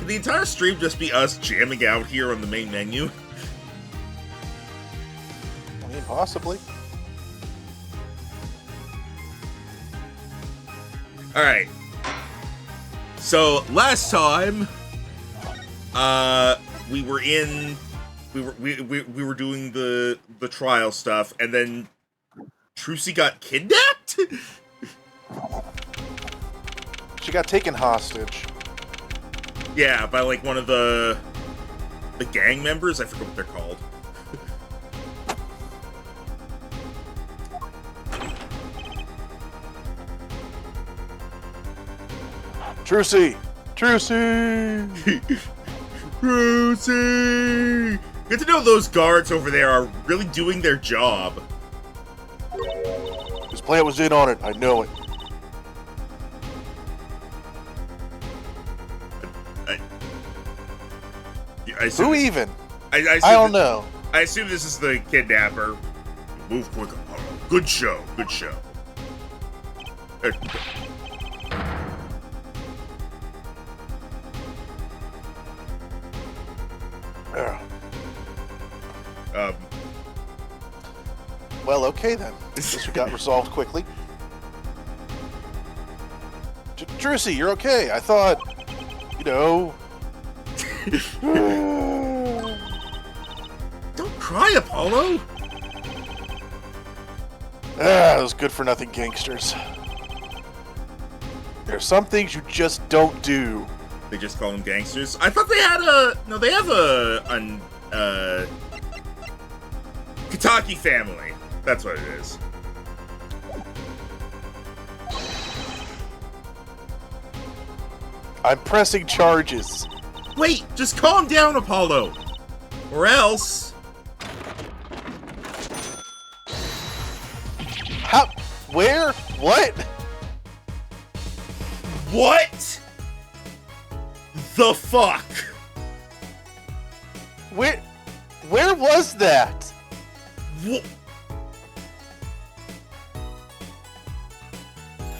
could the entire stream just be us jamming out here on the main menu? I mean, possibly. Alright. So, last time, we were doing the trial stuff, and then Trucy got kidnapped? She got taken hostage. Yeah, by like one of the gang members. I forget what they're called. Trucy! Trucy! Trucy! Good to know those guards over there are really doing their job. This plant was in on it. I know it. Who even? I don't know. I assume this is the kidnapper. Move quick, Apollo. Good show. Good show. Well, okay then. This got resolved quickly. Trucy, you're okay. I thought, you know. Don't cry, Apollo. Those good-for-nothing gangsters. There are some things you just don't do. They just call them gangsters? I thought they had a... No, they have a Kitaki family. That's what it is. I'm pressing charges. Wait, just calm down, Apollo. Or else... How? Where? What? What? The fuck? Where was that? What?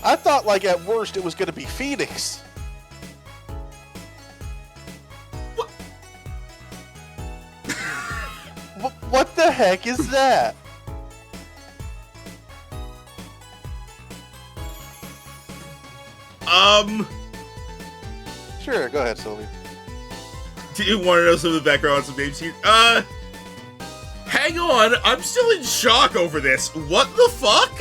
I thought, like, at worst it was gonna be Phoenix. What the heck is that? Sure, go ahead, Sylvie. Do you want to know some of the background on some names here? Hang on, I'm still in shock over this. What the fuck?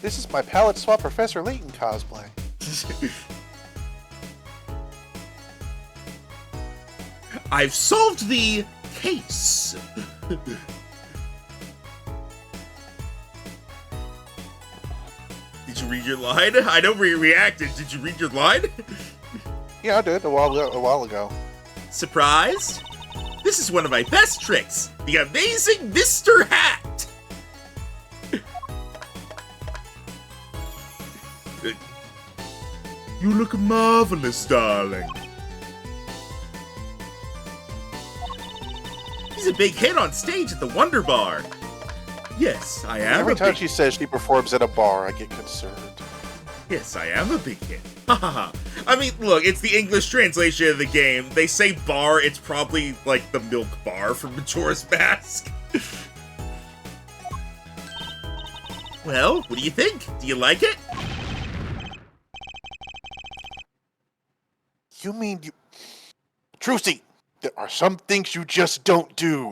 This is my palette swap Professor Layton cosplay. I've solved the case. Did you read your line? I know where you reacted. Did you read your line? Yeah, I did a while ago. Surprised? This is one of my best tricks. The amazing Mr. Hat. You look marvelous, darling. He's a big hit on stage at the Wonder Bar. Yes, I am. Every time she says she performs at a bar, I get concerned. Yes, I am a big hit. Haha. I mean, look, it's the English translation of the game. They say bar, it's probably like the milk bar from Majora's Mask. Well, what do you think? Do you like it? You mean you... Trucy, there are some things you just don't do.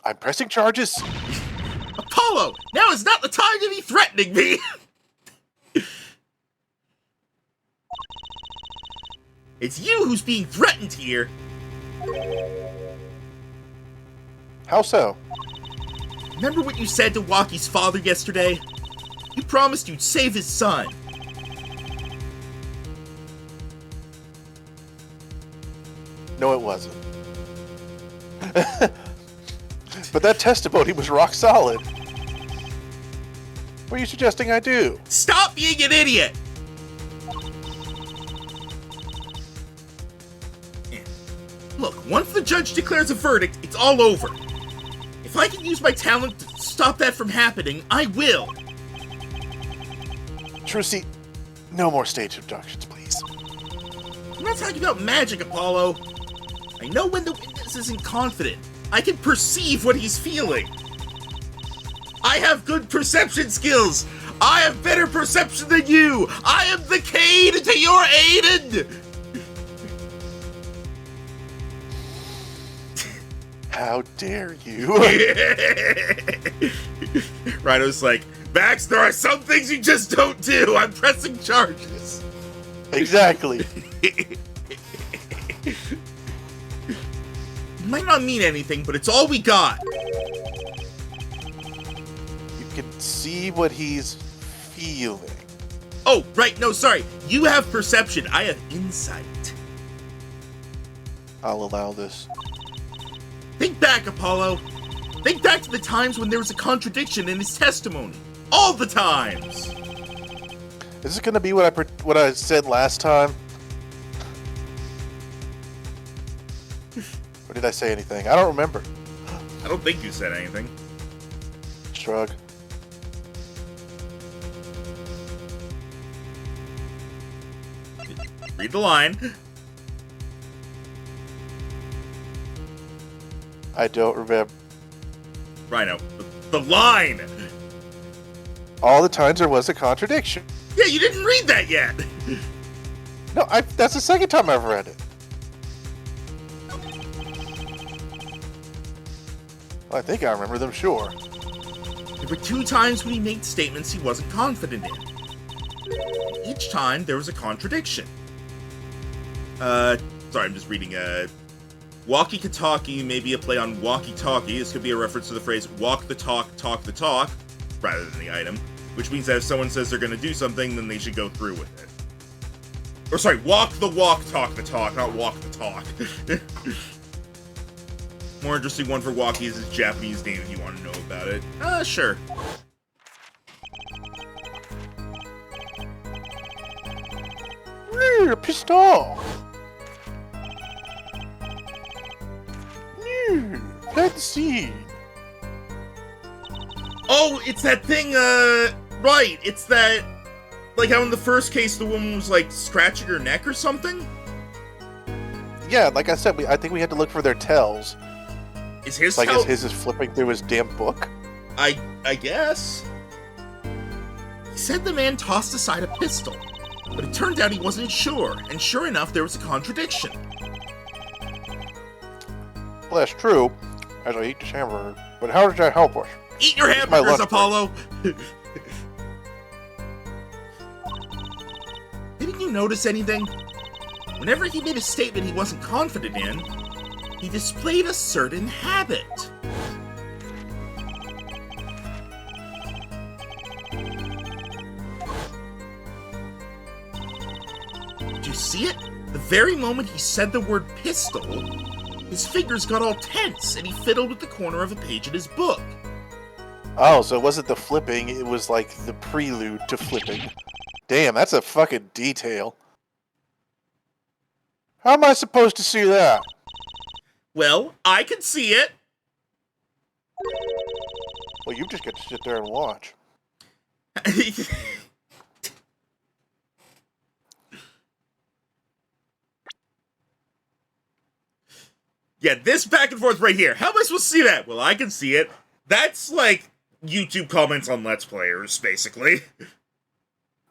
I'm pressing charges. Apollo, now is not the time to be threatening me! It's you who's being threatened here. How so? Remember what you said to Waki's father yesterday? You promised you'd save his son. No, it wasn't. But that testimony was rock solid. What are you suggesting I do? Stop being an idiot! Look, once the judge declares a verdict, it's all over. If I can use my talent to stop that from happening, I will. Trucy, no more stage introductions, please. I'm not talking about magic, Apollo. I know when the witness isn't confident. I can perceive what he's feeling. I have good perception skills. I have better perception than you. I am the Cade to your Aiden. How dare you? Rhino's like, Max, there are some things you just don't do. I'm pressing charges. Exactly. It might not mean anything, but it's all we got. You can see what he's feeling. Oh, right, no, sorry. You have perception. I have insight. I'll allow this. Think back, Apollo. Think back to the times when there was a contradiction in his testimony. All the times. Is this going to be what I said last time? Or did I say anything? I don't remember. I don't think you said anything. Shrug. Read the line. I don't remember. Rhino, the line! All the times there was a contradiction. Yeah, you didn't read that yet! No, that's the second time I've read it. Well, I think I remember them, sure. There were 2 times when he made statements he wasn't confident in. Each time, there was a contradiction. Sorry, I'm just reading, Walkie-talkie may be a play on walkie-talkie. This could be a reference to the phrase walk the talk, rather than the item, which means that if someone says they're going to do something, then they should go through with it. Or sorry, walk the talk, not walk the talk. More interesting one for walkie is his Japanese name if you want to know about it. Sure. Pissed off. Plant the seed. Oh, it's that thing, right, it's that, like how in the first case the woman was, like, scratching her neck or something? Yeah, like I said, I think we had to look for their tells. Is his like, tell- is his flipping through his damn book? I guess. He said the man tossed aside a pistol, but it turned out he wasn't sure, and sure enough, there was a contradiction. Well, that's true, as I eat this hamburger. But how does that help us? Eat your hamburgers, Apollo! Didn't you notice anything? Whenever he made a statement he wasn't confident in, he displayed a certain habit. Did you see it? The very moment he said the word pistol, his fingers got all tense and he fiddled with the corner of a page in his book. Oh, so it wasn't the flipping, it was like the prelude to flipping. Damn, that's a fucking detail. How am I supposed to see that? Well, I can see it. Well, you just get to sit there and watch. Yeah, this back and forth right here. How am I supposed to see that? Well, I can see it. That's like YouTube comments on Let's Players, basically.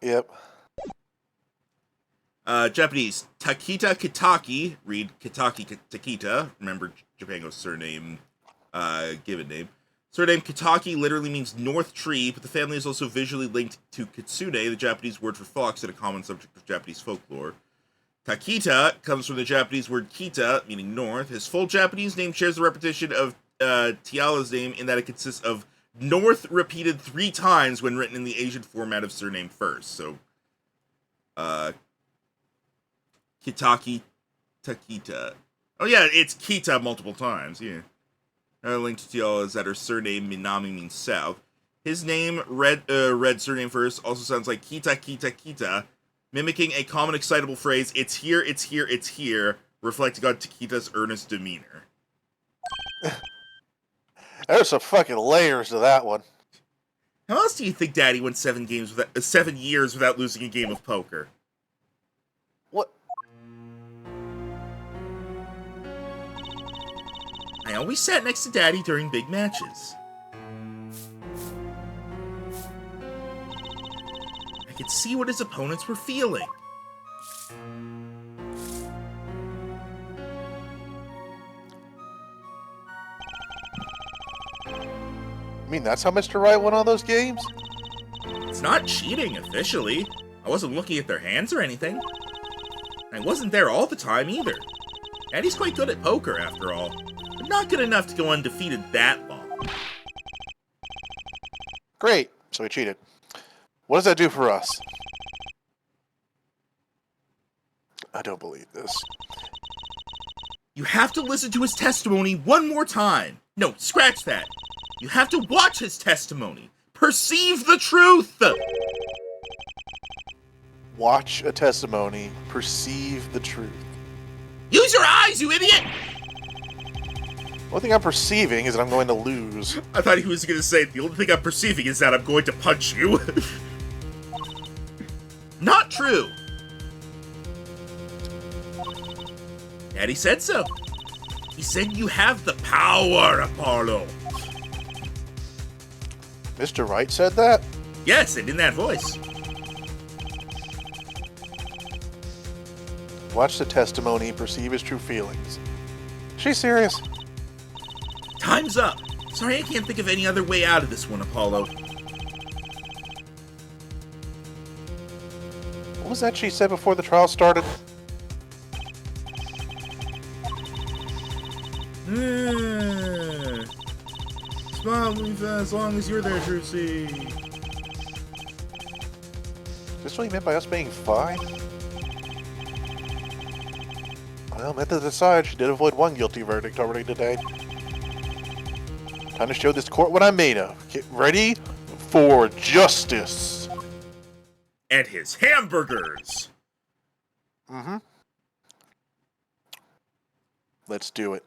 Yep. Japanese. Takita Kitaki. Read Kitaki Takita. Remember Japango's surname, given name. Surname Kitaki literally means north tree, but the family is also visually linked to kitsune, the Japanese word for fox and a common subject of Japanese folklore. Takita comes from the Japanese word kita, meaning north. His full Japanese name shares the repetition of Tiala's name in that it consists of north repeated 3 times when written in the Asian format of surname first. So, Kitaki Takita. Oh yeah, it's Kita multiple times, yeah. Another link to Tiala is that her surname Minami means south. His name, read surname first, also sounds like Kita Kita Kita, mimicking a common excitable phrase, it's here, it's here, it's here, reflecting on Takita's earnest demeanor. There's some fucking layers to that one. How else do you think Daddy went 7 years without losing a game of poker? What? I always sat next to Daddy during big matches. I could see what his opponents were feeling. I mean, that's how Mr. Wright won all those games? It's not cheating, officially. I wasn't looking at their hands or anything. I wasn't there all the time, either. Daddy's quite good at poker, after all, but not good enough to go undefeated that long. Great. So he cheated. What does that do for us? I don't believe this. You have to listen to his testimony one more time. No, scratch that. You have to watch his testimony. Perceive the truth! Watch a testimony. Perceive the truth. Use your eyes, you idiot! The only thing I'm perceiving is that I'm going to lose. I thought he was going to say, the only thing I'm perceiving is that I'm going to punch you. Not true. Daddy said so. He said you have the power, Apollo. Mr. Wright said that? Yes, and in that voice. Watch the testimony, perceive his true feelings. She's serious. Time's up. Sorry, I can't think of any other way out of this one, Apollo. What was that she said before the trial started? Smile as long as you're there, Trucy. Is this what he meant by us being fine? Well, meant to decide, she did avoid one guilty verdict already today. Time to show this court what I'm made of. Get ready for justice. And his hamburgers. Mm-hmm. Let's do it.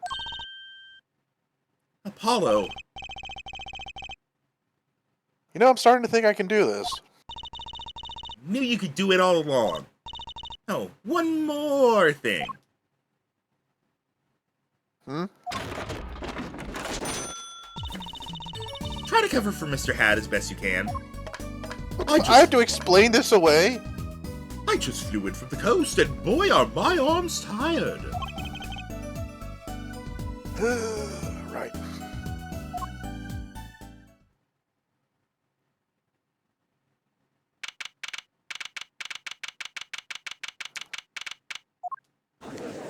Apollo. You know, I'm starting to think I can do this. Knew you could do it all along. Oh, one more thing. Try to cover for Mr. Hat as best you can. I have to explain this away? I just flew in from the coast, and boy, are my arms tired. Right.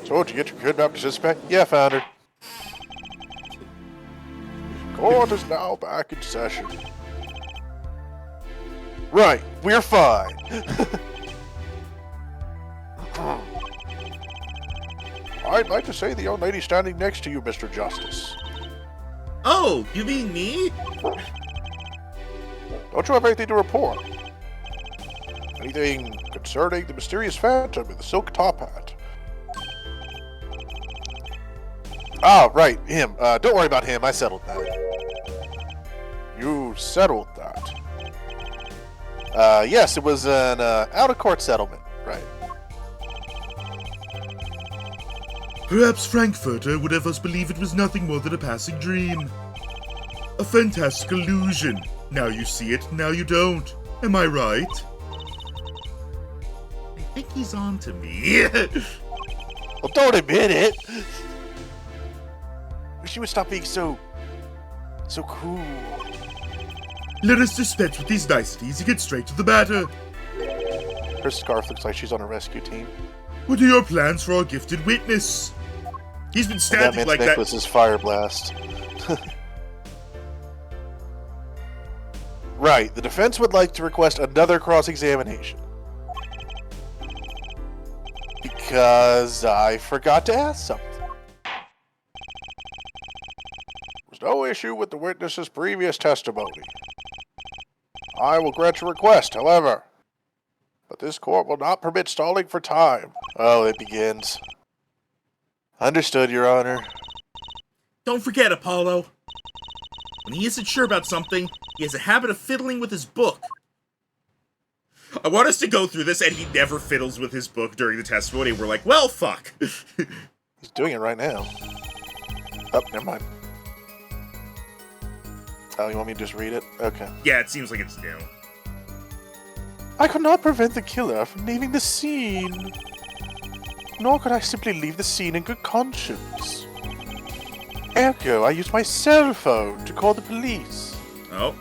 So, did you get your kidnapped participant? Yeah, found her. Court is now back in session. Right, we're fine. I'd like to say the young lady standing next to you, Mr. Justice. Oh, you mean me? Don't you have anything to report? Anything concerning the mysterious phantom in the silk top hat? Ah, right, him. Don't worry about him, I settled that. You settled that? Yes, it was an out-of-court settlement, right. Perhaps Frankfurter would have us believe it was nothing more than a passing dream. A fantastic illusion. Now you see it, now you don't. Am I right? I think he's on to me. Well, don't admit it! Wish you would stop being so cool. Let us dispense with these niceties and get straight to the matter. Her scarf looks like she's on a rescue team. What are your plans for our gifted witness? He's been That standing man's like necklace that. is fire blast. Right, the defense would like to request another cross-examination. Because I forgot to ask something. There's no issue with the witness's previous testimony. I will grant your request, however. But this court will not permit stalling for time. Oh, it begins. Understood, Your Honor. Don't forget, Apollo. When he isn't sure about something, He has a habit of fiddling with his book. I want us to go through this, and he never fiddles with his book during the testimony. We're like, well, fuck. He's doing it right now. Oh, never mind. Oh, you want me to just read it? Okay. Yeah, it seems like it's new. I could not prevent the killer from leaving the scene. Nor could I simply leave the scene in good conscience. Ergo, I used my cell phone to call the police. Oh.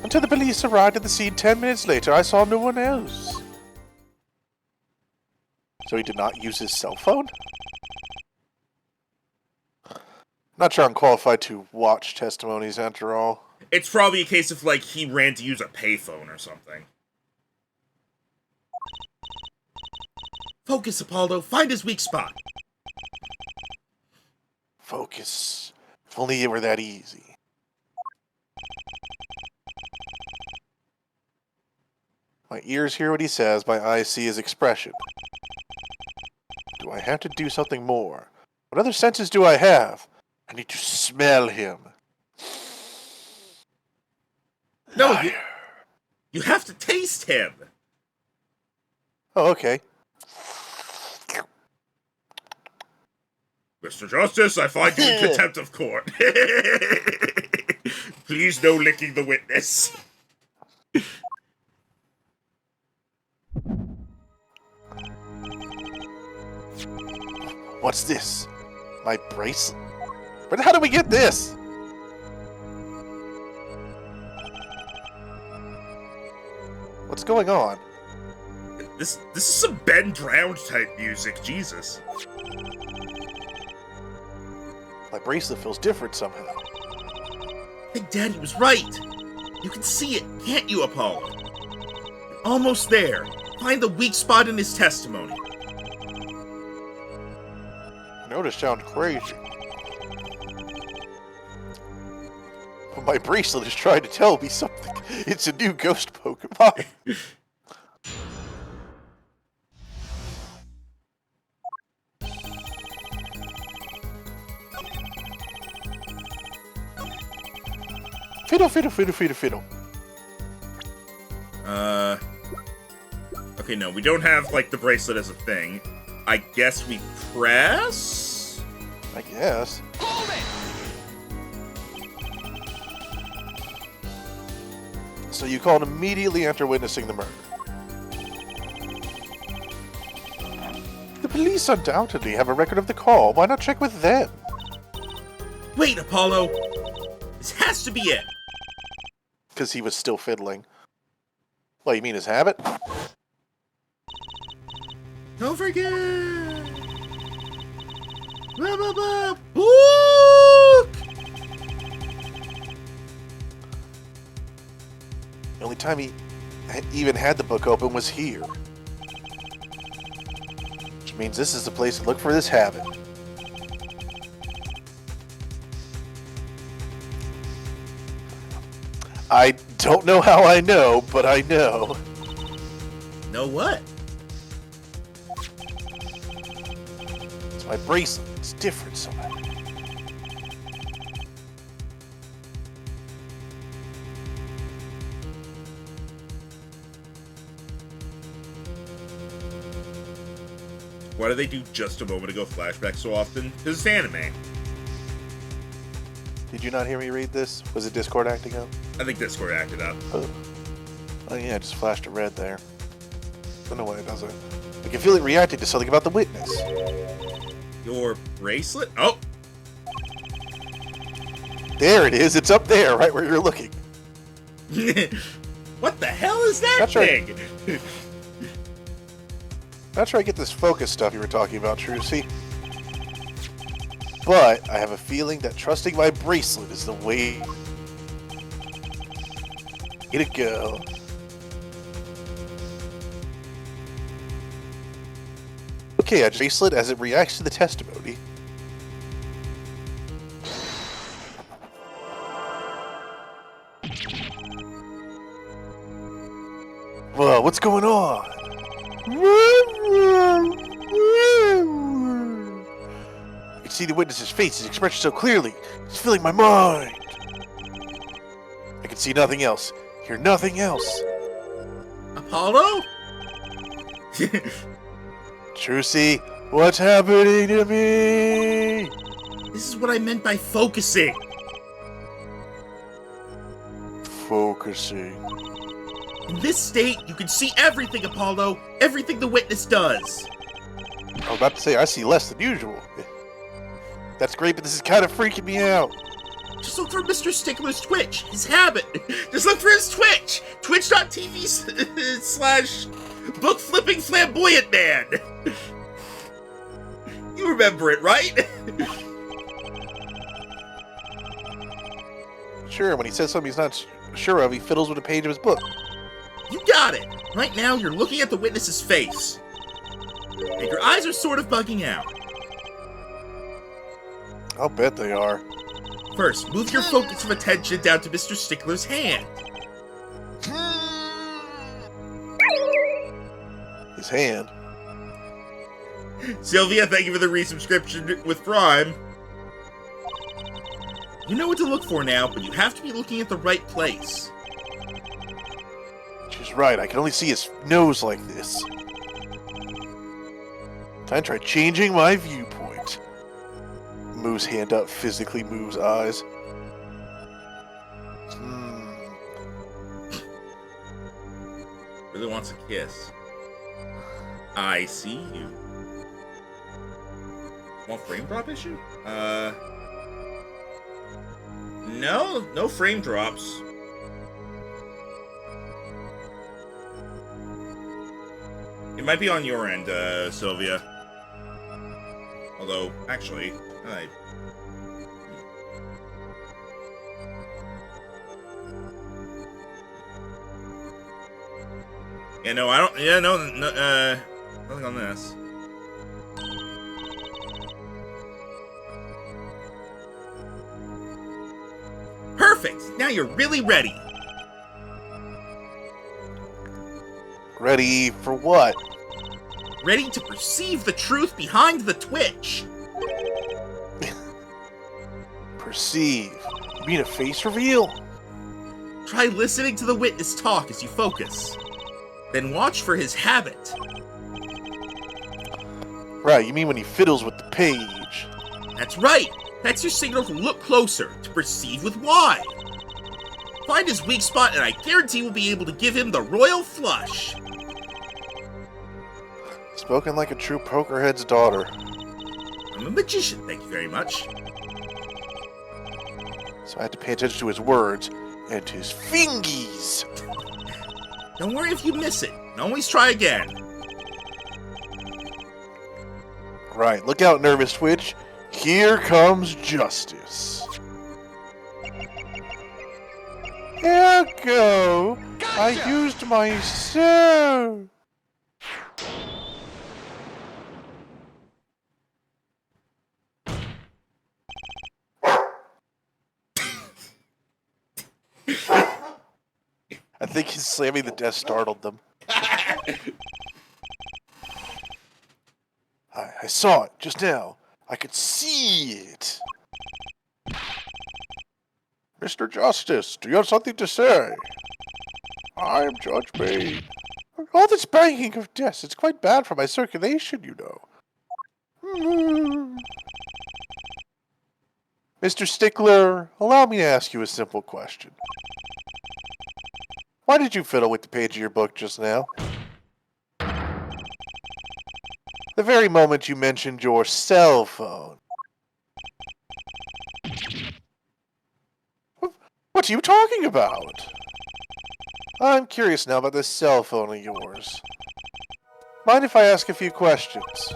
Until the police arrived at the scene 10 minutes later, I saw no one else. So he did not use his cell phone? Not sure I'm qualified to watch testimonies after all. It's probably a case of, like, he ran to use a payphone or something. Focus, Apollo. Find his weak spot. Focus. If only it were that easy. My ears hear what he says, my eyes see his expression. Do I have to do something more? What other senses do I have? I need to smell him. No, you have to taste him. Oh, okay. Mr. Justice, I find you in contempt of court. Please no licking the witness. What's this? My bracelet? But how do we get this? What's going on? This is some Ben Drowned type music, Jesus. My bracelet feels different somehow. I think Daddy was right. You can see it, can't you, Apollo? You're almost there. Find the weak spot in his testimony. I know this sounds crazy. But my bracelet is trying to tell me something. It's a new ghost Pokemon. Fiddle, fiddle, fiddle, fiddle, fiddle. Okay, no, we don't have, like, the bracelet as a thing. I guess we press? I guess. Hold it! So you called immediately after witnessing the murder. The police undoubtedly have a record of the call. Why not check with them? Wait, Apollo! This has to be it! Because he was still fiddling. What, you mean his habit? Don't forget! Blah, blah, blah. Book! The only time he even had the book open was here. Which means this is the place to look for this habit. I don't know how I know, but I know. Know what? It's my bracelet. It's different somehow. Why do they do just a moment ago flashbacks so often? Because it's anime. Did you not hear me read this? Was it Discord acting up? I think Discord acted up. Oh yeah, it just flashed a red there. Don't know why it does it. I can feel it reacting to something about the witness. Your bracelet? Oh! There it is. It's up there, right where you're looking. What the hell is that That's right. thing? Not sure I get this focus stuff you were talking about, Trucy. But I have a feeling that trusting my bracelet is the way to go. Okay, I just bracelet as it reacts to the testimony. Whoa, what's going on? You can see the witness's face, his expression so clearly. It's filling my mind. can see nothing else. Hear nothing else. Apollo? Trucy, what's happening to me? This is what I meant by focusing. Focusing. In this state, you can see everything, Apollo. Everything the witness does. I was about to say, I see less than usual. That's great, but this is kind of freaking me out. Just look for Mr. Stickler's Twitch, his habit. Just look for his Twitch. Twitch.tv / book flipping flamboyant man. You remember it, right? Sure, when he says something he's not sure of, he fiddles with a page of his book. You got it. Right now, you're looking at the witness's face. And your eyes are sort of bugging out. I'll bet they are. First, move your focus of attention down to Mr. Stickler's hand. His hand? Sylvia, thank you for the resubscription with Prime. You know what to look for now, but you have to be looking at the right place. She's right, I can only see his nose like this. Time to try changing my viewpoint. Moves hand up, physically moves eyes. Really wants a kiss. I see you. Want frame drop issue? No frame drops. It might be on your end, Sylvia. Although, actually, yeah, no, I don't. Yeah, no, nothing on this. Perfect. Now you're really ready. Ready for what? Ready to perceive the truth behind the Twitch. Perceive. You mean a face reveal? Try listening to the witness talk as you focus. Then watch for his habit. Right, you mean when he fiddles with the page. That's right. That's your signal to look closer, to perceive with why. Find his weak spot, and I guarantee we'll be able to give him the royal flush. Spoken like a true pokerhead's daughter. I'm a magician, thank you very much. So I had to pay attention to his words and his fingies. Don't worry if you miss it. Always try again. Right, look out, nervous Twitch. Here comes justice. Ergo, gotcha. I used my soul. I think his slamming the desk startled them. I saw it just now. I could see it. Mr. Justice, do you have something to say? I am Judge Bane. All this banging of desks, it's quite bad for my circulation, you know. Mr. Stickler, allow me to ask you a simple question. Why did you fiddle with the page of your book just now? The very moment you mentioned your cell phone. What are you talking about? I'm curious now about this cell phone of yours. Mind if I ask a few questions?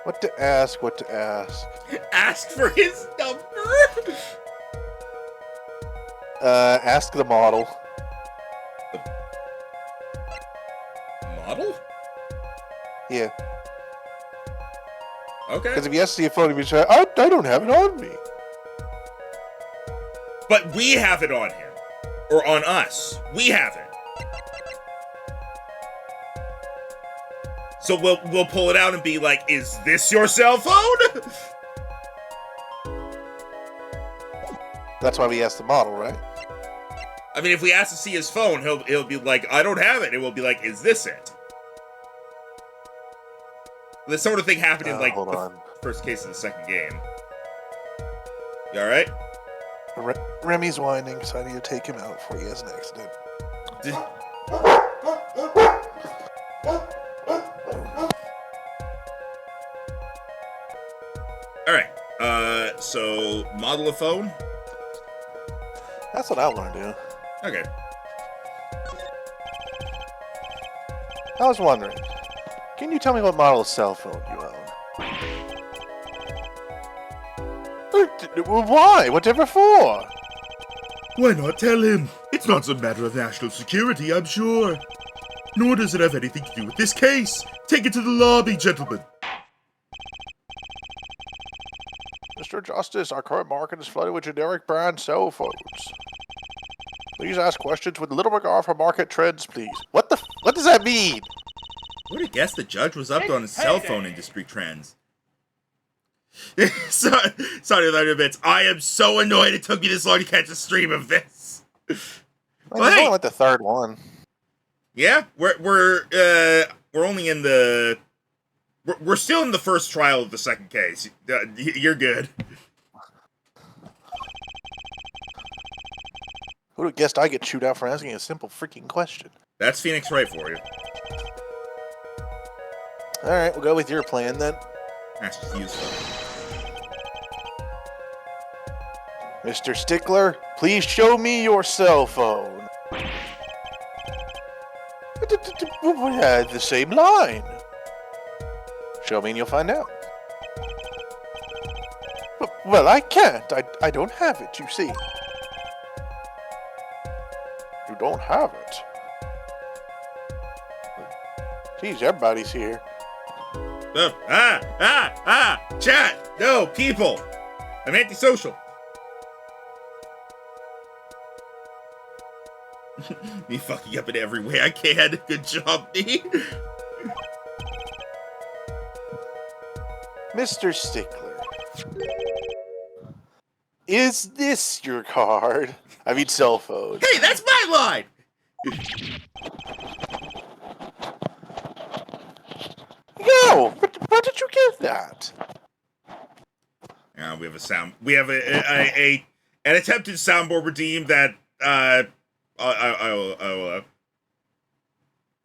What to ask, what to ask? Ask for his number? Ask the model. Model? Yeah. Okay. Because if you ask the phone, you say, I don't have it on me. But we have it on him. Or on us. We have it. So we'll pull it out and be like, is this your cell phone? That's why we asked the model, right? I mean, if we ask to see his phone, he'll be like, I don't have it. And we'll be like, is this it? This sort of thing happened in, like, hold on. first case of the second game. You alright? Remy's whining, so I need to take him out before he has an accident. Alright, so, model a phone? That's what I want to do. Okay. I was wondering, can you tell me what model of cell phone you own? Why? Whatever for? Why not tell him? It's not some matter of national security, I'm sure. Nor does it have anything to do with this case. Take it to the lobby, gentlemen. Mr. Justice, our current market is flooded with generic brand cell phones. Please ask questions with little regard for market trends, please. What does that mean? I would have guessed the judge was up on his cell phone industry trends. Sorry, Letter Bits. I am so annoyed it took me this long to catch a stream of this. Well, hey, like the third one. Yeah, we're only in the we're still in the first trial of the second case. You're good. Who'd have guessed I get chewed out for asking a simple freaking question? That's Phoenix Wright for you. All right, we'll go with your plan then. That's just useful. Mr. Stickler, please show me your cell phone. We had the same line. Show me and you'll find out. Well, I can't. I don't have it, you see. You don't have it? Geez, everybody's here. Chat! No, people! I'm antisocial. Me fucking up in every way I can. Good job, me. Mr. Stickler, is this your card? I mean, cell phone. Hey, that's my line! Yo, where did you get that? We have a sound. We have an attempted soundboard redeem that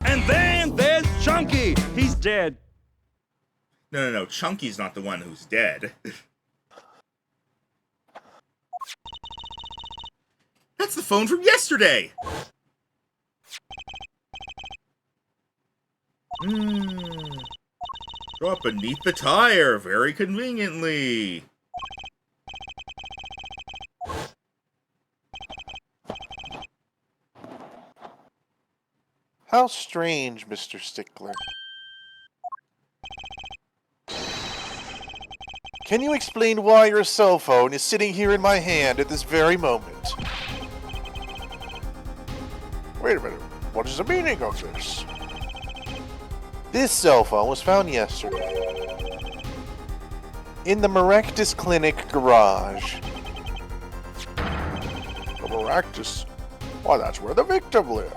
And then there's Chunky. He's dead. No. Chunky's not the one who's dead. That's the phone from yesterday. Drop beneath the tire, very conveniently. How strange, Mr. Stickler. Can you explain why your cell phone is sitting here in my hand at this very moment? Wait a minute. What is the meaning of this? This cell phone was found yesterday in the Maractus Clinic garage. The Maractus? Why, that's where the victim lived.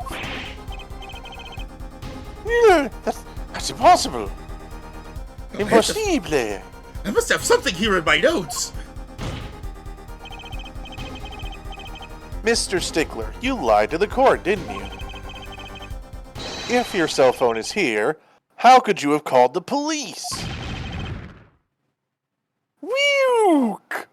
Yeah, that's impossible. Impossible. I must have something here in my notes. Mr. Stickler, you lied to the court, didn't you? If your cell phone is here, how could you have called the police? Weeook!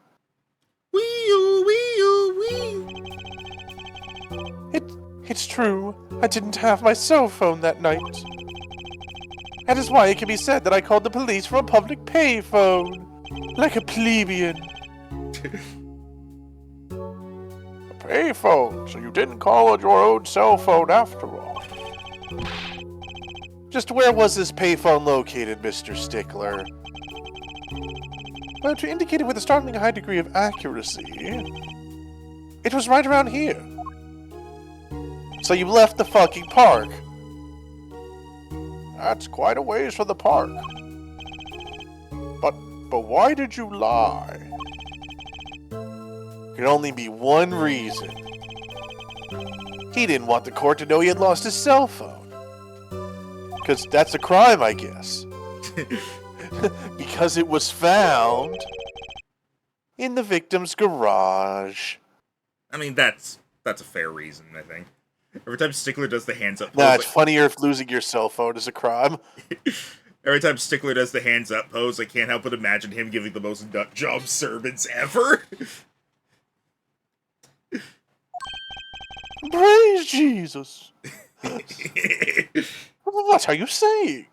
It's true. I didn't have my cell phone that night. That is why it can be said that I called the police from a public payphone. Like a plebeian. A payphone, so you didn't call on your own cell phone after all. Just where was this payphone located, Mr. Stickler? Well, to indicate it with a startling high degree of accuracy, it was right around here. So you left the fucking park. That's quite a ways from the park. But why did you lie? There can only be one reason. He didn't want the court to know he had lost his cell phone. Because that's a crime, I guess. Because it was found in the victim's garage. I mean, that's a fair reason, I think. Every time Stickler does the hands up pose... Nah, it's funnier if losing your cell phone is a crime. Every time Stickler does the hands up pose, I can't help but imagine him giving the most nut job sermons ever. Praise Jesus. What are you saying?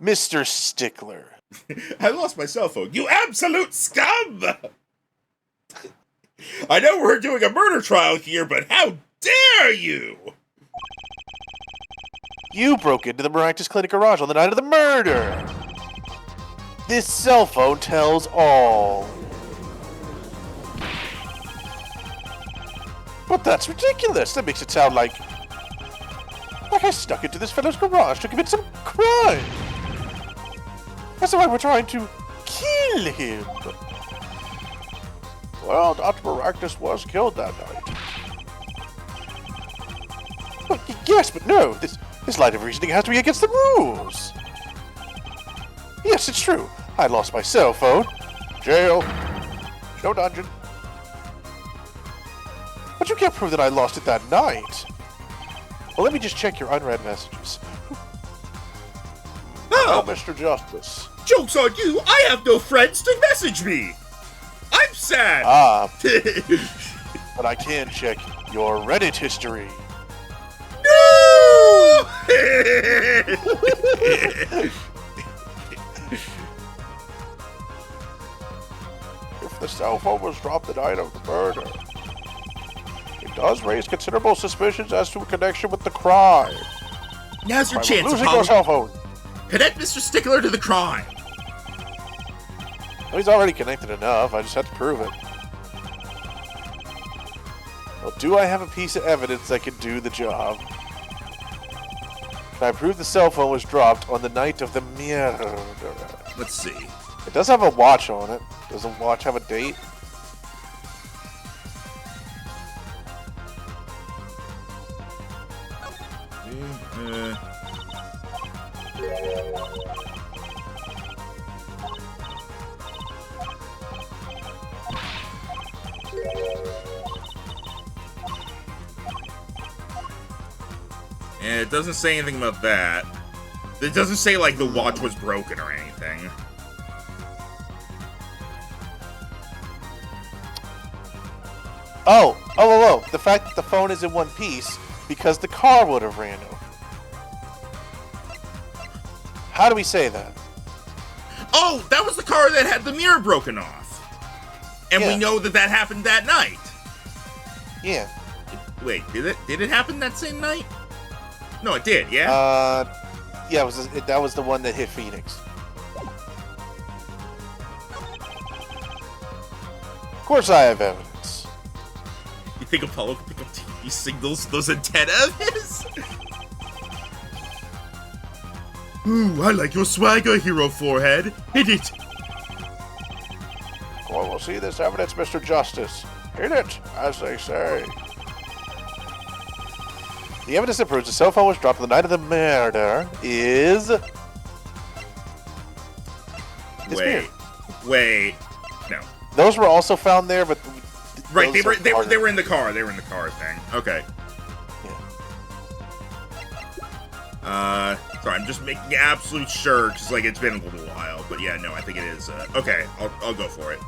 Mr. Stickler. I lost my cell phone. You absolute scum! I know we're doing a murder trial here, but how dare you! You broke into the Maractus Clinic garage on the night of the murder. This cell phone tells all. But that's ridiculous. That makes it sound like I snuck into this fellow's garage to commit some crime. As if I were trying to kill him. Well, Dr. Maractus was killed that night. Well, yes, but no. This line of reasoning has to be against the rules. Yes, it's true. I lost my cell phone. Jail. No dungeon. But you can't prove that I lost it that night. Well, let me just check your unread messages. Oh, Mr. Justice. Joke's on you! I have no friends to message me! I'm sad! Ah. But I can check your Reddit history. No! If the cell phone was dropped the night of the murder, it does raise considerable suspicions as to a connection with the crime. Now's your chance, losing your cell phone. Connect Mr. Stickler to the crime. Well, he's already connected enough. I just have to prove it. Well, do I have a piece of evidence that can do the job? Can I prove the cell phone was dropped on the night of the murder? Let's see. It does have a watch on it. Does the watch have a date? Yeah, it doesn't say anything about that. It doesn't say, like, the watch was broken or anything. Oh, the fact that the phone is in one piece because the car would have ran over. How do we say that? Oh, that was the car that had the mirror broken off. And Yeah. we know that that happened that night. Yeah. Wait, did it happen that same night? No, it did, yeah? Yeah, that was the one that hit Phoenix. Of course I have evidence. You think Apollo could pick up TV signals with those antenna of his? Ooh, I like your swagger, Hero Forehead. Hit it. Well, we'll see this evidence, Mr. Justice. Hit it, as they say. The evidence that proves the cell phone was dropped on the night of the murder is... Wait. No. Those were also found there, but... Right, they were in the car. They were in the car thing. Okay. Yeah. Sorry, I'm just making absolute sure, because, like, it's been a little while. But yeah, no, I think it is. Okay, I'll go for it.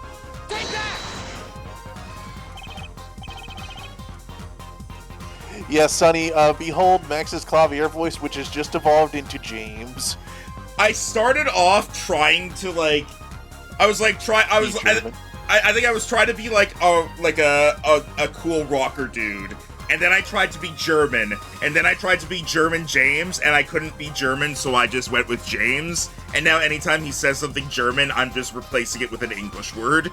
Take that! Yes, Sonny, behold Max's clavier voice, which has just evolved into James. I started off trying to, like... I think I was trying to be, like a cool rocker dude. And then I tried to be German. And then I tried to be German James, and I couldn't be German, so I just went with James. And now anytime he says something German, I'm just replacing it with an English word.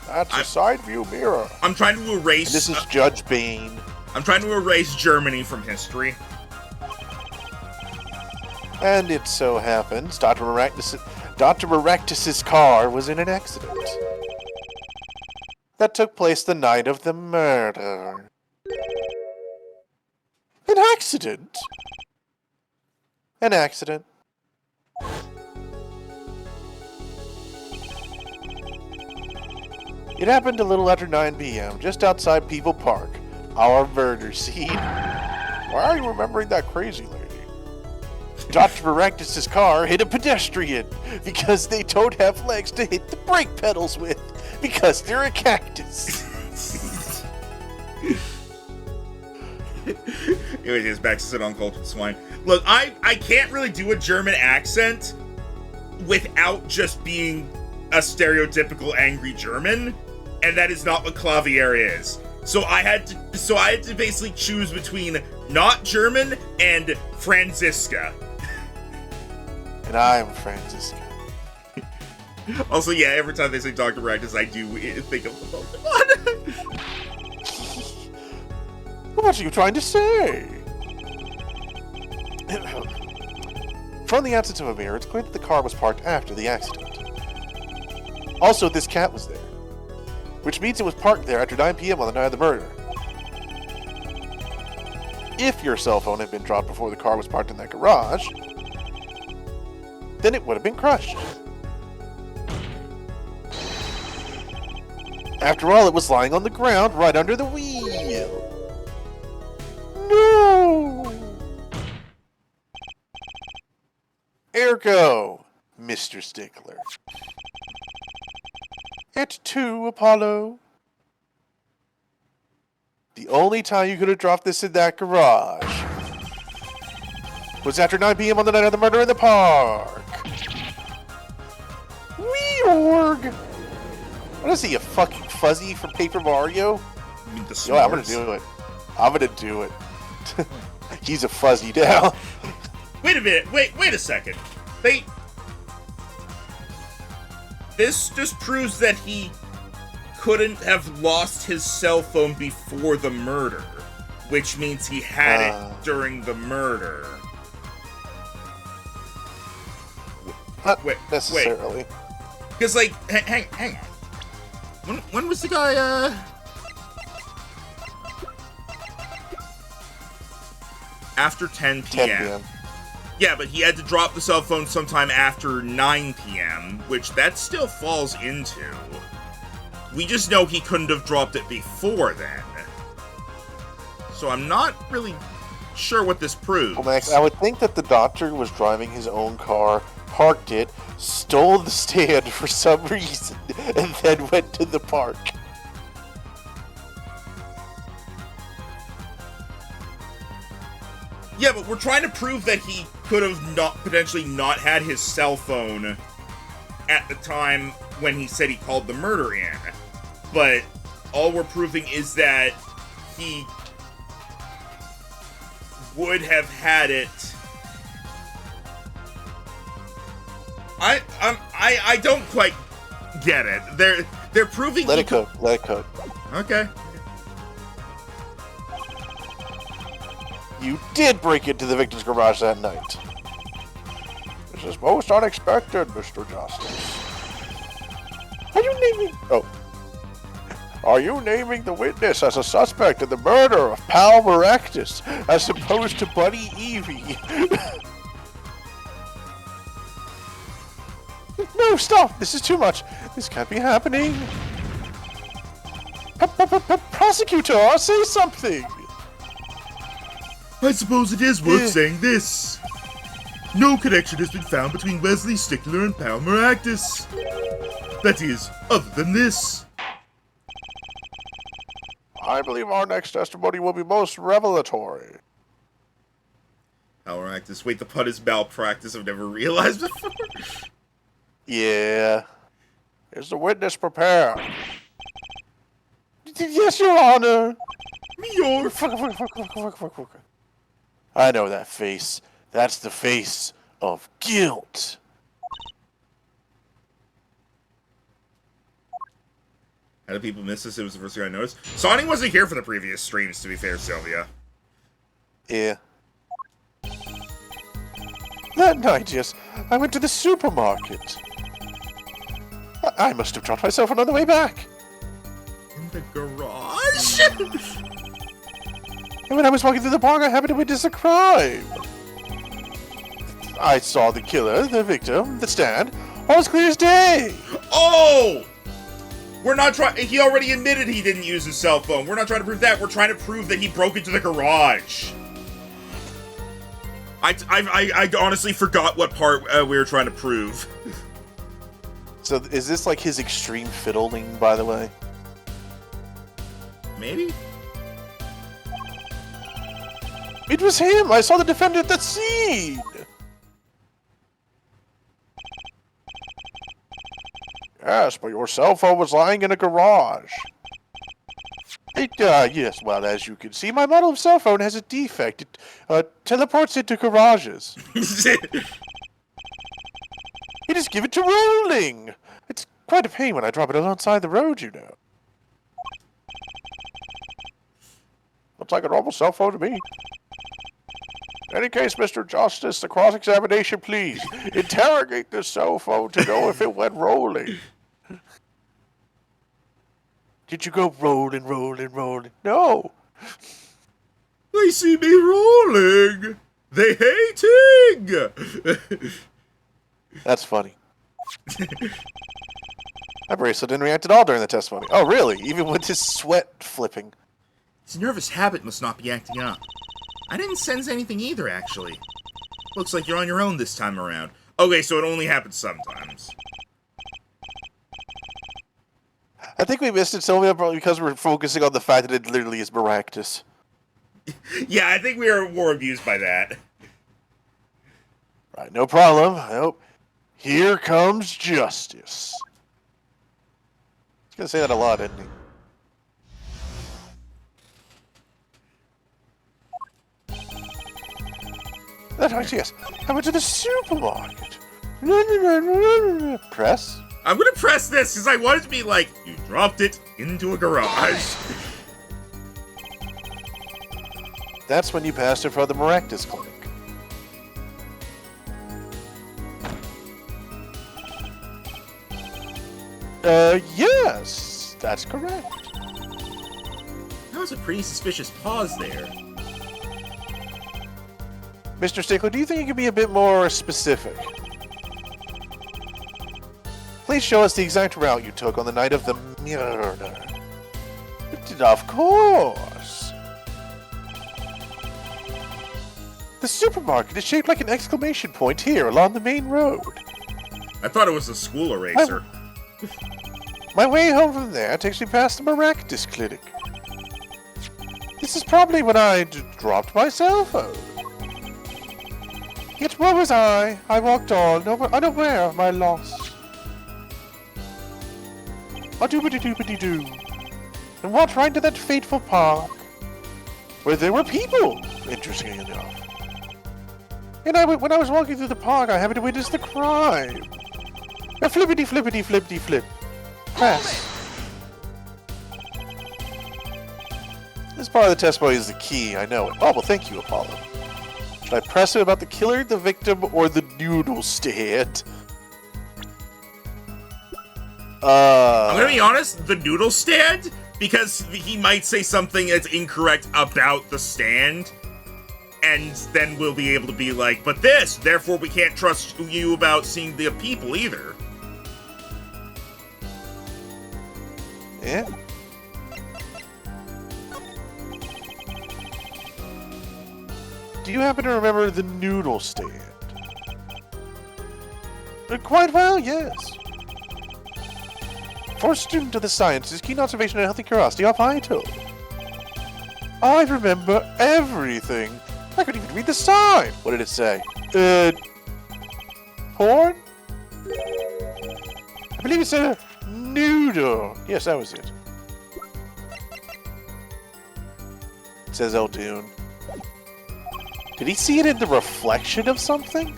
That's a side view mirror. I'm trying to erase... And this is Judge Bane. I'm trying to erase Germany from history. And it so happens Dr. Maractus's car was in an accident. that took place the night of the murder. An accident? An accident. It happened a little after 9 p.m., just outside People Park, our murder scene. Why are you remembering that crazy lady? Dr. Baractus's car hit a pedestrian because they don't have legs to hit the brake pedals with because they're a cactus. Anyways, back to sit on cultured swine. Look, I can't really do a German accent without just being a stereotypical angry German, and that is not what Clavier is. So I had to basically choose between not German and Franziska. And I'm Franziska. Also, yeah, every time they say Dr. Ractus, I do think of the Pokemon. What are you trying to say? From the absence of a mirror, it's clear that the car was parked after the accident. Also, this cat was there, which means it was parked there after 9 p.m. on the night of the murder. If your cell phone had been dropped before the car was parked in that garage, then it would have been crushed. After all, it was lying on the ground right under the wheel. No! Ergo, Mr. Stickler. At 2, Apollo. The only time you could have dropped this in that garage was after 9 p.m. on the night of the murder in the park. Wee-org! What is he, a fucking fuzzy from Paper Mario? I mean, the Yo, I'm gonna s'mores. do it. I'm gonna do it. He's a fuzzy now. Wait a minute. Wait a second. This just proves that he couldn't have lost his cell phone before the murder, which means he had it during the murder. Not Wait. necessarily. Because, like, hang on. When was the guy, After 10 p.m. 10 p.m. Yeah, but he had to drop the cell phone sometime after 9 p.m., which that still falls into. We just know he couldn't have dropped it before then. So I'm not really sure what this proves. Well, Max, I would think that the doctor was driving his own car, parked it, stole the stand for some reason, and then went to the park. Yeah, but we're trying to prove that he could have potentially not had his cell phone at the time when he said he called the murder in. But all we're proving is that he would have had it. I don't quite get it. They're proving. Let it cook. Let it cook. Okay. You did break into the victim's garage that night. This is most unexpected, Mr. Justice. Are you naming the witness as a suspect in the murder of Pal Maractus as opposed to Buddy Evie? No, stop! This is too much. This can't be happening. Prosecutor, say something! I suppose it is worth saying this. No connection has been found between Wesley Stickler and Pal Maractus. That is, other than this. I believe our next testimony will be most revelatory. Power Actus. Wait, the pun is malpractice. I've never realized before. Yeah. Is the witness prepared? Yes, Your Honor. I know that face. That's the face of guilt. How do people miss this? It was the first thing I noticed. Sonny wasn't here for the previous streams, to be fair, Sylvia. Yeah. That night, yes, I went to the supermarket. I must have dropped my cell phone on the way back. the garage? And when I was walking through the park, I happened to witness a crime. I saw the killer, the victim, the stand, all as clear as day. Oh! We're not trying. He already admitted he didn't use his cell phone. We're not trying to prove that. We're trying to prove that he broke into the garage. I honestly forgot what part we were trying to prove. So is this like his extreme fiddling, by the way? Maybe? It was him! I saw the defendant at the scene! Yes, but your cell phone was lying in a garage. Yes, well, as you can see, my model of cell phone has a defect. It teleports into garages. You just give it to rolling! It's quite a pain when I drop it alongside the road, you know. Looks like a normal cell phone to me. In any case, Mr. Justice, the cross-examination, please. Interrogate this cell phone to know if it went rolling. Did you go rolling, rolling, rolling? No. They see me rolling. They hating. That's funny. My bracelet didn't react at all during the testimony. Oh, really? Even with his sweat flipping. His nervous habit must not be acting up. I didn't sense anything either, actually. Looks like you're on your own this time around. Okay, so it only happens sometimes. I think we missed it so probably because we're focusing on the fact that it literally is miraculous. Yeah, I think we were more abused by that. Right, no problem. Nope. Here comes justice. He's gonna say that a lot, isn't he? Yes. I went to the supermarket. Press? I'm gonna press this because I want it to be like, you dropped it into a garage. That's when you passed it for the Maractus Clinic. Yes, that's correct. That was a pretty suspicious pause there. Mr. Stickler, do you think you could be a bit more specific? Please show us the exact route you took on the night of the murder. Of course. The supermarket is shaped like an exclamation point here along the main road. I thought it was a school eraser. My way home from there takes me past the Maractus Clinic. This is probably when I dropped my cell phone. Yet where was I? I walked on, unaware of my loss. A doobity-doobity-doo. And walked right into that fateful park, where there were people, interestingly enough. And when I was walking through the park, I happened to witness the crime. A flippity-flippity-flippity-flip. Press. This part of the testimony is the key, I know it. Oh, well, thank you, Apollo. Should I press it about the killer, the victim, or the noodle stand? I'm gonna be honest, the noodle stand, because he might say something that's incorrect about the stand, and then we'll be able to be like, but this, therefore we can't trust you about seeing the people either. Yeah. Do you happen to remember the noodle stand? Quite well, yes. For a student of the sciences, keen observation and healthy curiosity are vital. I remember everything. I couldn't even read the sign. What did it say? Porn? I believe it said noodle. Yes, that was it. It says Eldoon. Did he see it in the reflection of something?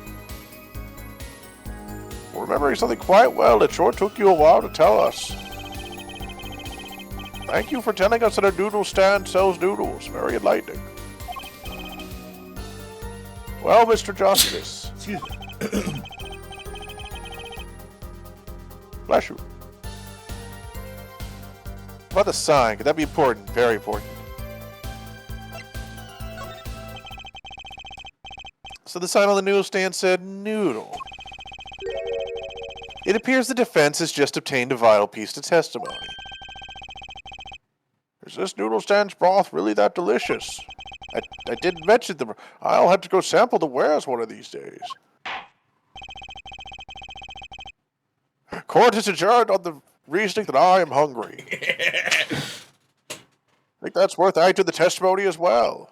Remembering something quite well, it sure took you a while to tell us. Thank you for telling us that a noodle stand sells noodles. Very enlightening. Well, Mr. Justice. Excuse me. Bless you. about the sign? Could that be important? Very important. So the sign on the noodle stand said noodle. It appears the defense has just obtained a vital piece to testimony. Is this noodle stand's broth really that delicious? I didn't mention them. I'll have to go sample the wares one of these days. Court is adjourned on the reasoning that I am hungry. I think that's worth adding to the testimony as well.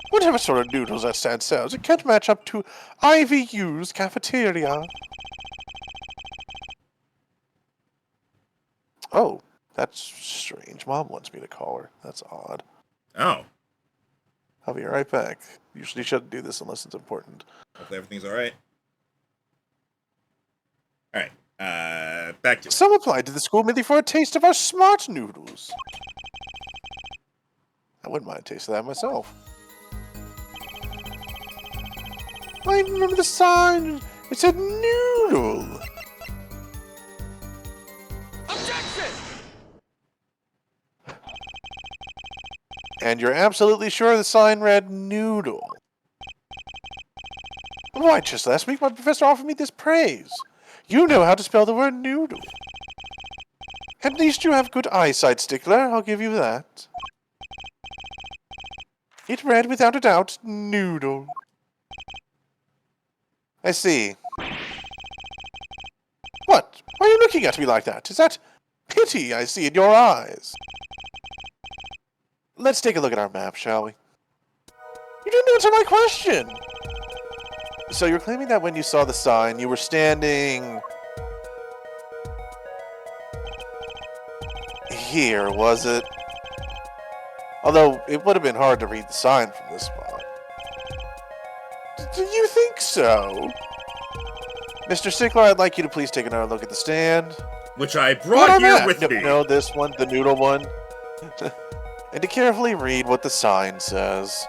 Whatever sort of noodles that stand sells, it can't match up to IVU's cafeteria. Oh, that's strange. Mom wants me to call her. That's odd. Oh. I'll be right back. Usually shouldn't do this unless it's important. Hopefully everything's alright. Alright. Back to... Some applied to the school merely for a taste of our smart noodles. I wouldn't mind tasting that myself. I remember the sign. It said noodle. Objection! And you're absolutely sure the sign read noodle? Why, just last week my professor offered me this praise. You know how to spell the word noodle. At least you have good eyesight, Stickler. I'll give you that. It read, without a doubt, noodle. I see. What? Why are you looking at me like that? Is that pity I see in your eyes? Let's take a look at our map, shall we? You didn't answer my question! So you're claiming that when you saw the sign, you were standing... here, was it? Although, it would have been hard to read the sign from this spot. Do you think so? Mr. Stickler, I'd like you to please take another look at the stand. Which I brought here with me. No, this one, the noodle one. And to carefully read what the sign says.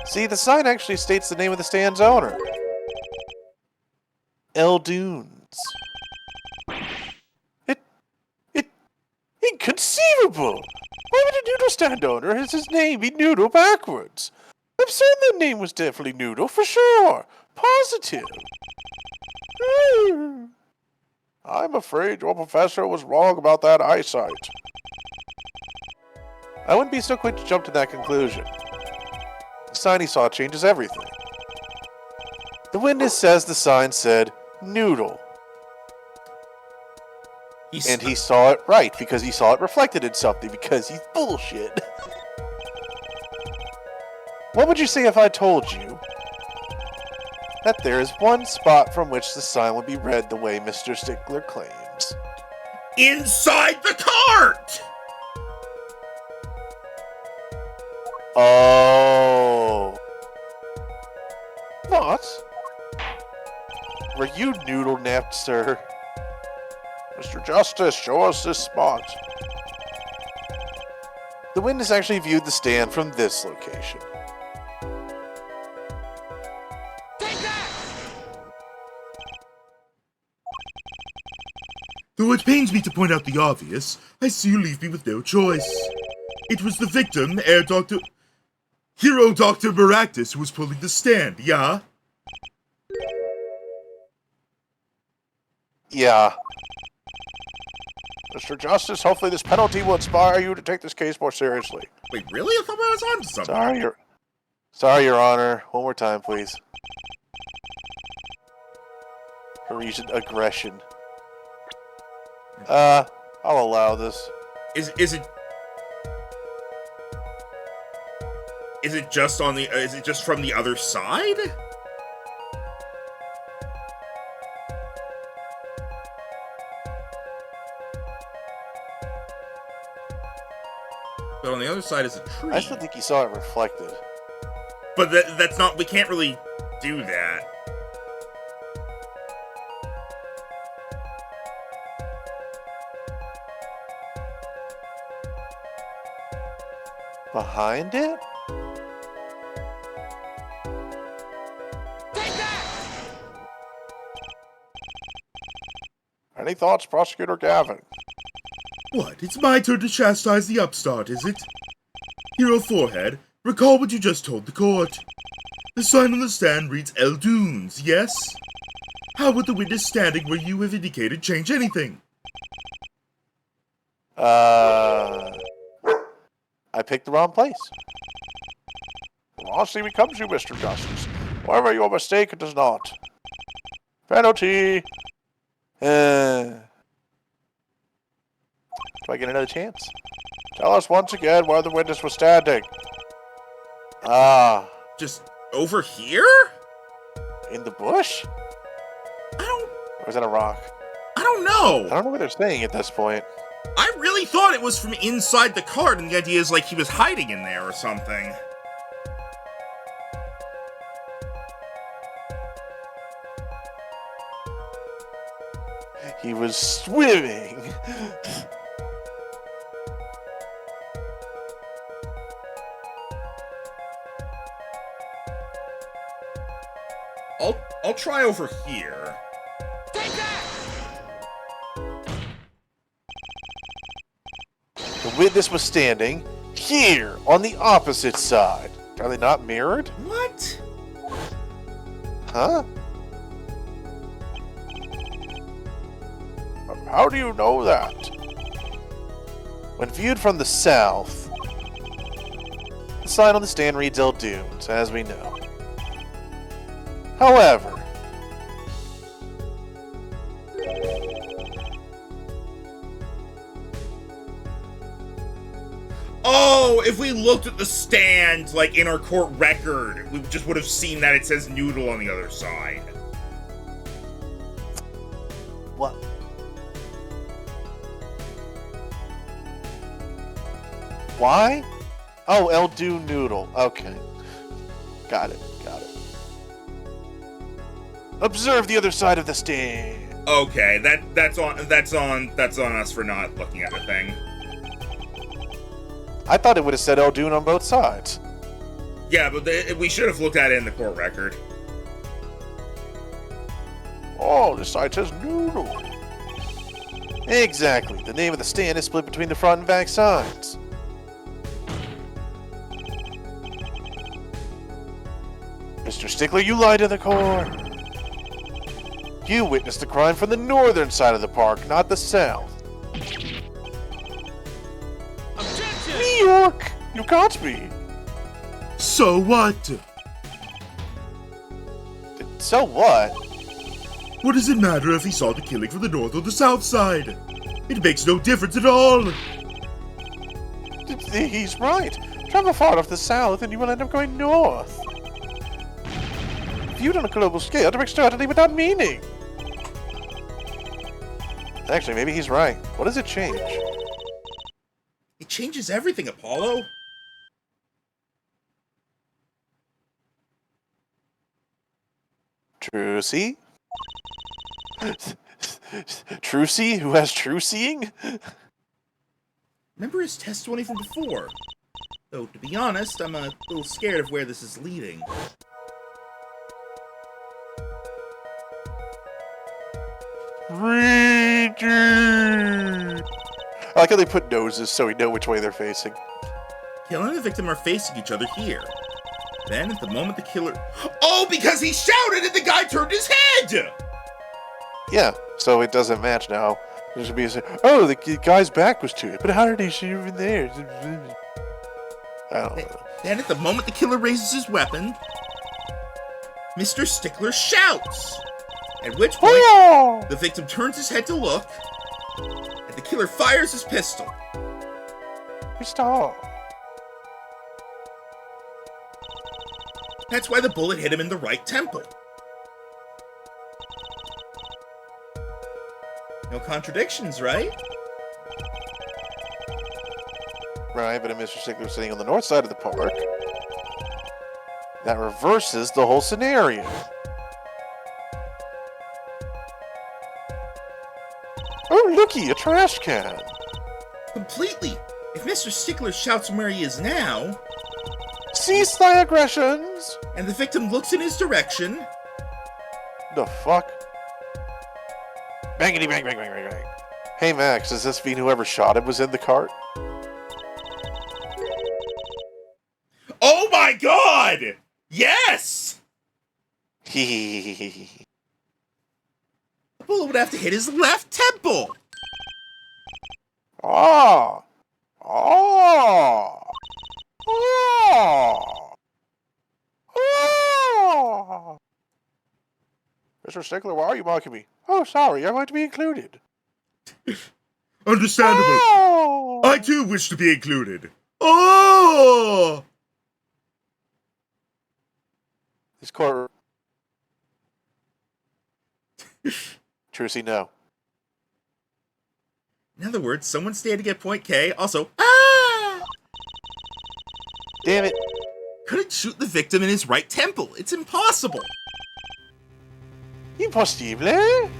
See, the sign actually states the name of the stand's owner. Eldunes. Inconceivable! Why would a noodle stand owner has his name be Noodle backwards? I'm certain the name was definitely Noodle, for sure. Positive. I'm afraid your professor was wrong about that eyesight. I wouldn't be so quick to jump to that conclusion. The sign he saw changes everything. The witness says the sign said, Noodle. And he saw it right, because he saw it reflected in something, because he's bullshit. What would you say if I told you that there is one spot from which the sign would be read the way Mr. Stickler claims? Inside the cart! Oh. What? Were you noodle-napped, sir? Mr. Justice, show us this spot. The witness actually viewed the stand from this location. Take that! Though it pains me to point out the obvious, I see you leave me with no choice. It was the victim, Hero Dr. Maractus, who was pulling the stand, yeah? Yeah. Mr. Justice, hopefully this penalty will inspire you to take this case more seriously. Wait, really? I thought I was on to something. Sorry, Your Honor. One more time, please. Recent aggression. I'll allow this. Is it just on the? Is it just from the other side? But on the other side is a tree. I still think he saw it reflected. But that's not. We can't really do that. Behind it? Take that! Any thoughts, Prosecutor Gavin? What, it's my turn to chastise the upstart, is it? Hero Forehead, recall what you just told the court. The sign on the stand reads El Dunes, yes? How would the witness standing where you have indicated change anything? I picked the wrong place. Honesty becomes you, Mr. Justice. Wherever your mistake, it does not. Penalty! Do I get another chance? Tell us once again where the witness was standing. Just over here? In the bush? Or is that a rock? I don't know. I don't know what they're saying at this point. I really thought it was from inside the cart, and the idea is like he was hiding in there or something. He was swimming. I'll try over here. Take that! The witness was standing here on the opposite side. Are they not mirrored? What? Huh? How do you know that? When viewed from the south, the sign on the stand reads El Dunes, as we know. However, Oh, if we looked at the stand, like, in our court record, we just would have seen that it says noodle on the other side. what? Why? Oh, El Dune Noodle. Okay. Got it. Observe the other side of the stand. Okay, that's on us for not looking at the thing. I thought it would have said El Dune on both sides. Yeah, but we should have looked at it in the court record. Oh, this side says Noodle. Exactly. The name of the stand is split between the front and back sides. Mr. Stickler, you lied to the court. You witnessed the crime from the northern side of the park, not the south. Objection! New York! You got me. So what? So what? What does it matter if he saw the killing from the north or the south side? It makes no difference at all. He's right. Travel far enough to the south and you will end up going north. Viewed on a global scale, directs certainty without meaning. Actually, maybe he's right. What does it change? It changes everything, Apollo. Trucy? Trucy? Who has true seeing? Remember his testimony from before? Though, to be honest, I'm a little scared of where this is leading. I like how they put noses so we know which way they're facing. Killer and the victim are facing each other here. Then, at the moment the killer... Oh, because he shouted and the guy turned his head! Yeah, so it doesn't match now. There should be a oh, the guy's back was to it, but how did he shoot him there? I don't know. Then, at the moment the killer raises his weapon, Mr. Stickler shouts! At which point, Oh! the victim turns his head to look, and the killer fires his pistol. Stop. That's why the bullet hit him in the right temple. No contradictions, right? Right, but if Mr. Stickler's sitting on the north side of the park, that reverses the whole scenario. Oh, looky, a trash can. Completely. If Mr. Stickler shouts from where he is now, Cease thy aggressions. and the victim looks in his direction, The fuck? Bangity bang bang bang bang bang. Hey Max, does this mean whoever shot him was in the cart? Oh my god! Yes! Hehehehe. The bullet would have to hit his left temple. Ah! Ah! Ah! Ah! Mr. Stickler, why are you mocking me? Oh, sorry, I want to be included. Understandable. Oh! I too wish to be included. Oh! This court. Trucy, no. In other words, someone standing at point K also Damn it. couldn't shoot the victim in his right temple. It's impossible. Impossible?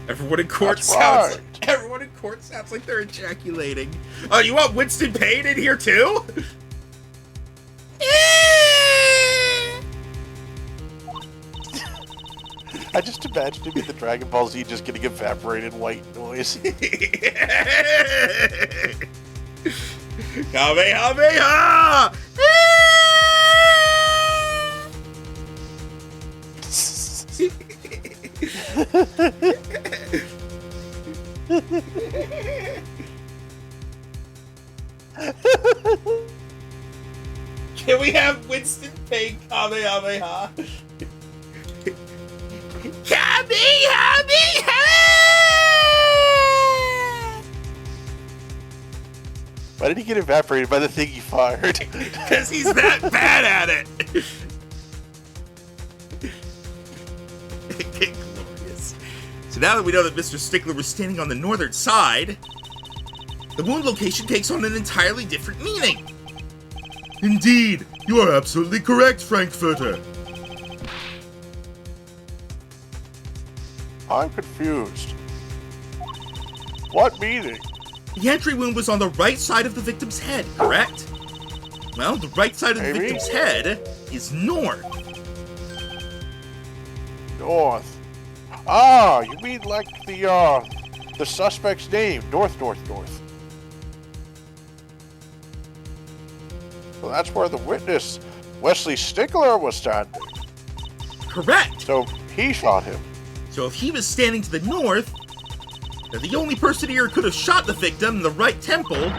Everyone in court That's sounds right. like everyone in court sounds like they're ejaculating. Oh, you want Winston Payne in here too? I just imagined him in the Dragon Ball Z just getting evaporated white noise. Kamehameha! Can we have Winston Payne Kamehameha? Kamehameha! Why did he get evaporated by the thing he fired? Because he's that bad at it! Glorious. So now that we know that Mr. Stickler was standing on the northern side, the wound location takes on an entirely different meaning. Indeed, you are absolutely correct, Frankfurter. I'm confused. What meaning? The entry wound was on the right side of the victim's head, correct? Well, the right side of the Maybe. victim's head is north. North. Ah, you mean like the suspect's name, North. Well, that's where the witness, Wesley Stickler, was standing. Correct. So he shot him. So if he was standing to the north, then the only person here who could have shot the victim in the right temple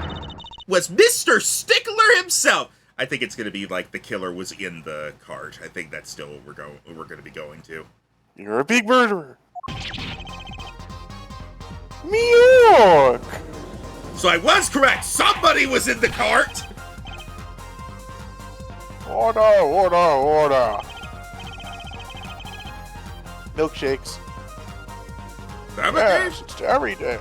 was Mr. Stickler himself. I think it's going to be like the killer was in the cart. I think that's still what we're going to be going to. You're a big murderer. New York. So I was correct. Somebody was in the cart. Order. Milkshakes. Yes, it's every day.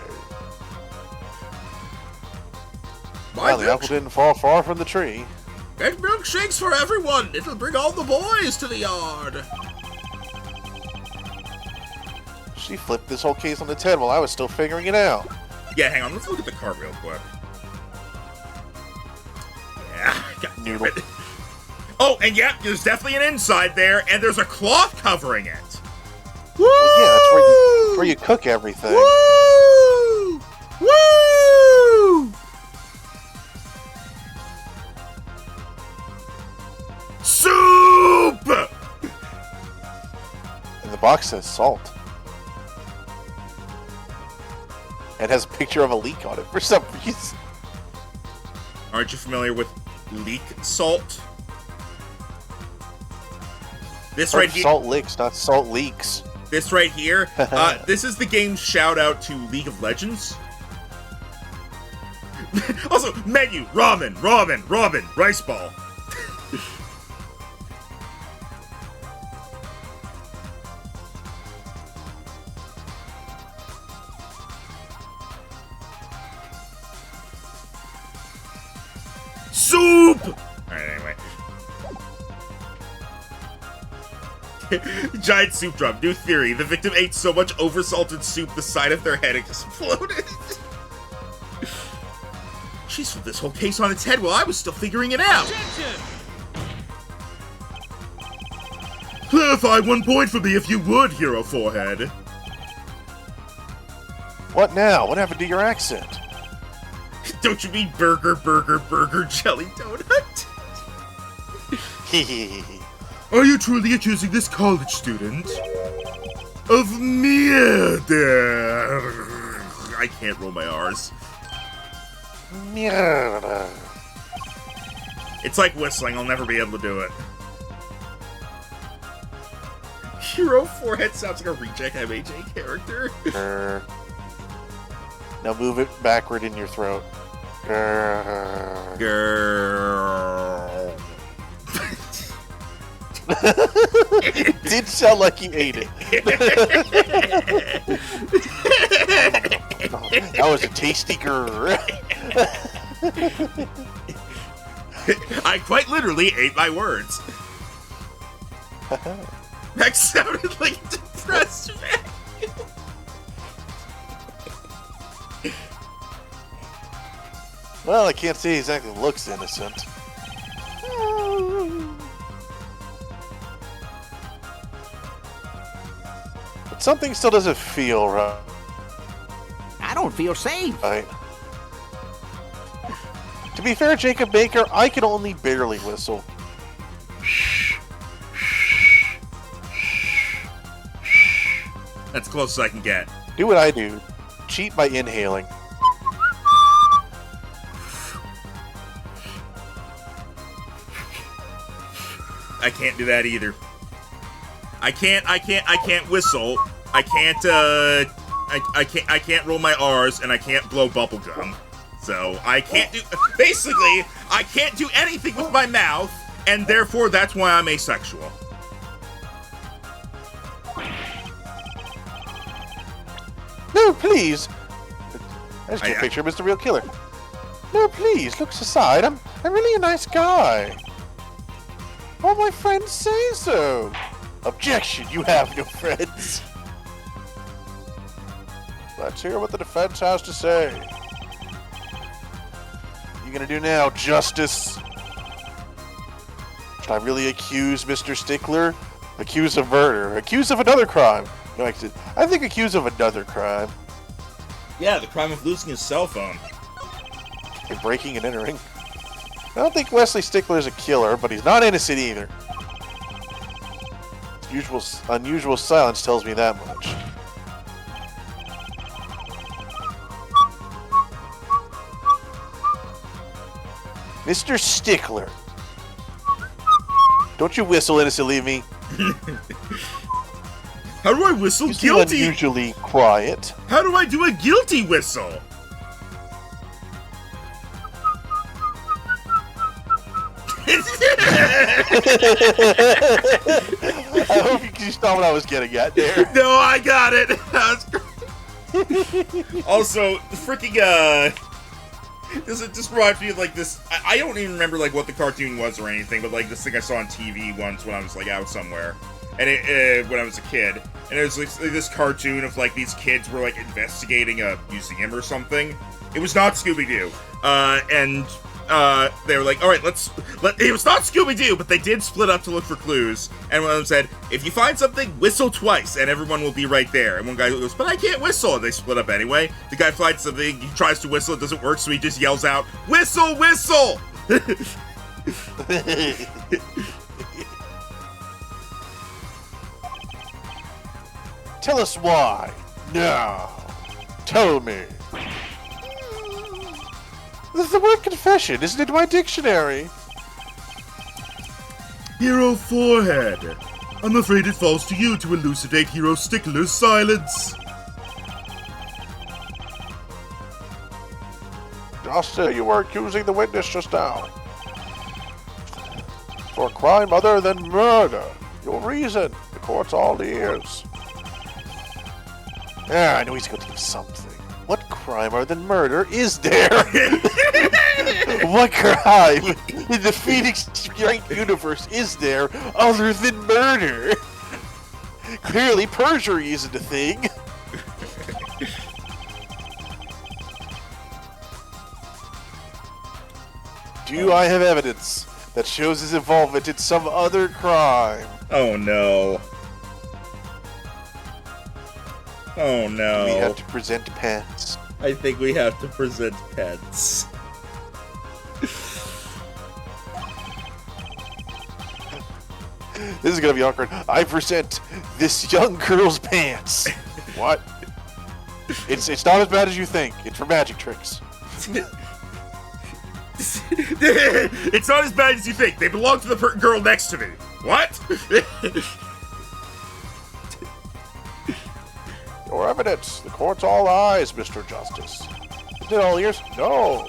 My Well, the apple didn't fall far from the tree. Get milkshakes for everyone. It'll bring all the boys to the yard. She flipped this whole case on its head while I was still figuring it out. Yeah, hang on. Let's look at the cart real quick. Yeah, God damn Noodle. it. Oh, and yeah, there's definitely an inside there, and there's a cloth covering it. Woo! Well, yeah, that's where you cook everything. Woo! Woo! Soup! And the box says salt. It has a picture of a leak on it for some reason. Aren't you familiar with leek salt? This right here. Salt licks, not salt leaks. This right here. This is the game's shout out to League of Legends. Also, menu, ramen, rice ball. Soup! Alright, anyway. Giant soup drum. New theory. The victim ate so much oversalted soup the side of their head exploded. She's flipped this whole case on its head while I was still figuring it out. Objection! Clarify 1 point for me if you would, Hero Forehead. What now? What happened to your accent? Don't you mean burger, jelly donut? Are you truly accusing this college student of murder? I can't roll my R's. Mierda. It's like whistling. I'll never be able to do it. Hero Forehead sounds like a reject MHA character. Now move it backward in your throat. Girl. It did sound like you ate it. That was a tasty grrr. I quite literally ate my words. That sounded like a depressed man. Well, I can't say he exactly looks innocent. But something still doesn't feel right. I don't feel safe. To be fair, Jacob Baker, I can only barely whistle. That's as close as I can get. Do what I do. Cheat by inhaling. I can't do that either. I can't whistle. I can't roll my R's, and I can't blow bubblegum. So I can't do, basically, I can't do anything with my mouth, and therefore that's why I'm asexual. No, please. There's a picture of Mr. Real Killer. No, please, look aside. I'm really a nice guy. All my friends say so. Objection, you have no friends. Let's hear what the defense has to say. What are you gonna do now, Justice? Should I really accuse Mr. Stickler? Accuse of murder? Accuse of another crime? No, I think accuse of another crime. Yeah, the crime of losing his cell phone. And breaking and entering. I don't think Wesley Stickler is a killer, but he's not innocent either. Unusual silence tells me that much. Mr. Stickler. Don't you whistle innocently, me. How do I whistle You seem guilty? unusually quiet. How do I do a guilty whistle? I hope you saw what I was getting at there. No, I got it. That was great. Also, freaking it just reminds me of like this. I don't even remember like what the cartoon was or anything, but like this thing I saw on TV once when I was like out somewhere, and when I was a kid, and it was like this cartoon of like these kids were like investigating a museum or something. It was not Scooby-Doo, and they were like, all right, it was not Scooby-Doo, but they did split up to look for clues, and one of them said, if you find something, whistle twice, and everyone will be right there. And one guy goes, but I can't whistle, and they split up anyway. The guy finds something, he tries to whistle, it doesn't work, so he just yells out, whistle, whistle! Tell us why. Now. Tell me. The word confession isn't in my dictionary. Hero Forehead. I'm afraid it falls to you to elucidate Hero Stickler's silence. Just say you were accusing the witness just now. For a crime other than murder. Your reason. The court's all ears. I know he's going to do something. What crime other than murder is there? What crime in the Phoenix Wright universe is there other than murder? Clearly, perjury isn't a thing. Do I have evidence that shows his involvement in some other crime? Oh no. Oh no. We have to present pets. I think we have to present pets. This is gonna be awkward. I present this young girl's pants. What? It's not as bad as you think. It's for magic tricks. It's not as bad as you think. They belong to the girl next to me. What? Your evidence. The court's all eyes, Mr. Justice. Is it all ears? No.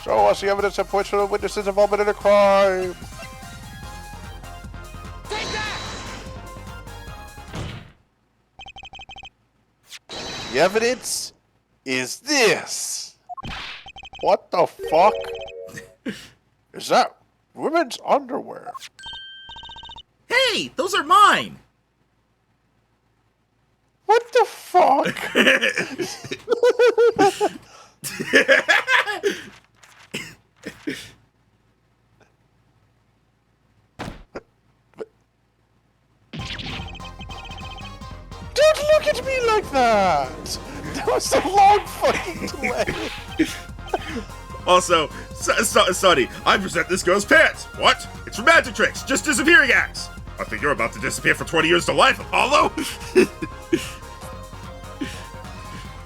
Show us the evidence that points to the witnesses' involvement in a crime. Take that! The evidence is this. What the fuck? Is that women's underwear? Hey, those are mine. What the fuck? Don't look at me like that! That was a long fucking delay. Also, Sonny, I present this girl's pants. What? It's for magic tricks, just disappearing acts. I think you're about to disappear for 20 years to life, Apollo.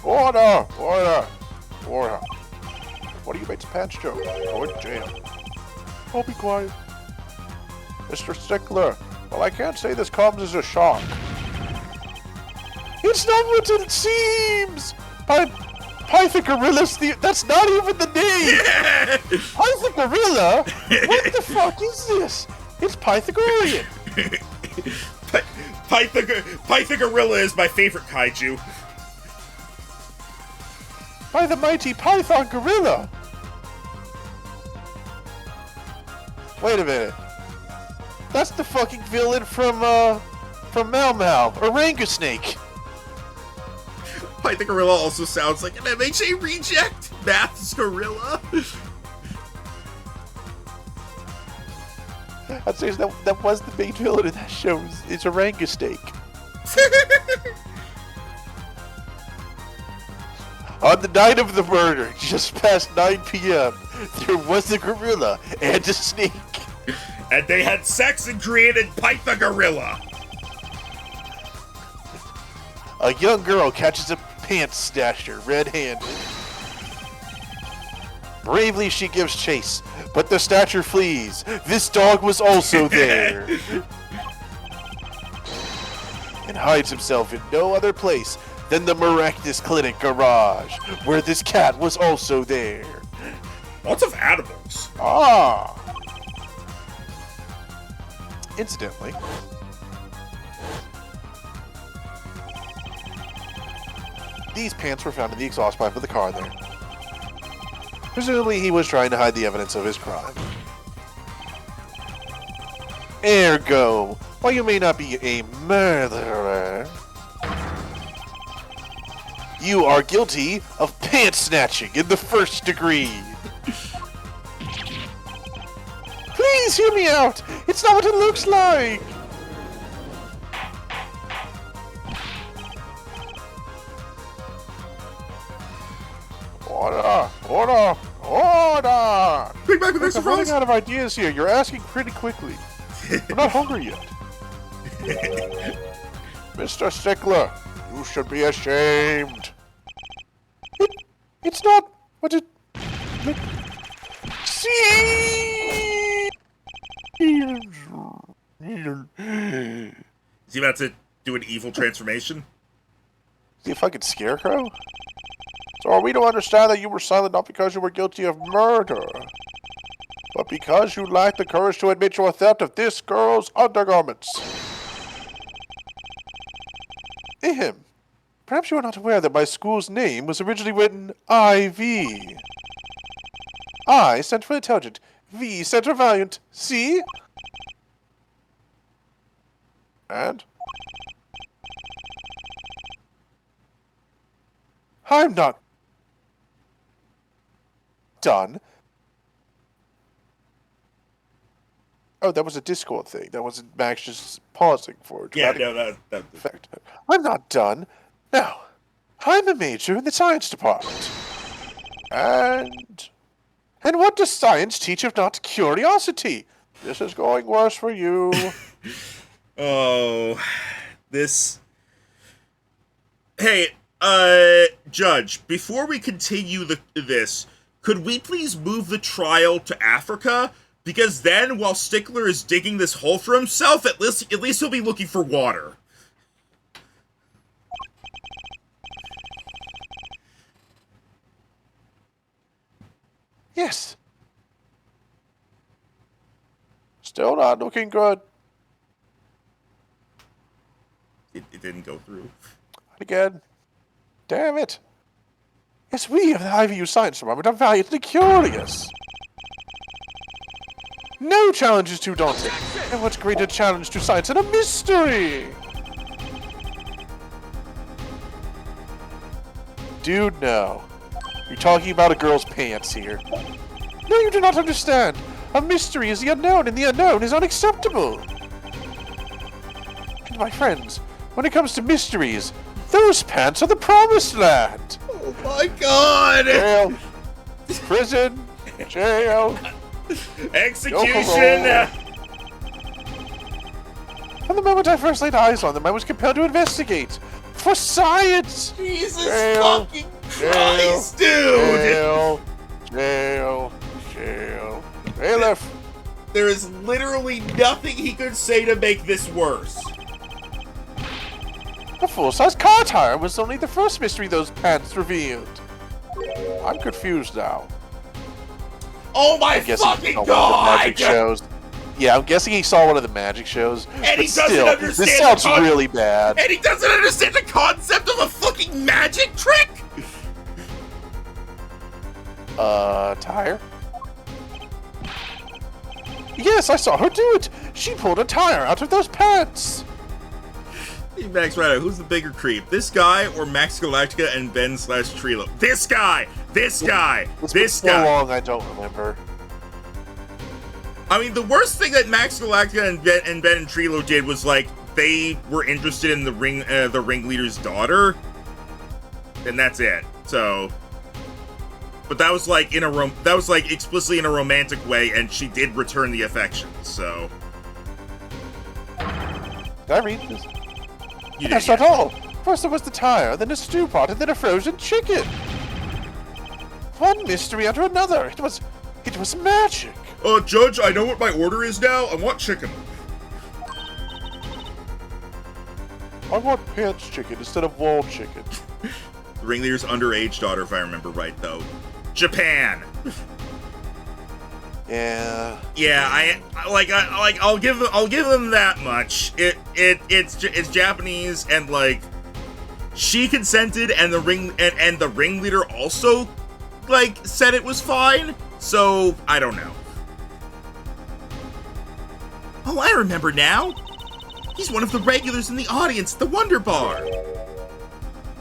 Order! Order! Order! What do you make the pants joke? Go in jail. I'll be quiet. Mr. Stickler, well, I can't say this comes as a shock. It's not what it seems! Pythagorillas, that's not even the name! Yeah! Pythagorilla? What the fuck is this? It's Pythagorean! Pythagorilla is my favorite kaiju. By the mighty Python Gorilla! Wait a minute. That's the fucking villain from Mau Mau, Orangusnake. Pythagorilla also sounds like an MHA reject. Maths gorilla. I'd say that was the main villain of that show. It's Orangusnake. On the night of the murder, just past 9 p.m., there was a gorilla and a snake. And they had sex and created Pythagorilla. A young girl catches a pants snatcher red-handed. Bravely she gives chase, but the snatcher flees. This dog was also there. And hides himself in no other place than the Miraculous Clinic garage, where this cat was also there. Lots of animals. Ah! Incidentally, these pants were found in the exhaust pipe of the car there. Presumably he was trying to hide the evidence of his crime. Ergo, while you may not be a murderer, you are guilty of pants snatching in the first degree. Please hear me out. It's not what it looks like. Order! Order! Order! Big Mac with I'm extra running fries. out of ideas here. You're asking pretty quickly. We're not hungry yet. Mr. Stickler, you should be ashamed. It's not what it... See? Is he about to do an evil transformation? See a fucking scarecrow? So are we to understand that you were silent not because you were guilty of murder, but because you lacked the courage to admit your theft of this girl's undergarments? Ahem. Perhaps you are not aware that my school's name was originally written IV. I stand for intelligent, V stands for valiant, see? And? I'm not done. Oh, that was a Discord thing. That wasn't Max just pausing for Yeah, dramatic no, that effect. I'm not done. Now, I'm a major in the science department. And what does science teach if not curiosity? This is going worse for you. Oh, this. Hey, Judge, before we continue this, could we please move the trial to Africa? Because then, while Stickler is digging this hole for himself, at least he'll be looking for water. Yes. Still not looking good. It didn't go through. Again. Damn it. Yes, we of the IVU Science Department are valiantly curious. No challenge is too daunting. And what's greater challenge to science than a mystery? Dude, no. You're talking about a girl's pants here. No, you do not understand. A mystery is the unknown, and the unknown is unacceptable. And my friends, when it comes to mysteries, those pants are the promised land. Oh my god! Jail, prison, jail, Execution! From the moment I first laid eyes on them, I was compelled to investigate. For science! Jesus Jail, fucking Christ, dude! Jail. Bailiff! There is literally nothing he could say to make this worse. The full-size car tire was only the first mystery those pants revealed. I'm confused now. Oh my I'm guessing he fucking saw one of the magic god! shows. Yeah, I'm guessing he saw one of the magic shows. And but he doesn't still, understand this the sounds con- really bad. And he doesn't understand the concept of a fucking magic trick! Tire? Yes, I saw her do it! She pulled a tire out of those pants! Hey, Max Rado, who's the bigger creep? This guy or Max Galactica and Ben/Trilo? This guy! This guy! It's This been so guy! long, I don't remember. I mean, the worst thing that Max Galactica and Ben and Trilo did was, like, they were interested in the ringleader's daughter. And that's it. So... But that was like explicitly in a romantic way, and she did return the affection. So Did I read this? you That's did, not all. First there was the tire, then a stew pot, and then a frozen chicken. One mystery after another. It was magic. Judge, I know what my order is now. I want chicken. I want pants chicken instead of wall chicken. The ringleader's underage daughter, if I remember right, though. Japan. Yeah. Yeah, I'll give them that much. It's Japanese, and like she consented, and the ringleader also like said it was fine. So I don't know. Oh, I remember now. He's one of the regulars in the audience at the Wonder Bar.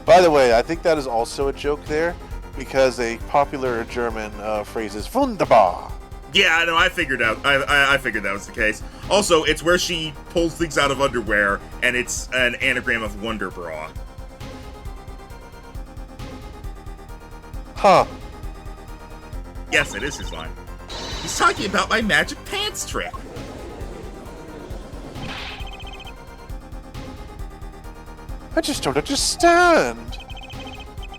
By the way, I think that is also a joke there, because a popular German phrase is wunderbar. Yeah, I know. I figured out. I figured that was the case. Also, it's where she pulls things out of underwear, and it's an anagram of Wonder Bra. Huh. Yes, it is his line. He's talking about my magic pants trick. I just don't understand.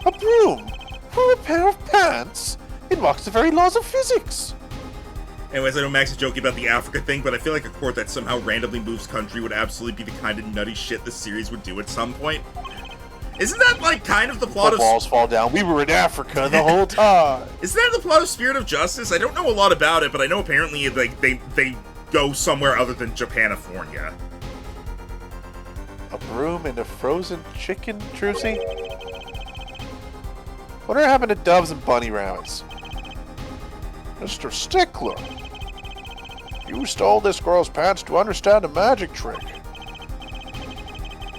A broom for a pair of pants? It mocks the very laws of physics. Anyways, I know Max is joking about the Africa thing, but I feel like a court that somehow randomly moves country would absolutely be the kind of nutty shit this series would do at some point. Isn't that, like, kind of the plot The of... walls fall down. We were in Africa the whole time. Isn't that the plot of Spirit of Justice? I don't know a lot about it, but I know apparently, like, they go somewhere other than Japanifornia. A broom and a frozen chicken, Trucy? Whatever happened to doves and bunny rabbits? Mr. Stickler, you stole this girl's pants to understand a magic trick.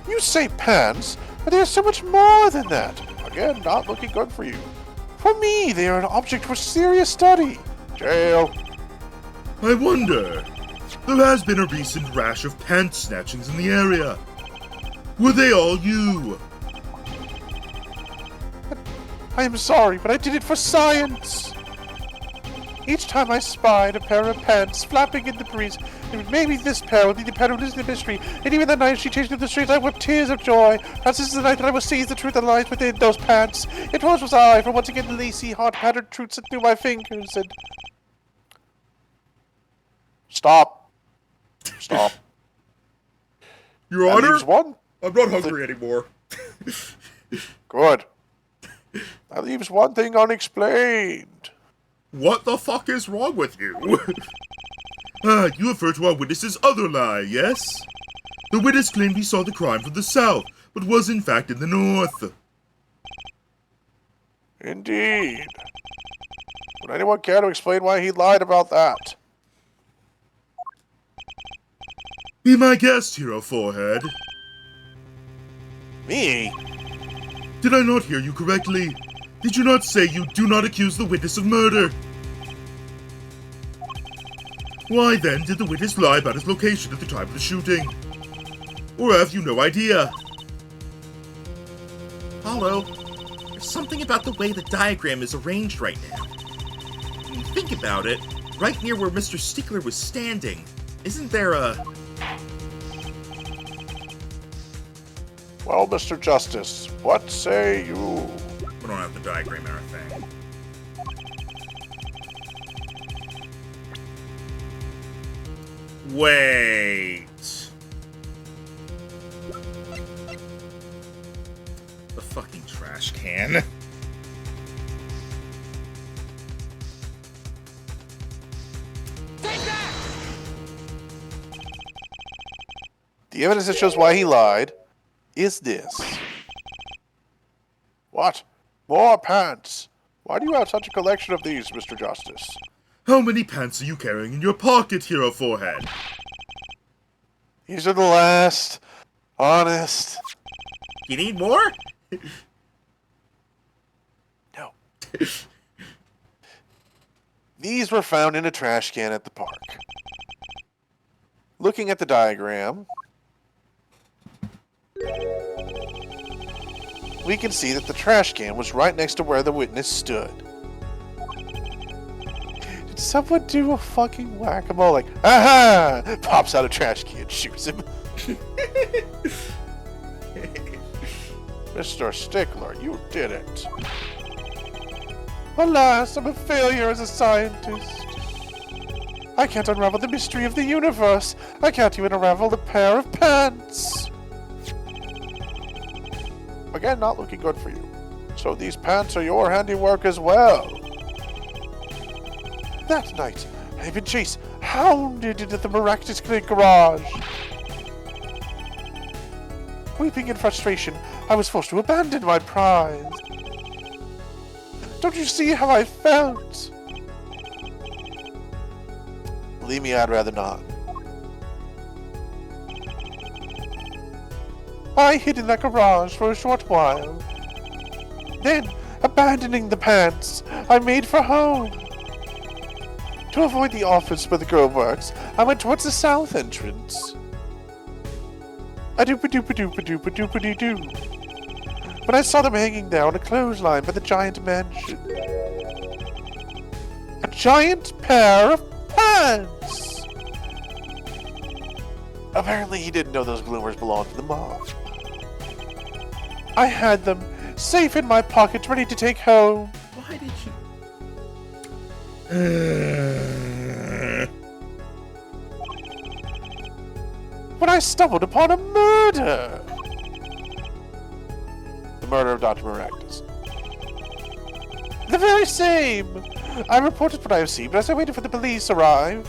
You say pants, but there's so much more than that. Again, not looking good for you. For me, they are an object for serious study. Jail. I wonder, There has been a recent rash of pants snatchings in the area. Were they all you? I am sorry, but I did it for science. Each time I spied a pair of pants flapping in the breeze, maybe this pair would be the pair who lives in the mystery. And even the night she chased me through the streets, I wept tears of joy. Perhaps this is the night that I will seize the truth that lies within those pants. It was I, for once again the lacy, hot-patterned truth slipped through my fingers and... Stop. Stop. Your That Honor, leaves one. I'm not hungry anymore. Good. That leaves one thing unexplained. What the fuck is wrong with you? You refer to our witness's other lie, yes? The witness claimed he saw the crime from the south, but was in fact in the north. Indeed. Would anyone care to explain why he lied about that? Be my guest, Hero Forehead. Me? Did I not hear you correctly? Did you not say you do not accuse the witness of murder? Why then did the witness lie about his location at the time of the shooting? Or have you no idea? Hollow, there's something about the way the diagram is arranged right now. When you think about it, right near where Mr. Stickler was standing, isn't there a... Well, Mr. Justice, what say you? We don't have the diagram in our thing. Wait. The fucking trash can. Take that! The evidence that shows why he lied is this. What? More pants? Why do you have such a collection of these, Mr. Justice? How many pants are you carrying in your pocket, Hero Forehead? These are the last. Honest. You need more? No. These were found in a trash can at the park. Looking at the diagram, we can see that the trash can was right next to where the witness stood. Did someone do a fucking whack-a-mole like, aha! Pops out a trash can, shoots him. Mr. Stickler, you did it. Alas, I'm a failure as a scientist. I can't unravel the mystery of the universe. I can't even unravel the pair of pants. Again, not looking good for you. So these pants are your handiwork as well. That night, I've been chased, hounded into the miraculous garage. Weeping in frustration, I was forced to abandon my prize. Don't you see how I felt? Believe me, I'd rather not. I hid in that garage for a short while. Then, abandoning the pants, I made for home. To avoid the office where the girl works, I went towards the south entrance. A-doop-a-doop-a-doop-a-doop-a-doop-a-doop-a-doo. When I saw them hanging there on a clothesline by the giant mansion. A giant pair of pants! Apparently he didn't know those bloomers belonged to the mob. I had them, safe in my pocket, ready to take home. Why did you... When I stumbled upon a murder. The murder of Dr. Maragdas. The very same! I reported what I have seen, but as I waited for the police to arrive,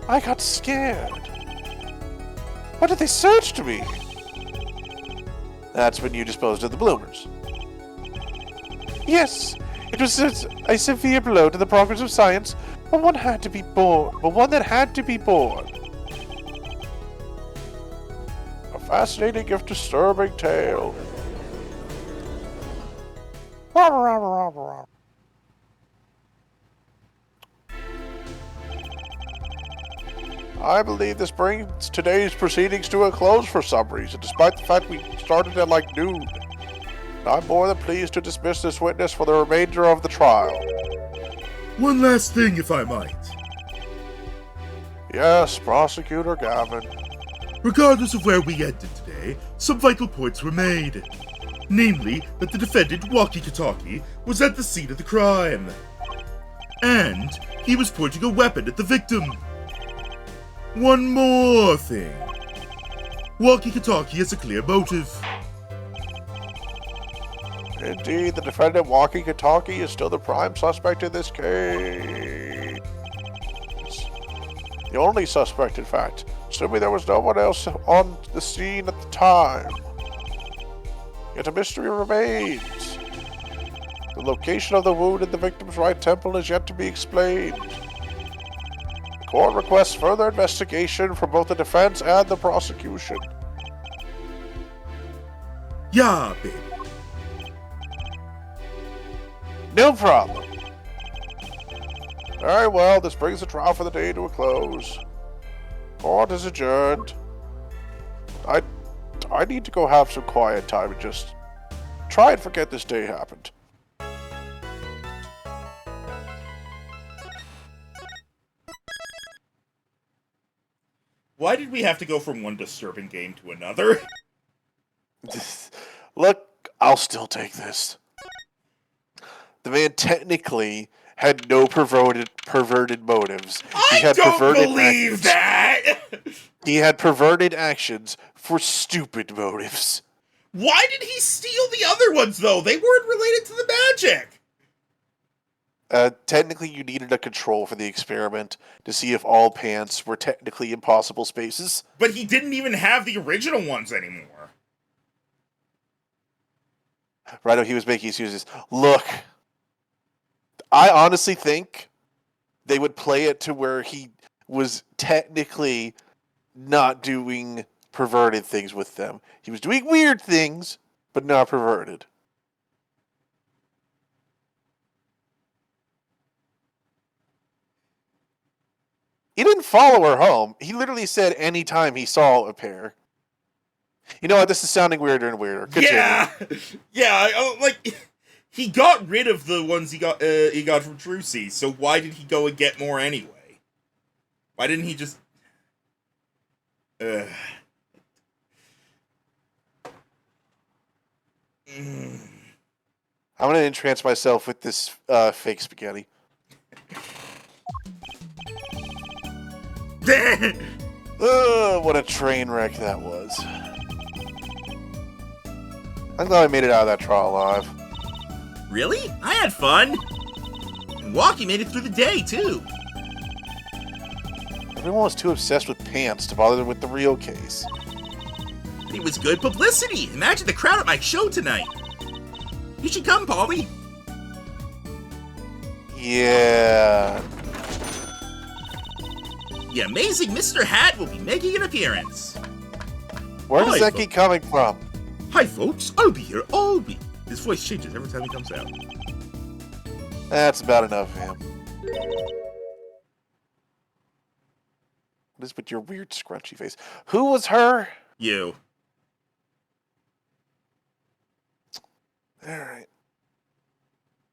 I got scared. What did they search me? That's when you disposed of the bloomers. Yes, it was a severe blow to the progress of science, but one had to be born. But one that had to be born. A fascinating if disturbing tale. I believe this brings today's proceedings to a close for some reason, despite the fact we started at like noon. I'm more than pleased to dismiss this witness for the remainder of the trial. One last thing, if I might. Yes, Prosecutor Gavin. Regardless of where we ended today, some vital points were made. Namely, that the defendant, Walkie-Talkie, was at the scene of the crime. And he was pointing a weapon at the victim. One more thing. Walkie-Talkie has a clear motive. Indeed, the defendant Walkie-Talkie is still the prime suspect in this case. The only suspect, in fact, assuming there was no one else on the scene at the time. Yet a mystery remains. The location of the wound in the victim's right temple is yet to be explained. The court requests further investigation from both the defense and the prosecution. Yeah, baby. No problem. Very well, this brings the trial for the day to a close. Court is adjourned. I need to go have some quiet time and just try and forget this day happened. Why did we have to go from one disturbing game to another? Look, I'll still take this. The man technically had no perverted motives. I don't believe that! He had perverted actions for stupid motives. Why did he steal the other ones, though? They weren't related to the magic! Technically, you needed a control for the experiment to see if all pants were technically impossible spaces. But he didn't even have the original ones anymore. Right, he was making excuses. Look, I honestly think they would play it to where he was technically not doing perverted things with them. He was doing weird things, but not perverted. He didn't follow her home. He literally said anytime he saw a pair. You know what? This is sounding weirder and weirder. Continue. Yeah. Like he got rid of the ones he got from Drusi. So why did he go and get more anyway? Why didn't he just? I'm gonna entrance myself with this fake spaghetti. What a train wreck that was. I'm glad I made it out of that trial alive. Really? I had fun. And Walkie made it through the day too. Everyone was too obsessed with pants to bother with the real case. It was good publicity. Imagine the crowd at my show tonight. You should come, Paulie. Yeah. The amazing Mr. Hat will be making an appearance. Where does that keep coming from? Hi, folks. I'll be here all week. His voice changes every time he comes out. That's about enough of him. What is with your weird scrunchy face? Who was her? You. Alright.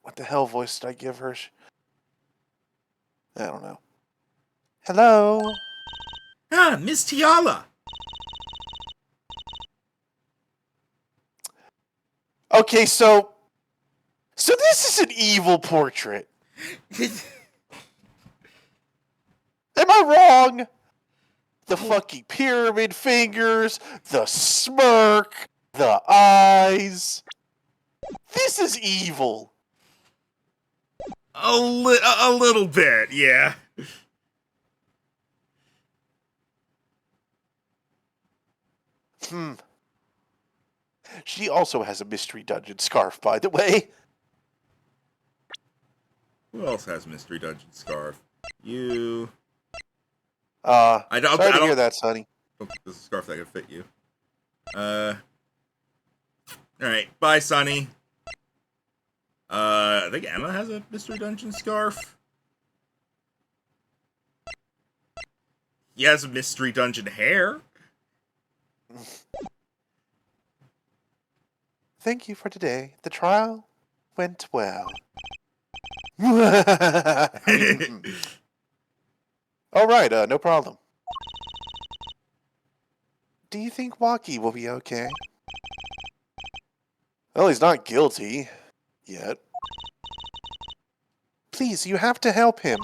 What the hell voice did I give her? I don't know. Hello? Ah, Miss Tiala. Okay, so this is an evil portrait. Am I wrong? The fucking pyramid fingers, the smirk, the eyes. This is evil. A little bit, yeah. She also has a Mystery Dungeon scarf, by the way. Who else has Mystery Dungeon scarf? You. Sorry to hear that, Sonny. Oh, this is a scarf that can fit you. Alright, bye, Sonny. I think Emma has a Mystery Dungeon scarf. He has a mystery dungeon hair. Thank you for today. The trial went well. All right, no problem. Do you think Waki will be okay? Well, he's not guilty. Yet. Please, you have to help him.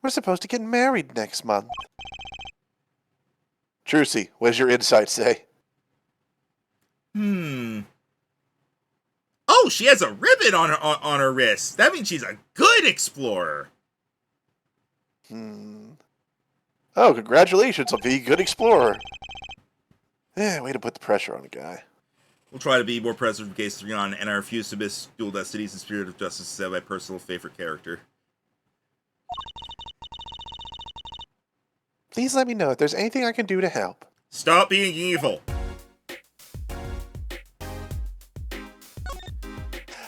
We're supposed to get married next month. Trucy, what does your insight say? Oh, she has a ribbon on her wrist. That means she's a good explorer. Oh, congratulations on being a good explorer. Yeah, way to put the pressure on a guy. We'll try to be more present for Case 3 on, and I refuse to miss Dual Destinies and Spirit of Justice is my personal favorite character. Please let me know if there's anything I can do to help. Stop being evil.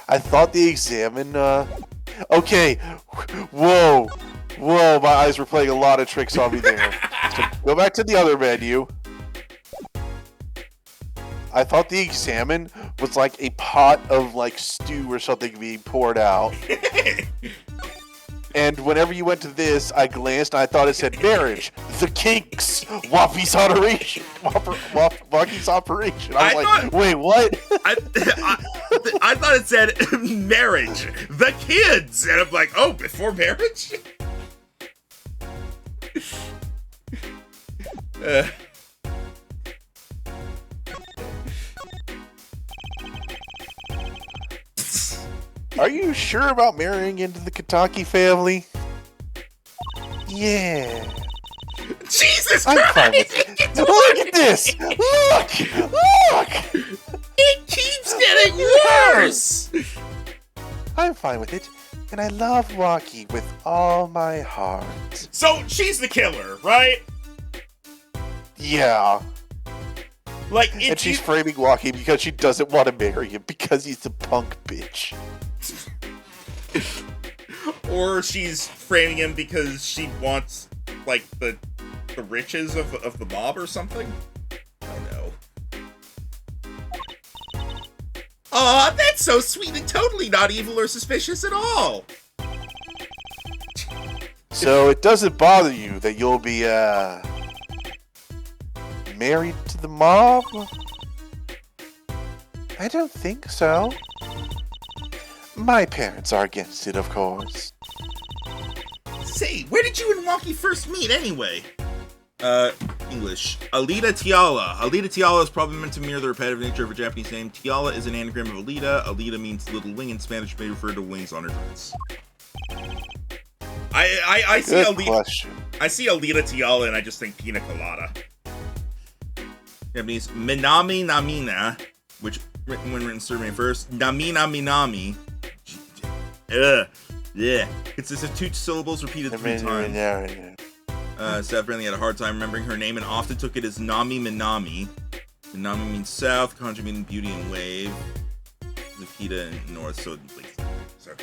I thought the examine, Okay. Whoa. Whoa, my eyes were playing a lot of tricks on me there. So go back to the other menu. I thought the examine was like a pot of like stew or something being poured out. And whenever you went to this, I glanced and I thought it said marriage, the kinks, Wappy's operation. Wappy's operation. I was like, wait, what? I thought it said marriage, the kids. And I'm like, oh, before marriage? Are you sure about marrying into the Kitaki family? Yeah. Jesus I'm Christ! fine with it. Look at this! Look! Look! It keeps getting worse! I'm fine with it, and I love Waki with all my heart. So, she's the killer, right? Yeah. Like, And she's framing Waki because she doesn't want to marry him because he's a punk bitch. Or she's framing him because she wants, like, the riches of the mob or something? I don't know. Aw, that's so sweet and totally not evil or suspicious at all! So it doesn't bother you that you'll be, married to the mob? I don't think so. My parents are against it, of course. Say, where did you and Wonky first meet anyway? English. Alita Tiala. Alita Tiala is probably meant to mirror the repetitive nature of a Japanese name. Tiala is an anagram of Alita. Alita means little wing. In Spanish, may refer to wings on her dress. I see Good Alita. question. I see Alita Tiala and I just think pina colada. Japanese Minami Namina, which when written survey first, Namina Minami. Yeah. Consists of 2 syllables repeated 3 times. Staff apparently had a hard time remembering her name and often took it as Nami Minami. Minami means south, kanji meaning beauty and wave. Zakita and north, so like, sorry.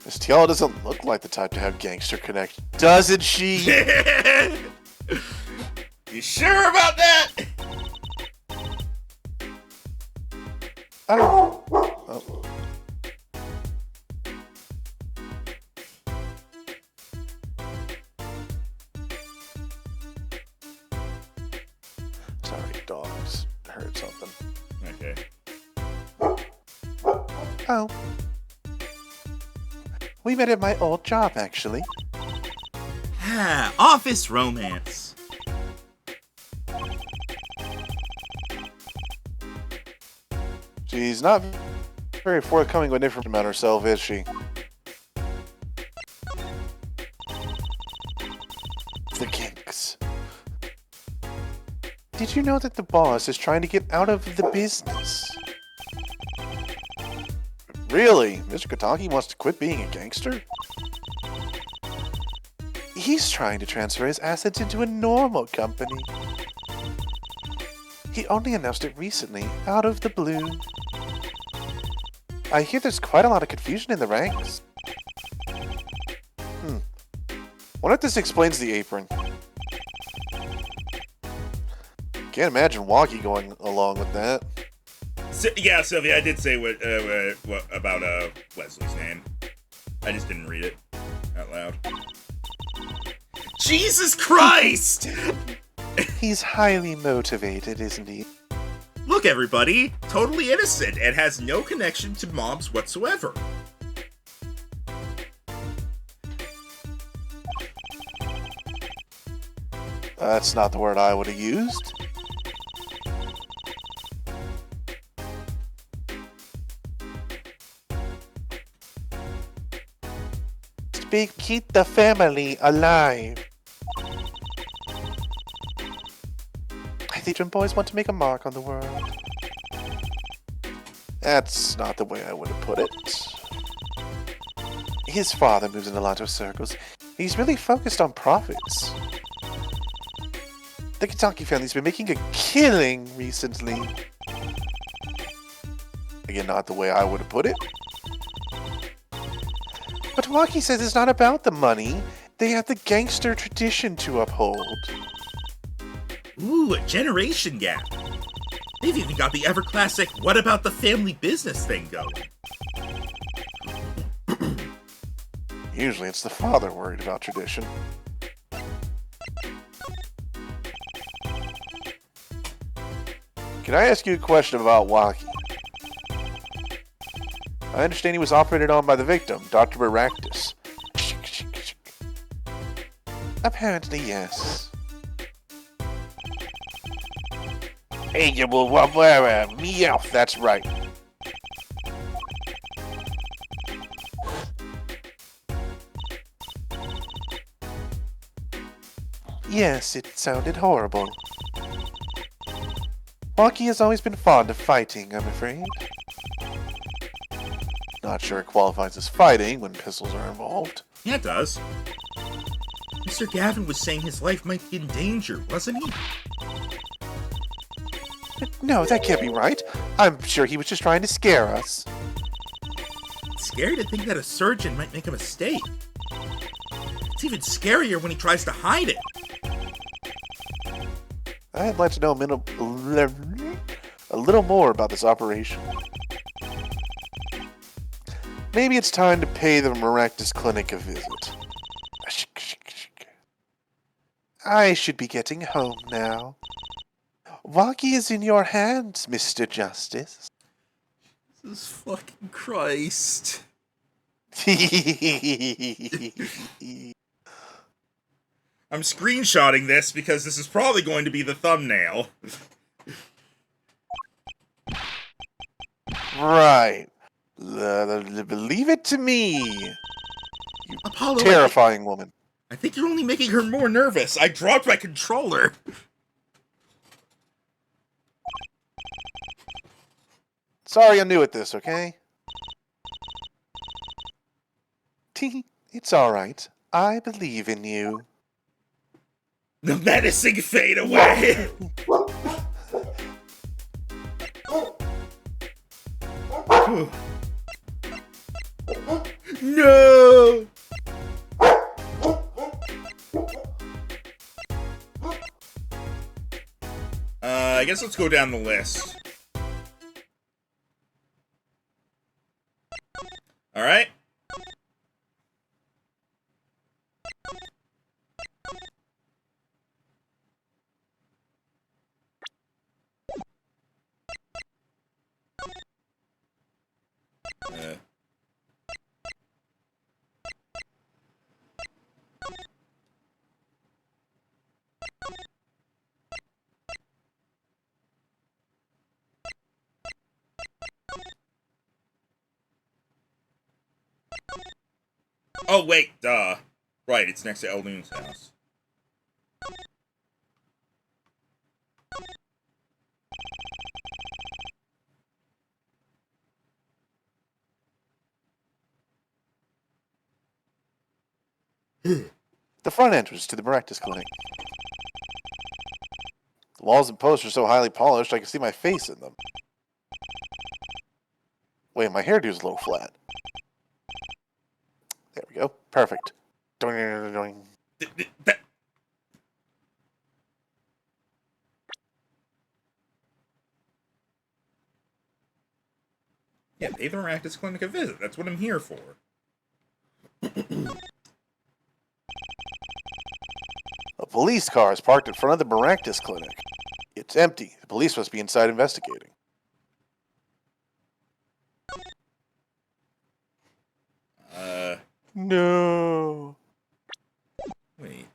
This Tiala doesn't look like the type to have gangster connection, doesn't she? You sure about that? I don't. Oh. Sorry, dogs. Heard something. Okay. Oh. We met at my old job, actually. Office romance. She's not very forthcoming with information about herself, is she? The kinks. Did you know that the boss is trying to get out of the business? Really? Mr. Kataki wants to quit being a gangster? He's trying to transfer his assets into a normal company. He only announced it recently, out of the blue. I hear there's quite a lot of confusion in the ranks. Wonder if this explains the apron. Can't imagine Wonky going along with that. Yeah, Sylvia, I did say what about Wesley's name. I just didn't read it out loud. Jesus Christ! He's highly motivated, isn't he? Look, everybody, totally innocent and has no connection to mobs whatsoever. That's not the word I would have used. Keep the family alive. I think Jim boys want to make a mark on the world. That's not the way I would have put it. His father moves in a lot of circles. He's really focused on profits. The Kentucky family's been making a killing recently. Again, not the way I would have put it. But Wonky says it's not about the money. They have the gangster tradition to uphold. Ooh, a generation gap. They've even got the ever-classic "what about the family business" thing going. Usually it's the father worried about tradition. Can I ask you a question about Wonky? I understand he was operated on by the victim, Dr. Baractus. Apparently, yes. Hey, you will meow. That's right. Yes, it sounded horrible. Wonky has always been fond of fighting, I'm afraid. Not sure it qualifies as fighting when pistols are involved. Yeah, it does. Mr. Gavin was saying his life might be in danger, wasn't he? No, that can't be right. I'm sure he was just trying to scare us. Scary to think that a surgeon might make a mistake. It's even scarier when he tries to hide it. I'd like to know a little more about this operation. Maybe it's time to pay the Maractus Clinic a visit. I should be getting home now. Wonky is in your hands, Mr. Justice. Jesus fucking Christ. I'm screenshotting this because this is probably going to be the thumbnail. Right. Leave it to me. You Apollo, terrifying woman. I think you're only making her more nervous. I dropped my controller. Sorry I'm new at this, okay? It's alright. I believe in you. The menacing fade away. No. I guess let's go down the list. All right. Oh, wait, duh. Right, it's next to Eldoon's house. The front entrance to the Baractus Clinic. The walls and posts are so highly polished I can see my face in them. Wait, my hairdo's a little flat. There we go. Perfect. Doing. That... Yeah, pay the Maractus Clinic a visit. That's what I'm here for. A police car is parked in front of the Maractus Clinic. It's empty. The police must be inside investigating. No. Wait.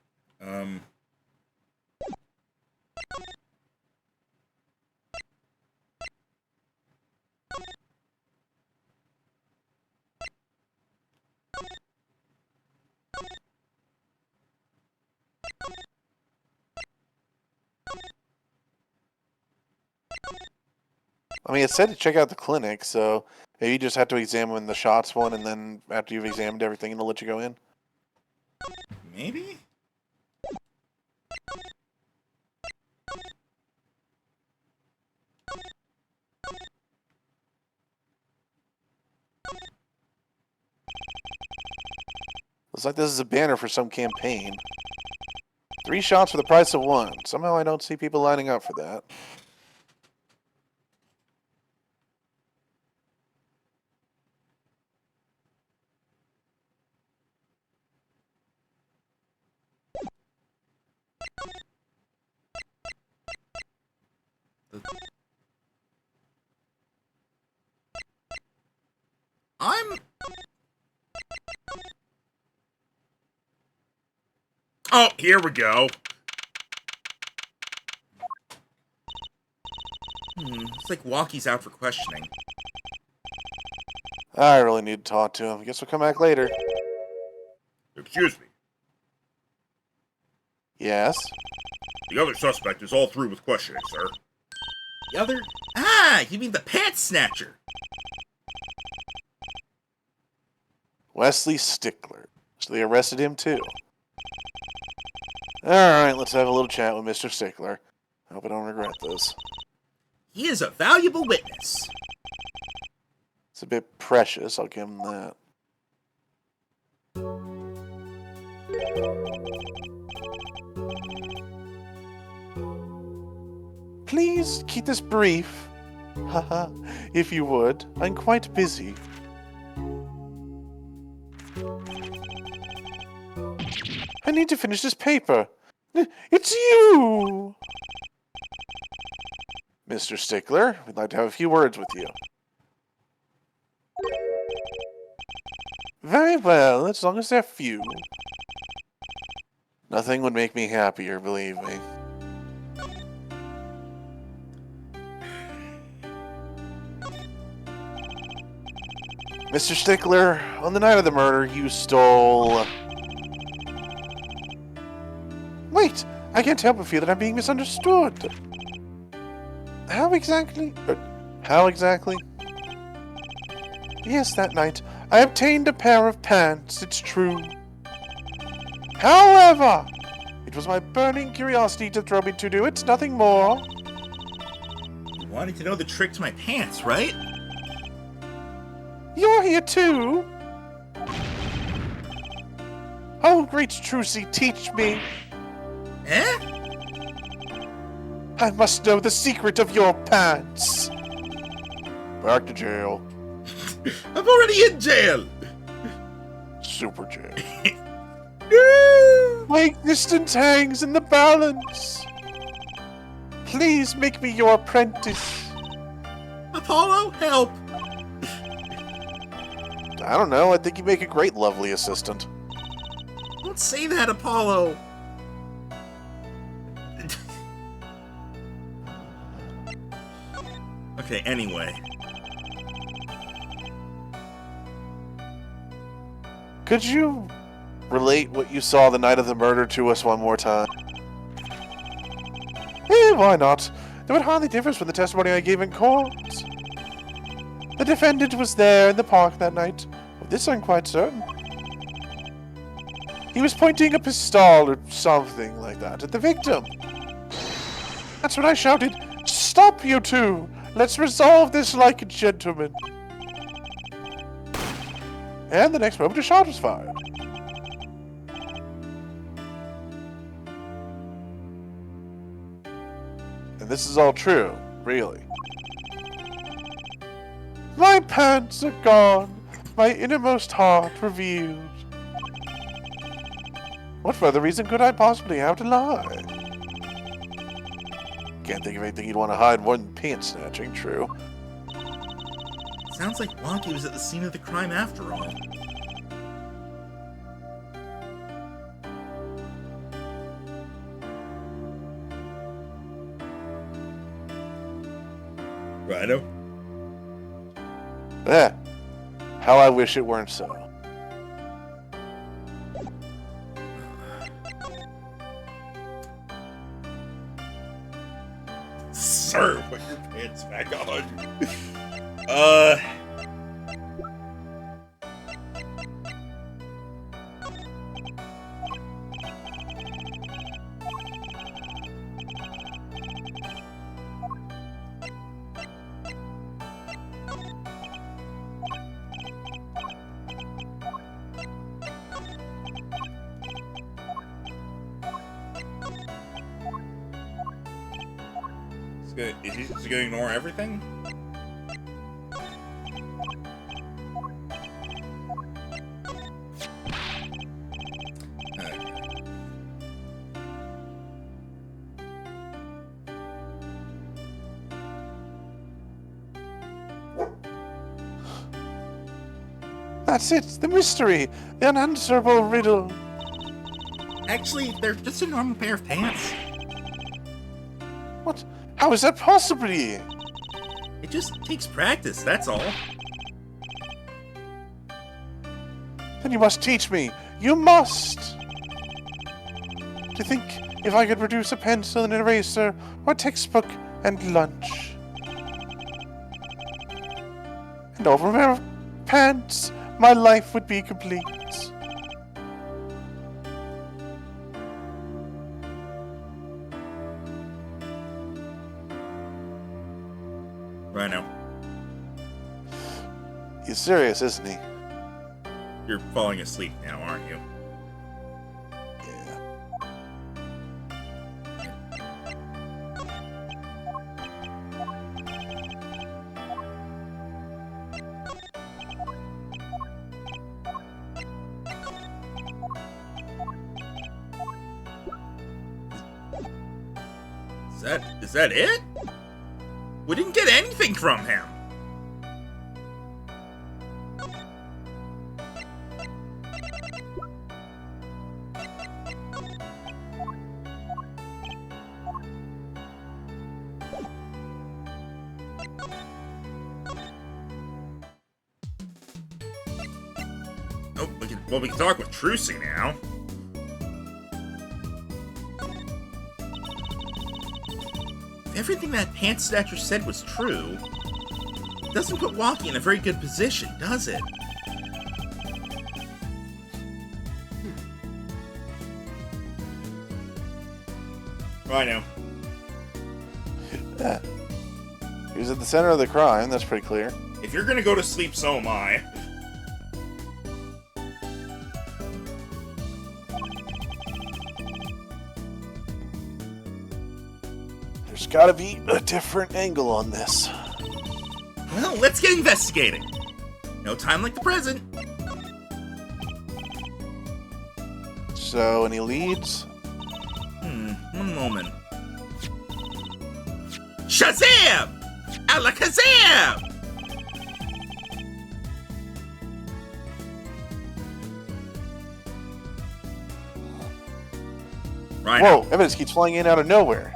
I mean, it said to check out the clinic, so maybe you just have to examine the shots one, and then after you've examined everything, it'll let you go in. Maybe? Looks like this is a banner for some campaign. 3 shots for the price of 1. Somehow I don't see people lining up for that. I'm... Oh, here we go. It's like Walkie's out for questioning. I really need to talk to him. I guess we'll come back later. Excuse me. Yes? The other suspect is all through with questioning, sir. The other? Ah, you mean the pants snatcher. Wesley Stickler. So they arrested him too. Alright, let's have a little chat with Mr. Stickler. I hope I don't regret this. He is a valuable witness. It's a bit precious, I'll give him that. Please keep this brief. Haha, if you would. I'm quite busy. I need to finish this paper. It's you! Mr. Stickler, we'd like to have a few words with you. Very well, as long as they're few. Nothing would make me happier, believe me. Mr. Stickler, on the night of the murder, you stole... Wait! I can't help but feel that I'm being misunderstood. How exactly? How exactly? Yes, that night, I obtained a pair of pants, it's true. However, it was my burning curiosity to throw me to do it, nothing more. You wanted to know the trick to my pants, right? You're here too? Oh, great Trucy, teach me. Eh? I must know the secret of your pants. Back to jail. I'm already in jail. Super jail. No! My existence hangs in the balance. Please make me your apprentice. Apollo, help! I don't know, I think you make a great lovely assistant. Don't say that, Apollo. Okay, anyway. Could you relate what you saw the night of the murder to us one more time? Why not? There would hardly differ from the testimony I gave in court. The defendant was there in the park that night. Of this I'm quite certain. He was pointing a pistol or something like that at the victim. That's when I shouted, "Stop, you two! Let's resolve this like a gentleman." And the next moment a shot was fired. And this is all true, really. My pants are gone, my innermost heart revealed. What further reason could I possibly have to lie? Can't think of anything you'd want to hide more than pants snatching, true. Sounds like Wonky was at the scene of the crime after all. Rhino? How I wish it weren't so. Sir, put your pants back on. Is he going to ignore everything? That's it, the mystery, the unanswerable riddle. Actually, they're just a normal pair of pants. What? How is that possibly? It just takes practice, that's all. Then you must teach me. You must! To think if I could produce a pencil and an eraser, or a textbook and lunch. And over a pair of pants, my life would be complete. Rhino, He's serious, isn't he? you're falling asleep now, aren't you? Yeah. Is that it? We didn't get anything from him. Oh, we can talk with Trucy now. If everything that pants snatcher said was true, it doesn't put Wonky in a very good position, does it? I know. He was at the center of the crime, that's pretty clear. If you're gonna go to sleep, so am I. There's gotta be a different angle on this. Well, let's get investigating. No time like the present. So, any leads? One moment. Shazam! Alakazam! Rhino. Whoa, evidence keeps flying in out of nowhere.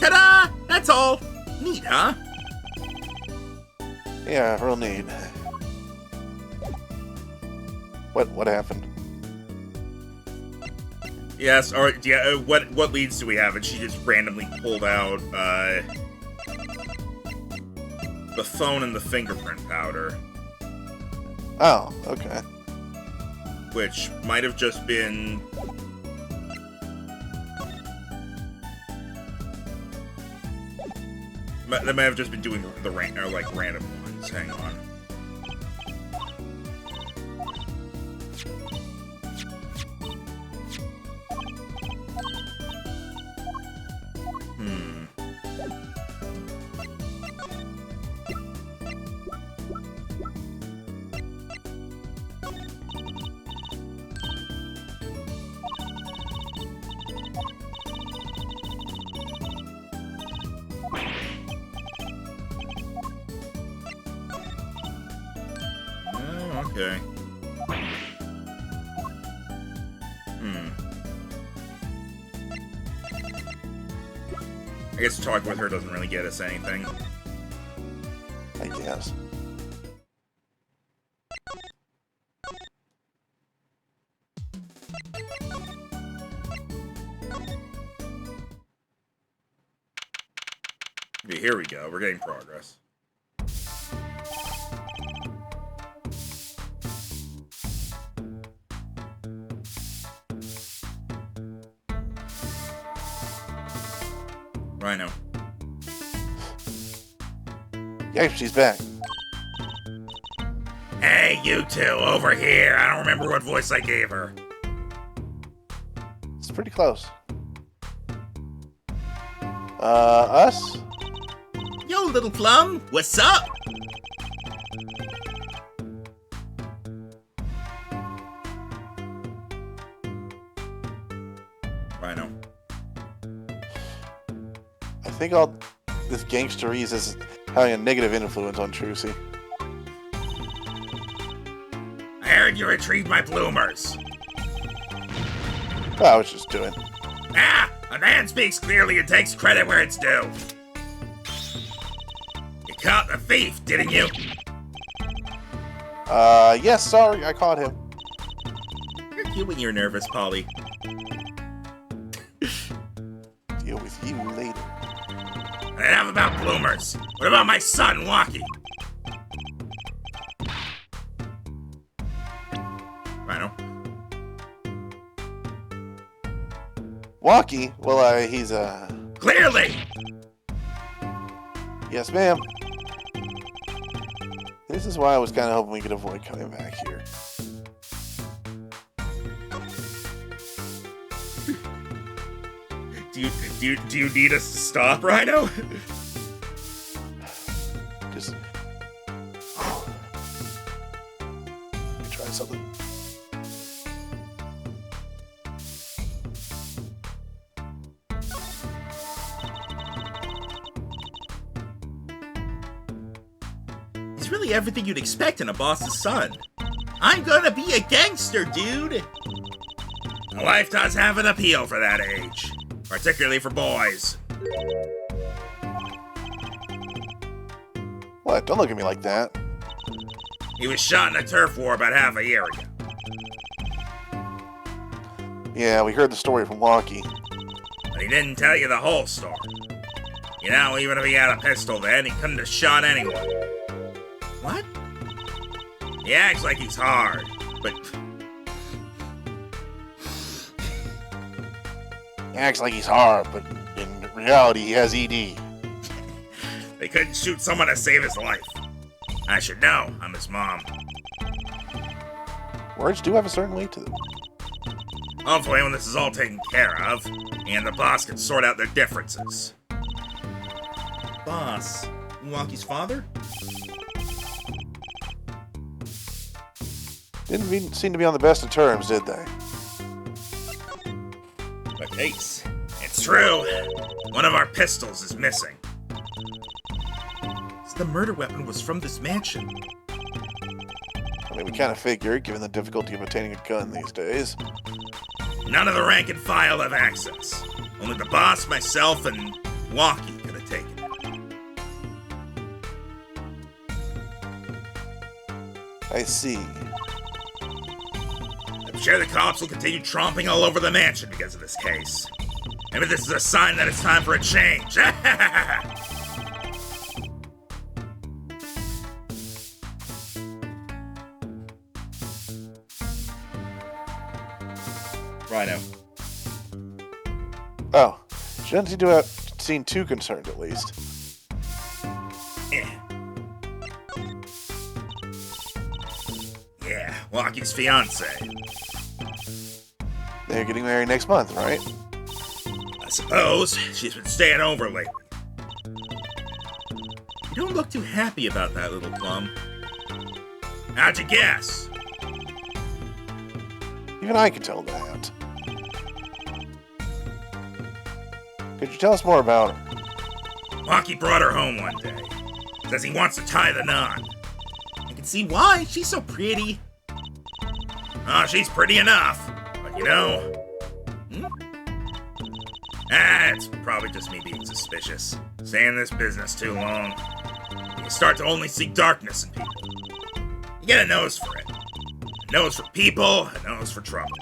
Ta-da! That's all. Neat, huh? Yeah, real neat. What happened? Yes, or yeah. What leads do we have? And she just randomly pulled out the phone and the fingerprint powder, Oh, okay. which might have just been. They might have just been doing the random ones. Hang on. Hmm. Okay. I guess talking with her doesn't really get us anything. I guess. Okay, here we go. We're getting progress. Rhino. Yep, she's back. Hey, you two, over here. I don't remember what voice I gave her. It's pretty close. Us? Yo, little plum, what's up? Rhino. I think all this gangsterese is having a negative influence on Trucy. I heard you retrieved my bloomers. I was just doing. Ah! A man speaks clearly and takes credit where it's due. You caught the thief, didn't you? Yes, sorry, I caught him. You're cute when you're nervous, Polly. Deal with you later. Enough about bloomers. What about my son, Walkie? Rhino. Walkie? Well, he's, Clearly! Yes, ma'am. This is why I was kind of hoping we could avoid coming back here. Do you need us to stop, Rhino? Just... try something. He's really everything you'd expect in a boss's son. I'm gonna be a gangster, dude! Life does have an appeal for that age. Particularly for boys. What? Don't look at me like that. He was shot in a turf war about half a year ago. Yeah, we heard the story from Walkie. But he didn't tell you the whole story. You know, even if he had a pistol then, he couldn't have shot anyone. What? He acts like he's hard, but... He acts like he's hard, but in reality, he has ED. They couldn't shoot someone to save his life. I should know. I'm his mom. Words do have a certain weight to them. Hopefully when this is all taken care of, he and the boss can sort out their differences. Boss? Milwaukee's father? Didn't seem to be on the best of terms, did they? The case. It's true. One of our pistols is missing. So the murder weapon was from this mansion. I mean, we kind of figured, given the difficulty of obtaining a gun these days. None of the rank and file have access. Only the boss, myself, and Walkie could have taken it. I see. I'm sure the cops will continue tromping all over the mansion because of this case. Maybe this is a sign that it's time for a change. Rhino. Oh, she doesn't seem to have seemed too concerned, at least. Yeah, Walkie's fiance. They're getting married next month, right? I suppose she's been staying over lately. You don't look too happy about that, little plum. How'd you guess? Even I can tell that. Could you tell us more about her? Walkie brought her home one day. Says he wants to tie the knot. I can see why. She's so pretty. Oh, she's pretty enough. But you know... it's probably just me being suspicious. Stay in this business too long. You start to only see darkness in people. You get a nose for it. A nose for people, a nose for trouble.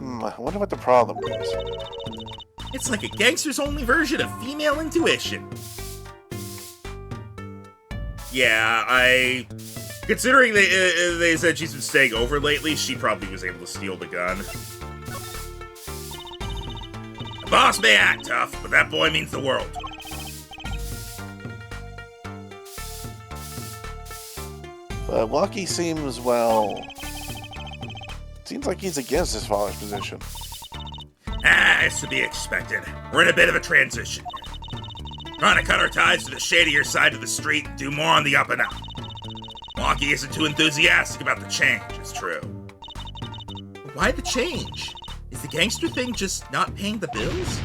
I wonder what the problem is. It's like a gangster's only version of female intuition. Yeah, considering they said she's been staying over lately, she probably was able to steal the gun. The boss may act tough, but that boy means the world to him. But Lucky seems, well... Seems like he's against his father's position. It's to be expected. We're in a bit of a transition. Trying to cut our ties to the shadier side of the street and do more on the up and up. Lucky isn't too enthusiastic about the change, it's true. Why the change? Is the gangster thing just not paying the bills?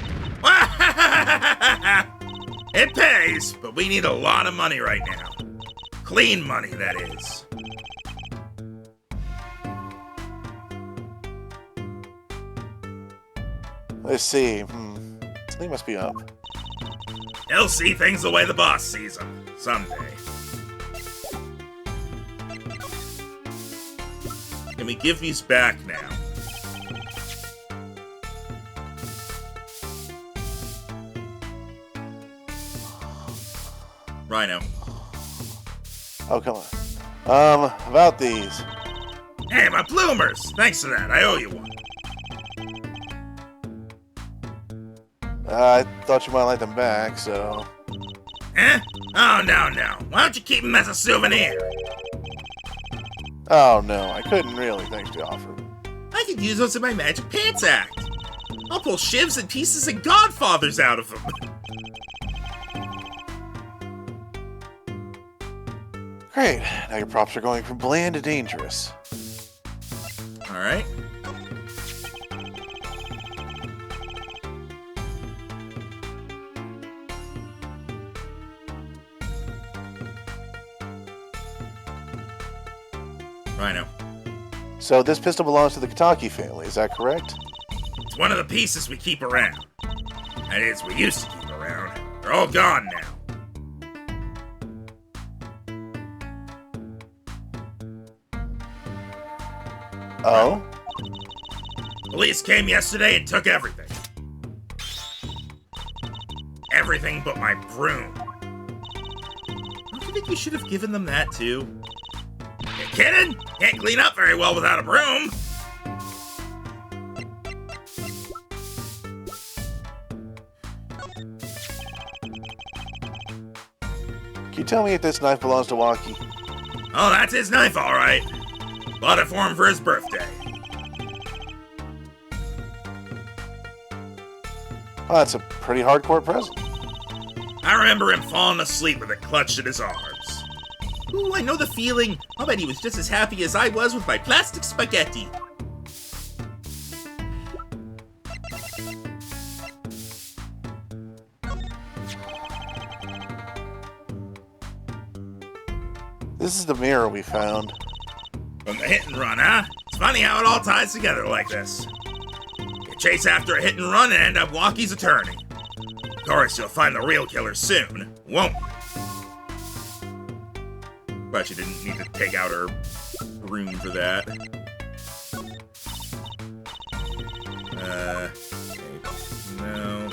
It pays, but we need a lot of money right now. Clean money, that is. Let's see. Something must be up. He'll see things the way the boss sees them, someday. Can we give these back now? Rhino. Oh, come on. About these. Hey, my bloomers! Thanks for that, I owe you one. I thought you might like them back, so... Eh? Oh, no. Why don't you keep them as a souvenir? Oh, no, I couldn't really, thanks to the offer. I could use those in my magic pants act. I'll pull shivs and pieces and godfathers out of them. Great, now your props are going from bland to dangerous. Alright. Rhino. So this pistol belongs to the Kitaki family, is that correct? It's one of the pieces we keep around. That is, we used to keep around. They're all gone now. Oh? Police came yesterday and took everything. Everything but my broom. Don't you think you should have given them that too? You kidding? Can't clean up very well without a broom. Can you tell me if this knife belongs to Waki? Oh, that's his knife, all right. Bought it for him for his birthday. Well, that's a pretty hardcore present. I remember him falling asleep with it clutched in his arms. Ooh, I know the feeling. I'll bet he was just as happy as I was with my plastic spaghetti. This is the mirror we found. From the hit and run, huh? It's funny how it all ties together like this. You chase after a hit and run and end up Waki's attorney. Of course, you'll find the real killer soon, won't you? But she didn't need to take out her broom for that. No.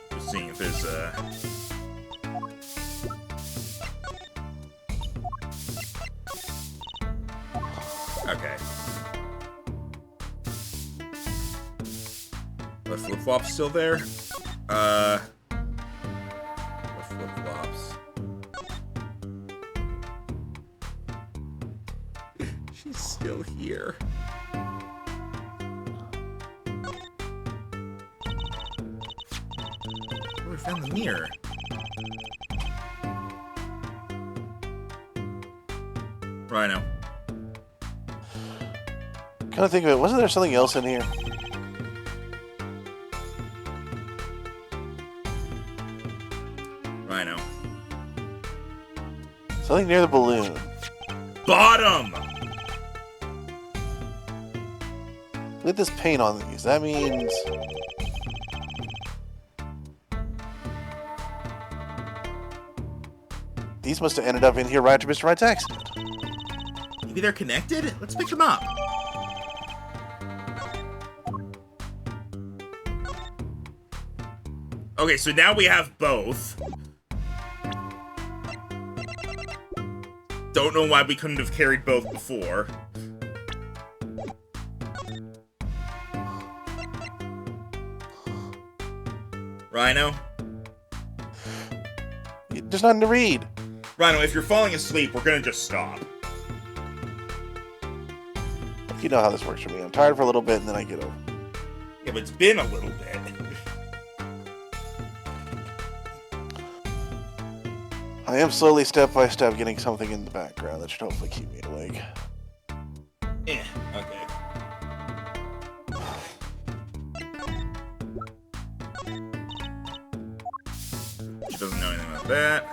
Just seeing if there's okay. The flip-flops still there? What flip-flops? She's still here. Oh, we found the mirror. Rhino. Kind of think of it. Wasn't there something else in here? Rhino. Something near the balloon. Bottom! Look at this paint on these. That means... these must have ended up in here right after Mr. Wright's accident. Maybe they're connected? Let's pick them up. Okay, so now we have both. Don't know why we couldn't have carried both before. Rhino? There's nothing to read. Rhino, if you're falling asleep, we're gonna just stop. You know how this works for me. I'm tired for a little bit and then I get over. Yeah, but it's been a little bit. I am slowly, step by step, getting something in the background that should hopefully keep me awake. Eh, okay. She doesn't know anything about that.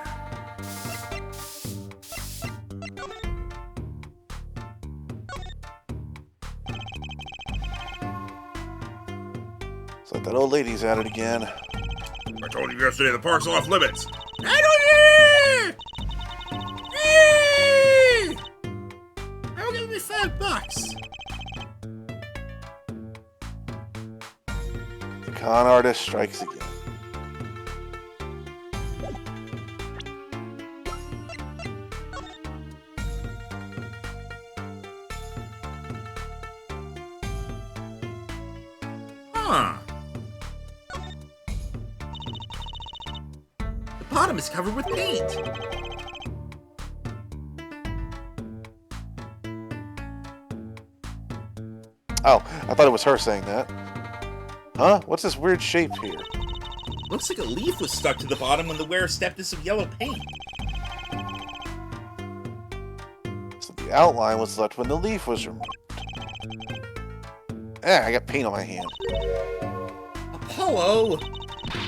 It's like that old lady's at it again. I told you yesterday the park's off limits. I don't I'll give me $5. The con artist strikes again. Huh. The bottom is covered with paint. Oh, I thought it was her saying that. Huh? What's this weird shape here? Looks like a leaf was stuck to the bottom when the wearer stepped in some yellow paint. So the outline was left when the leaf was removed. I got paint on my hand. Apollo!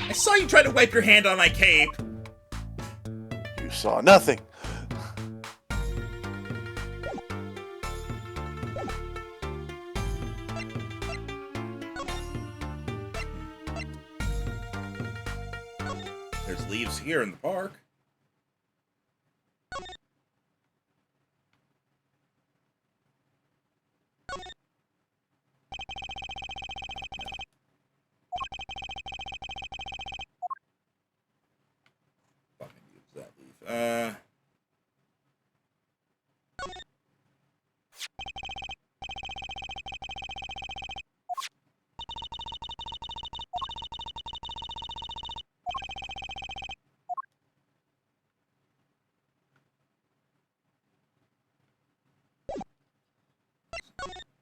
I saw you try to wipe your hand on my cape. You saw nothing. There's leaves here in the park. Fucking use that leaf.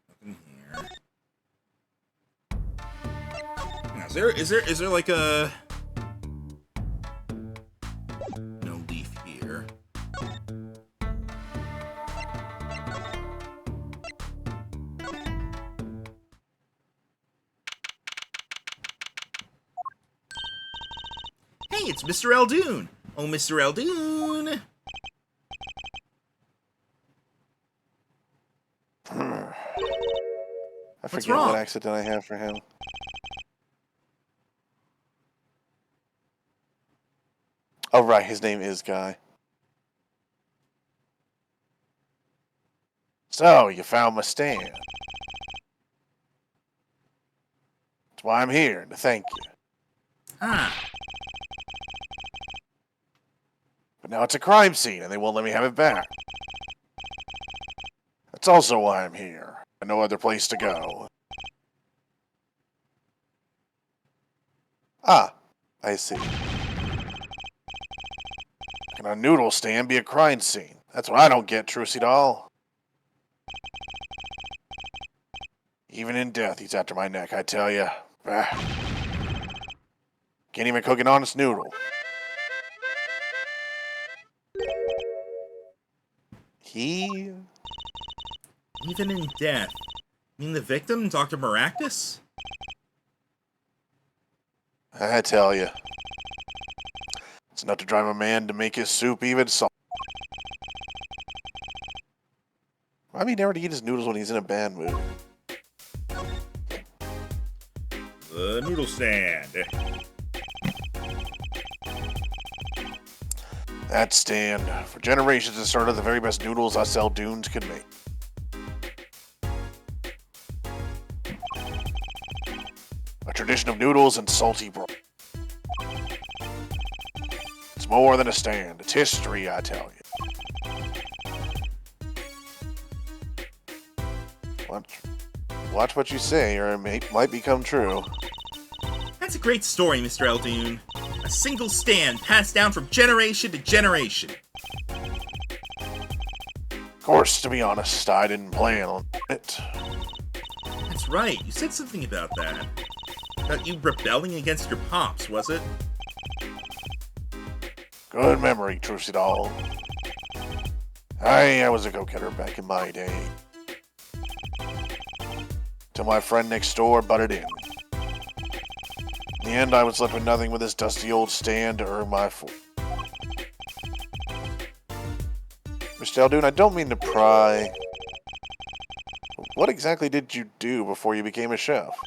Nothing here. Now, is there like a no leaf here? Hey, it's Mr. Eldoon. Oh, Mr. Eldoon. I What's forget wrong? what accident I have for him. Oh, right, his name is Guy. So, you found my stand. That's why I'm here, to thank you. Ah, But now it's a crime scene, and they won't let me have it back. That's also why I'm here. No other place to go. Ah, I see. Can a noodle stand be a crime scene? That's what I don't get, Trucy doll. Even in death, he's after my neck, I tell you. Can't even cook an honest noodle. He... even in death, You mean the victim, Dr. Maractus? I tell you. It's enough to drive a man to make his soup even salt. Why be never to eat his noodles when he's in a bad mood? The noodle stand. That stand, for generations, has started the very best noodles I sell Dunes could make. A tradition of noodles and salty broth. It's more than a stand. It's history, I tell you. Watch what you say, or it might become true. That's a great story, Mr. Eldoon. A single stand passed down from generation to generation. Of course, to be honest, I didn't plan on it. That's right, you said something about that. About you rebelling against your pops, was it? Good memory, Trucy Doll. I was a go-getter back in my day. Till my friend next door butted in. In the end, I was left with nothing with this dusty old stand to earn my food. Mr. Eldoon, I don't mean to pry. But what exactly did you do before you became a chef?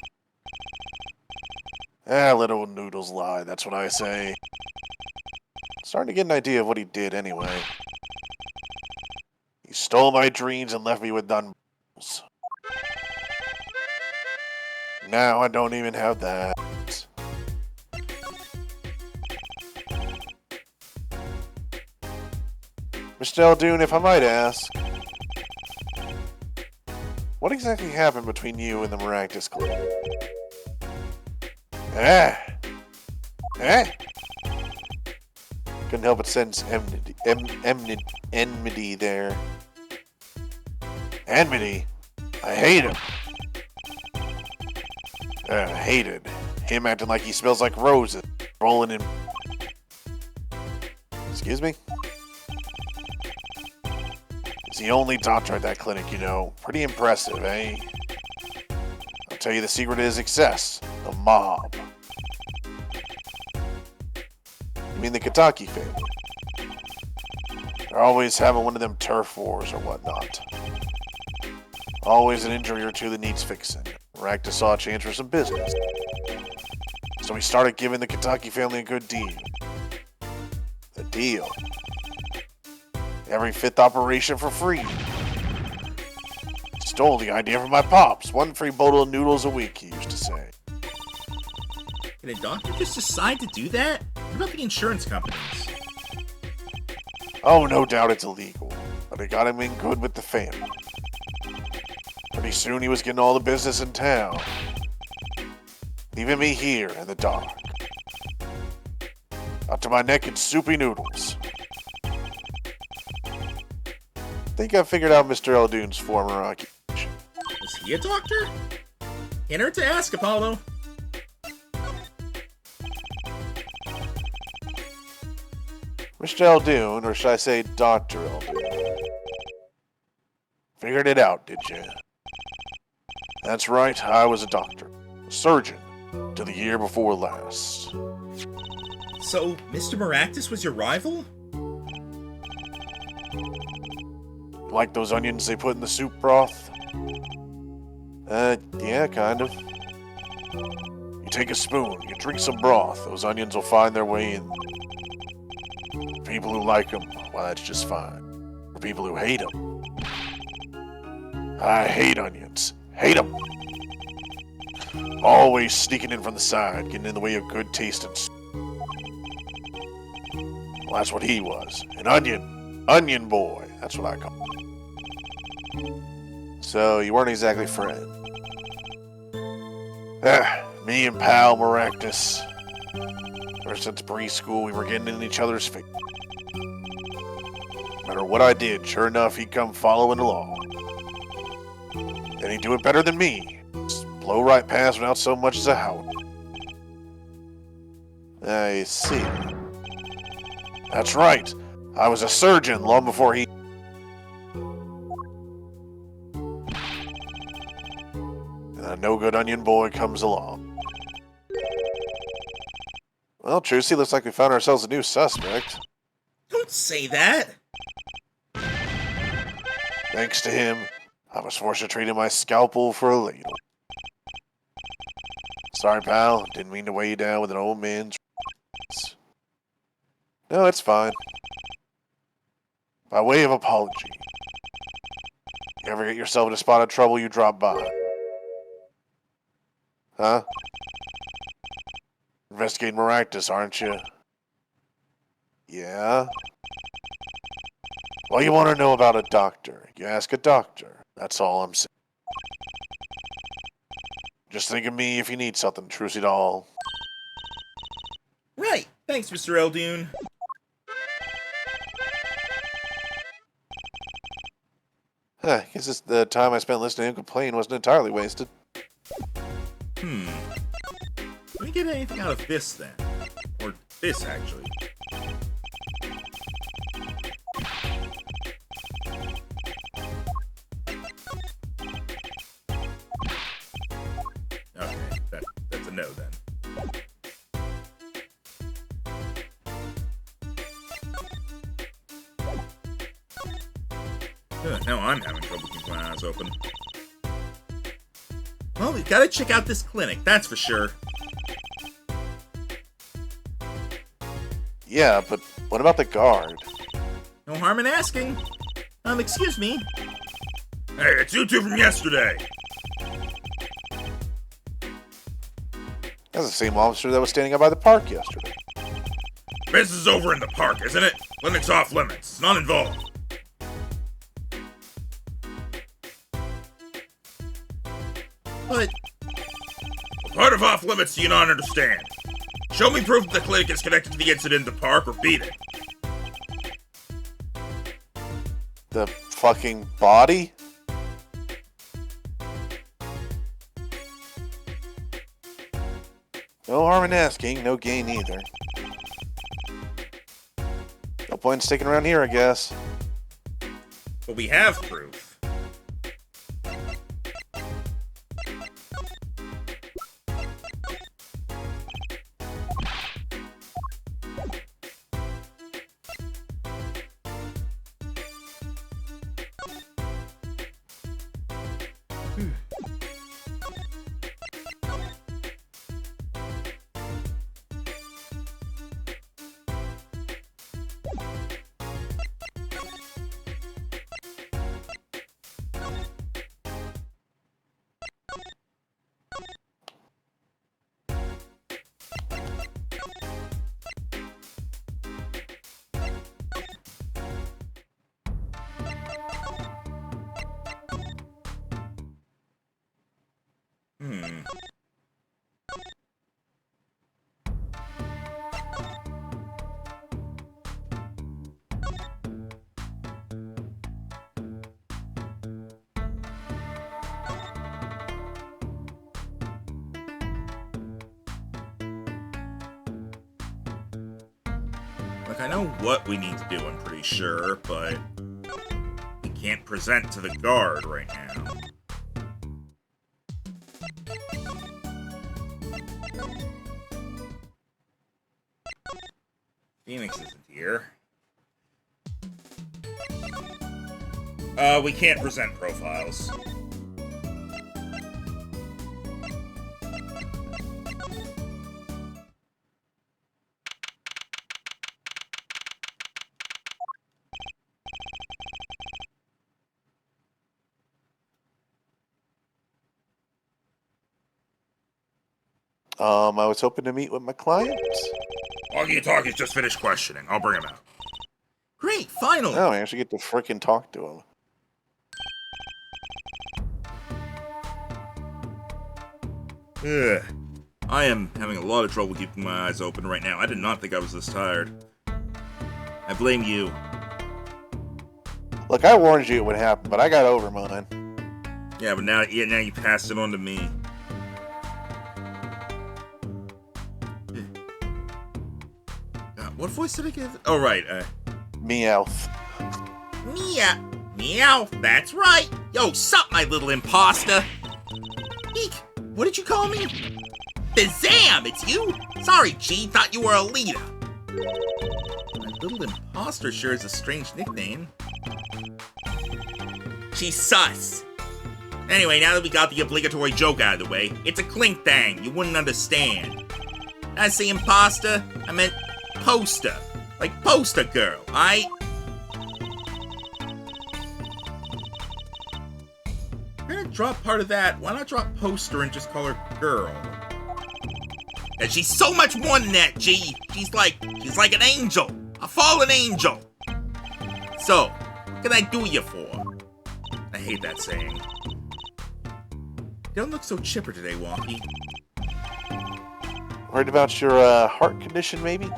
Let old noodles lie, that's what I say. Starting to get an idea of what he did anyway. He stole my dreams and left me with none. Now I don't even have that. Mr. Eldoon, if I might ask, what exactly happened between you and the Maractus Club? Couldn't help but sense enmity there. Enmity? I hate him. Hated. Him acting like he smells like roses. Rolling in... Excuse me? He's the only doctor at that clinic, you know. Pretty impressive, eh? I'll tell you the secret is excess. The mob. You mean the Kitaki family? They're always having one of them turf wars or whatnot. Always an injury or two that needs fixing. Maractus saw a chance for some business. So he started giving the Kitaki family a good deal. The deal. Every fifth operation for free. Stole the idea from my pops. One free bowl of noodles a week, he used to say. Can a doctor just decide to do that? What about the insurance companies? Oh, no doubt it's illegal. But it got him in good with the family. Pretty soon he was getting all the business in town. Leaving me here in the dark. Up to my neck in soupy noodles. Think I figured out Mr. Eldoon's former occupation. Was he a doctor? Can't hurt to ask, Apollo. Mr. Eldoon, or should I say Dr. Eldoon? Figured it out, did you? That's right, I was a doctor. A surgeon. Till the year before last. So, Mr. Maractus was your rival? Like those onions they put in the soup broth? Yeah, kind of. You take a spoon, you drink some broth, those onions will find their way in. For people who like them, well, that's just fine. For people who hate them, I hate onions. Hate them. Always sneaking in from the side, getting in the way of good tasting soup. Well, that's what he was. An onion. Onion boy. That's what I call him. So, you weren't exactly friends. Me and pal Maractus. Ever since preschool, we were getting in each other's face. No matter what I did, sure enough, he'd come following along. Then he'd do it better than me. Just blow right past without so much as a howl. I see. That's right. I was a surgeon long before he... a no-good onion boy comes along. Well, Trucy, looks like we found ourselves a new suspect. Don't say that. Thanks to him, I was forced to trade in my scalpel for a ladle. Sorry, pal. Didn't mean to weigh you down with an old man's... No, it's fine. By way of apology, you ever get yourself in a spot of trouble, you drop by. Huh? Investigating Maractus, aren't you? Yeah? Well, you want to know about a doctor. You ask a doctor. That's all I'm saying. Just think of me if you need something, Trucy doll. Right. Thanks, Mr. Eldune. Huh, guess it's the time I spent listening to him complain wasn't entirely wasted. Let me get anything out of this, then. Or this, actually. Okay, that's a no, then. Now I'm having trouble keeping my eyes open. Well, we gotta check out this clinic, that's for sure. Yeah, but what about the guard? No harm in asking. Excuse me. Hey, it's you two from yesterday. That's the same officer that was standing out by the park yesterday. Business is over in the park, isn't it? Clinic's off limits. It's not involved. But what part of off limits do you not understand? Show me proof that the clinic is connected to the incident in the park, or beat it. The fucking body? No harm in asking, no gain either. No point in sticking around here, I guess. But we have proof. Like, I know what we need to do, I'm pretty sure, but we can't present to the guard right now. Phoenix isn't here. We can't present profiles. I was hoping to meet with my client. Walkie-talkie's just finished questioning. I'll bring him out. Great, finally! No, I actually get to frickin' talk to him. Ugh. I am having a lot of trouble keeping my eyes open right now. I did not think I was this tired. I blame you. Look, I warned you it would happen, but I got over mine. Yeah, but now you passed it on to me. What voice did I give? Oh, right. Meowth. Meow. Meow. That's right. Yo, sup, my little imposter. Eek. What did you call me? Bazam, it's you? Sorry, G, thought you were a leader. My little imposter sure is a strange nickname. She's sus. Anyway, now that we got the obligatory joke out of the way, it's a clink thing, you wouldn't understand. I say imposter, I meant poster. Like poster girl, I'm gonna drop part of that. Why not drop poster and just call her girl? And she's so much more than that, G. She's like an angel. A fallen angel. So, what can I do you for? I hate that saying. You don't look so chipper today, Wonky. Worried about your heart condition, maybe?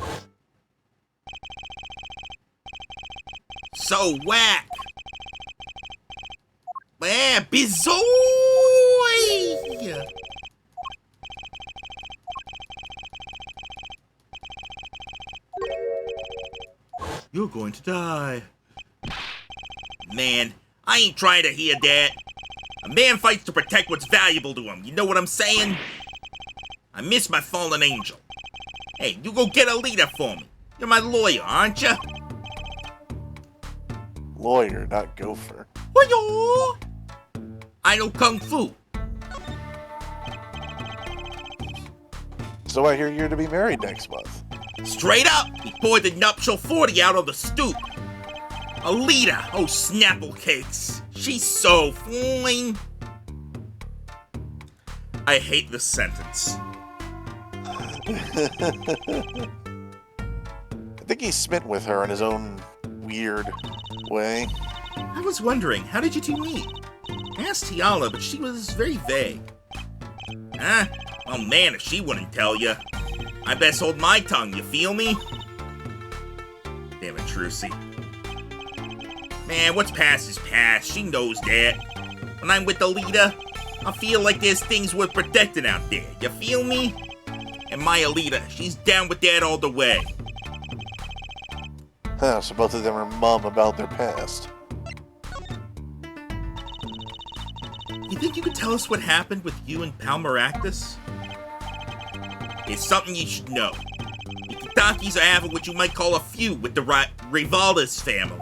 So whack. Yeah, bizoy! You're going to die. Man, I ain't trying to hear that. A man fights to protect what's valuable to him. You know what I'm saying? I miss my fallen angel. Hey, you go get a leader for me. You're my lawyer, aren't you? Lawyer, not gopher. Hoyo! I know Kung Fu. So I hear you're to be married next month. Straight up, he poured the nuptial 40 out on the stoop. A leader, oh snapple cakes. She's so fine. I hate this sentence. I think he's smitten with her in his own weird way. I was wondering, how did you two meet? I asked Tiala, but she was very vague. Oh man, if she wouldn't tell you. I best hold my tongue, you feel me? Damn it, Trucy. Man, what's past is past, she knows that. When I'm with the leader, I feel like there's things worth protecting out there, you feel me? And my Alita, she's down with that all the way. Huh, so both of them are mum about their past. You think you could tell us what happened with you and Pal Maractus? It's something you should know. The Kitakis are having what you might call a feud with the Rivaldi's family.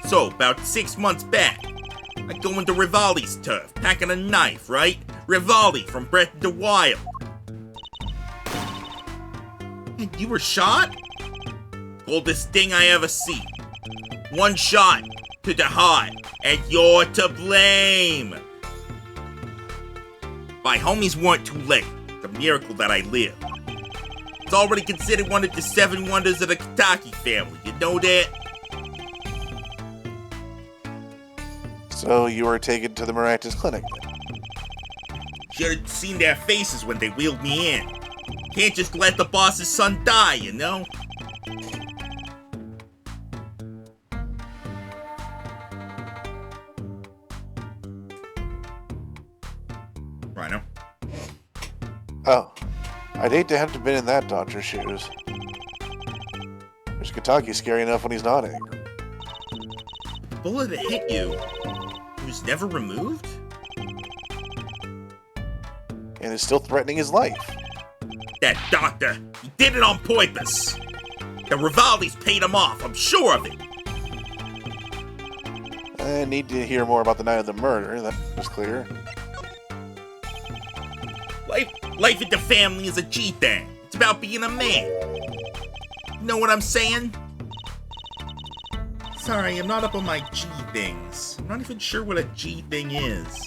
So, about 6 months back, I go into Rivaldi's turf, packing a knife, right? Rivaldi from Breath of the Wild. And you were shot? Coldest thing I ever see. One shot to the heart, and you're to blame. My homies weren't too late. It's a miracle that I live. It's already considered one of the 7 wonders of the Kitaki family. You know that? So you were taken to the Maractus Clinic then? Should have seen their faces when they wheeled me in. Can't just let the boss's son die, you know? Rhino? Oh, I'd hate to have to been in that doctor's shoes. Mr. Kitaki's scary enough when he's not angry. The bullet that hit you was never removed? And is still threatening his life. That doctor, he did it on purpose. The Rivaldis paid him off, I'm sure of it. I need to hear more about the night of the murder, that was clear. Life in the family is a G thing. It's about being a man. You know what I'm saying? Sorry, I'm not up on my G things. I'm not even sure what a G thing is.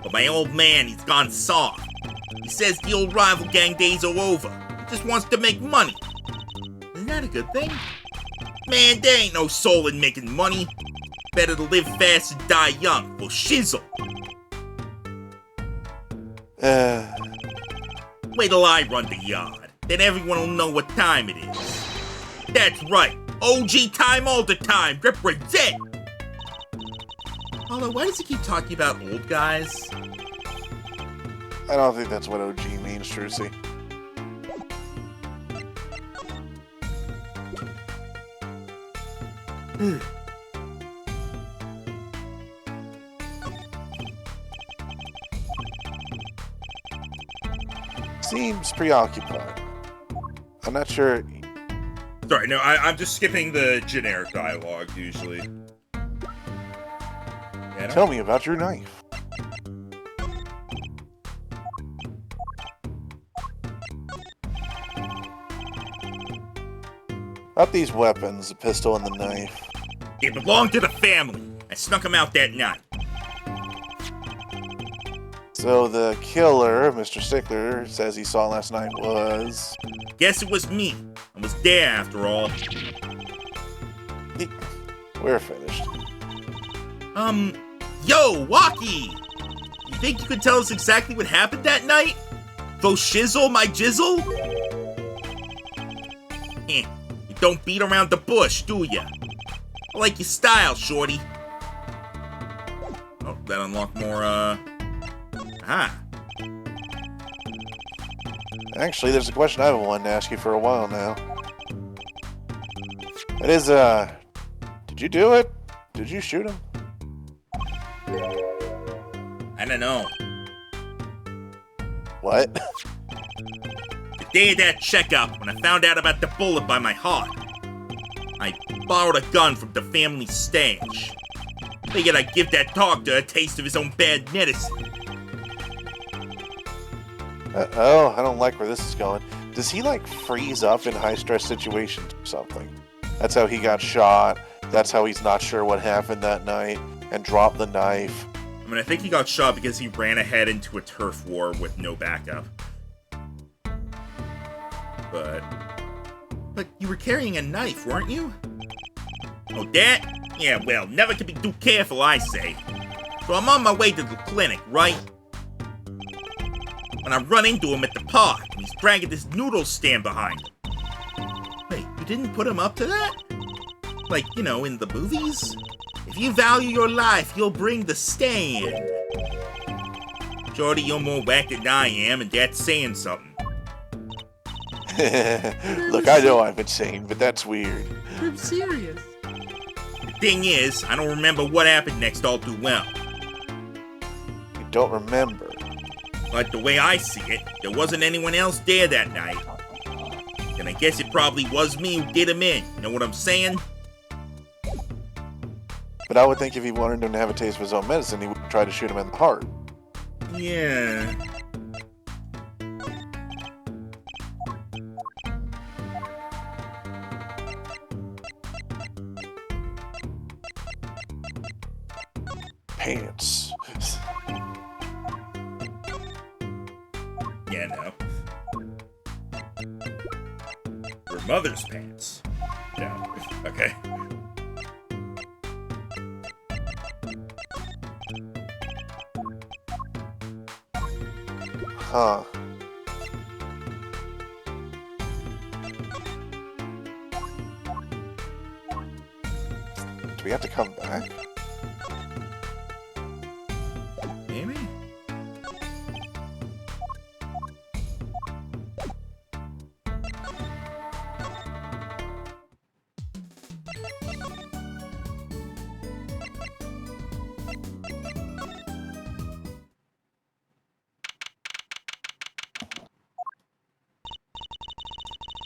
But my old man, he's gone soft. He says the old rival gang days are over. He just wants to make money. Isn't that a good thing? Man, there ain't no soul in making money. Better to live fast and die young. Well, shizzle. Wait till I run the yard. Then everyone will know what time it is. That's right. OG time all the time. Represent. Although, why does he keep talking about old guys? I don't think that's what OG means, Trucy. Seems preoccupied. I'm not sure. Sorry, no, I'm just skipping the generic dialogue, usually. Yeah, Tell me about your knife. About these weapons, the pistol and the knife. They belong to the family. I snuck them out that night. So the killer, Mr. Stickler, says he saw last night was... Guess it was me. I was there after all. We're finished. Yo, Walkie! You think you could tell us exactly what happened that night? Faux shizzle my jizzle? You don't beat around the bush, do ya? I like your style, shorty. Oh, that unlocked more, aha. Actually, there's a question I've wanted to ask you for a while now. It is, did you do it? Did you shoot him? I don't know. What? The day of that checkup, when I found out about the bullet by my heart, I borrowed a gun from the family stash. Figured I'd give that doctor a taste of his own bad medicine. Uh-oh, I don't like where this is going. Does he, like, freeze up in high-stress situations or something? That's how he got shot. That's how he's not sure what happened that night and dropped the knife. I mean, I think he got shot because he ran ahead into a turf war with no backup. But you were carrying a knife, weren't you? Oh, that? Yeah, well, never can be too careful, I say. So I'm on my way to the clinic, right? When I run into him at the park, and he's dragging this noodle stand behind him. Wait, you didn't put him up to that? Like, you know, in the movies? If you value your life, you'll bring the stand. Jordy, you're more whack than I am, and that's saying something. Look, I know I've been sane, but that's weird. I'm serious. The thing is, I don't remember what happened next all too well. You don't remember? But the way I see it, there wasn't anyone else there that night. And I guess it probably was me who did him in. You know what I'm saying? But I would think if he wanted him to have a taste of his own medicine, he would try to shoot him in the heart. Yeah. Pants. Yeah, no. Your mother's pants. Yeah. Okay. Huh. Do we have to come back? Maybe?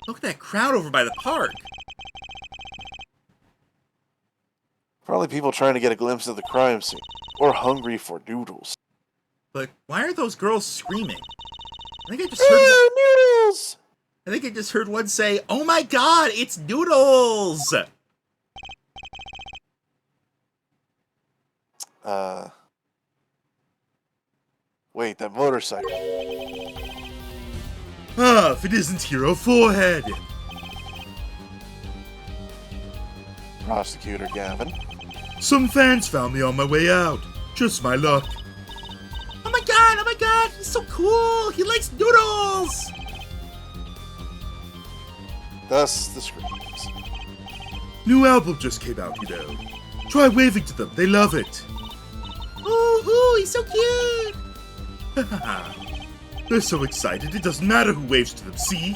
Look at that crowd over by the park. Probably people trying to get a glimpse of the crime scene. Or hungry for noodles. But why are those girls screaming? I think I just heard. Noodles! I think I just heard one say, "Oh my God, it's noodles!" Wait, that motorcycle. Ah, if it isn't Hero Forehead. Prosecutor Gavin. Some fans found me on my way out. Just my luck. Oh my God, he's so cool! He likes noodles! Thus the screams. New album just came out, you know. Try waving to them, they love it. Ooh, he's so cute! They're so excited, it doesn't matter who waves to them, see?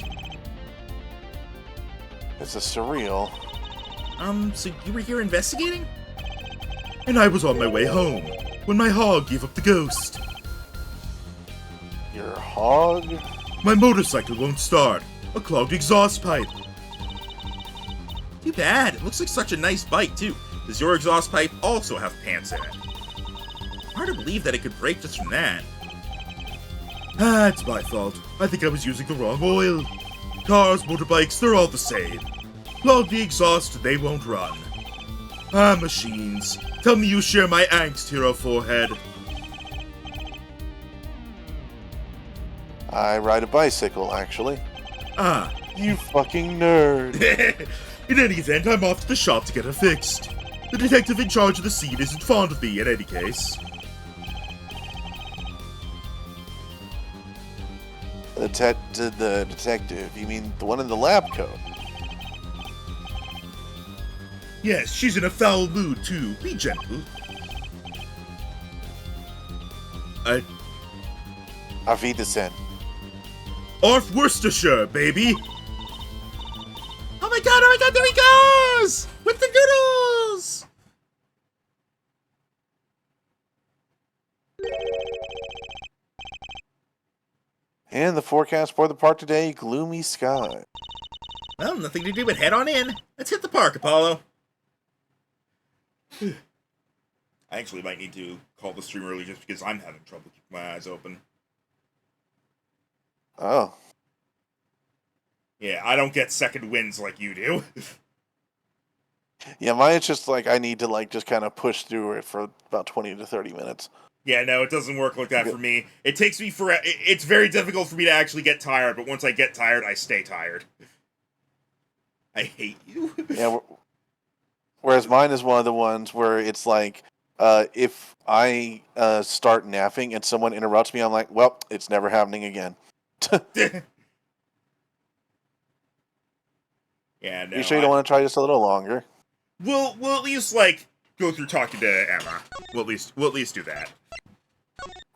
It's a surreal. So you were here investigating? And I was on my way home, when my hog gave up the ghost. Your hog? My motorcycle won't start. A clogged exhaust pipe. Too bad. It looks like such a nice bike, too. Does your exhaust pipe also have pants in it? Hard to believe that it could break just from that. Ah, it's my fault. I think I was using the wrong oil. Cars, motorbikes, they're all the same. Plug the exhaust and they won't run. Ah, machines. Tell me you share my angst, Hero Forehead. I ride a bicycle, actually. Ah. You fucking nerd. In any event, I'm off to the shop to get her fixed. The detective in charge of the scene isn't fond of me in any case. The detective? You mean the one in the lab coat? Yes, she's in a foul mood too. Be gentle. Auf Wiedersehen. Arf Worcestershire, baby! Oh my god, there he goes! With the noodles! And the forecast for the park today, gloomy sky. Well, nothing to do but head on in. Let's hit the park, Apollo. I actually might need to call the stream early just because I'm having trouble keeping my eyes open. Oh. Yeah, I don't get second wins like you do. Yeah, mine's just like I need to like just kind of push through it for about 20 to 30 minutes. Yeah, no, it doesn't work like that for me. It takes me for it's very difficult for me to actually get tired, but once I get tired, I stay tired. I hate you. Yeah, whereas mine is one of the ones where it's like, if I start napping and someone interrupts me, I'm like, well, it's never happening again. Yeah, no. You sure you don't want to try just a little longer? We'll at least like go through talking to Emma. We'll at least do that.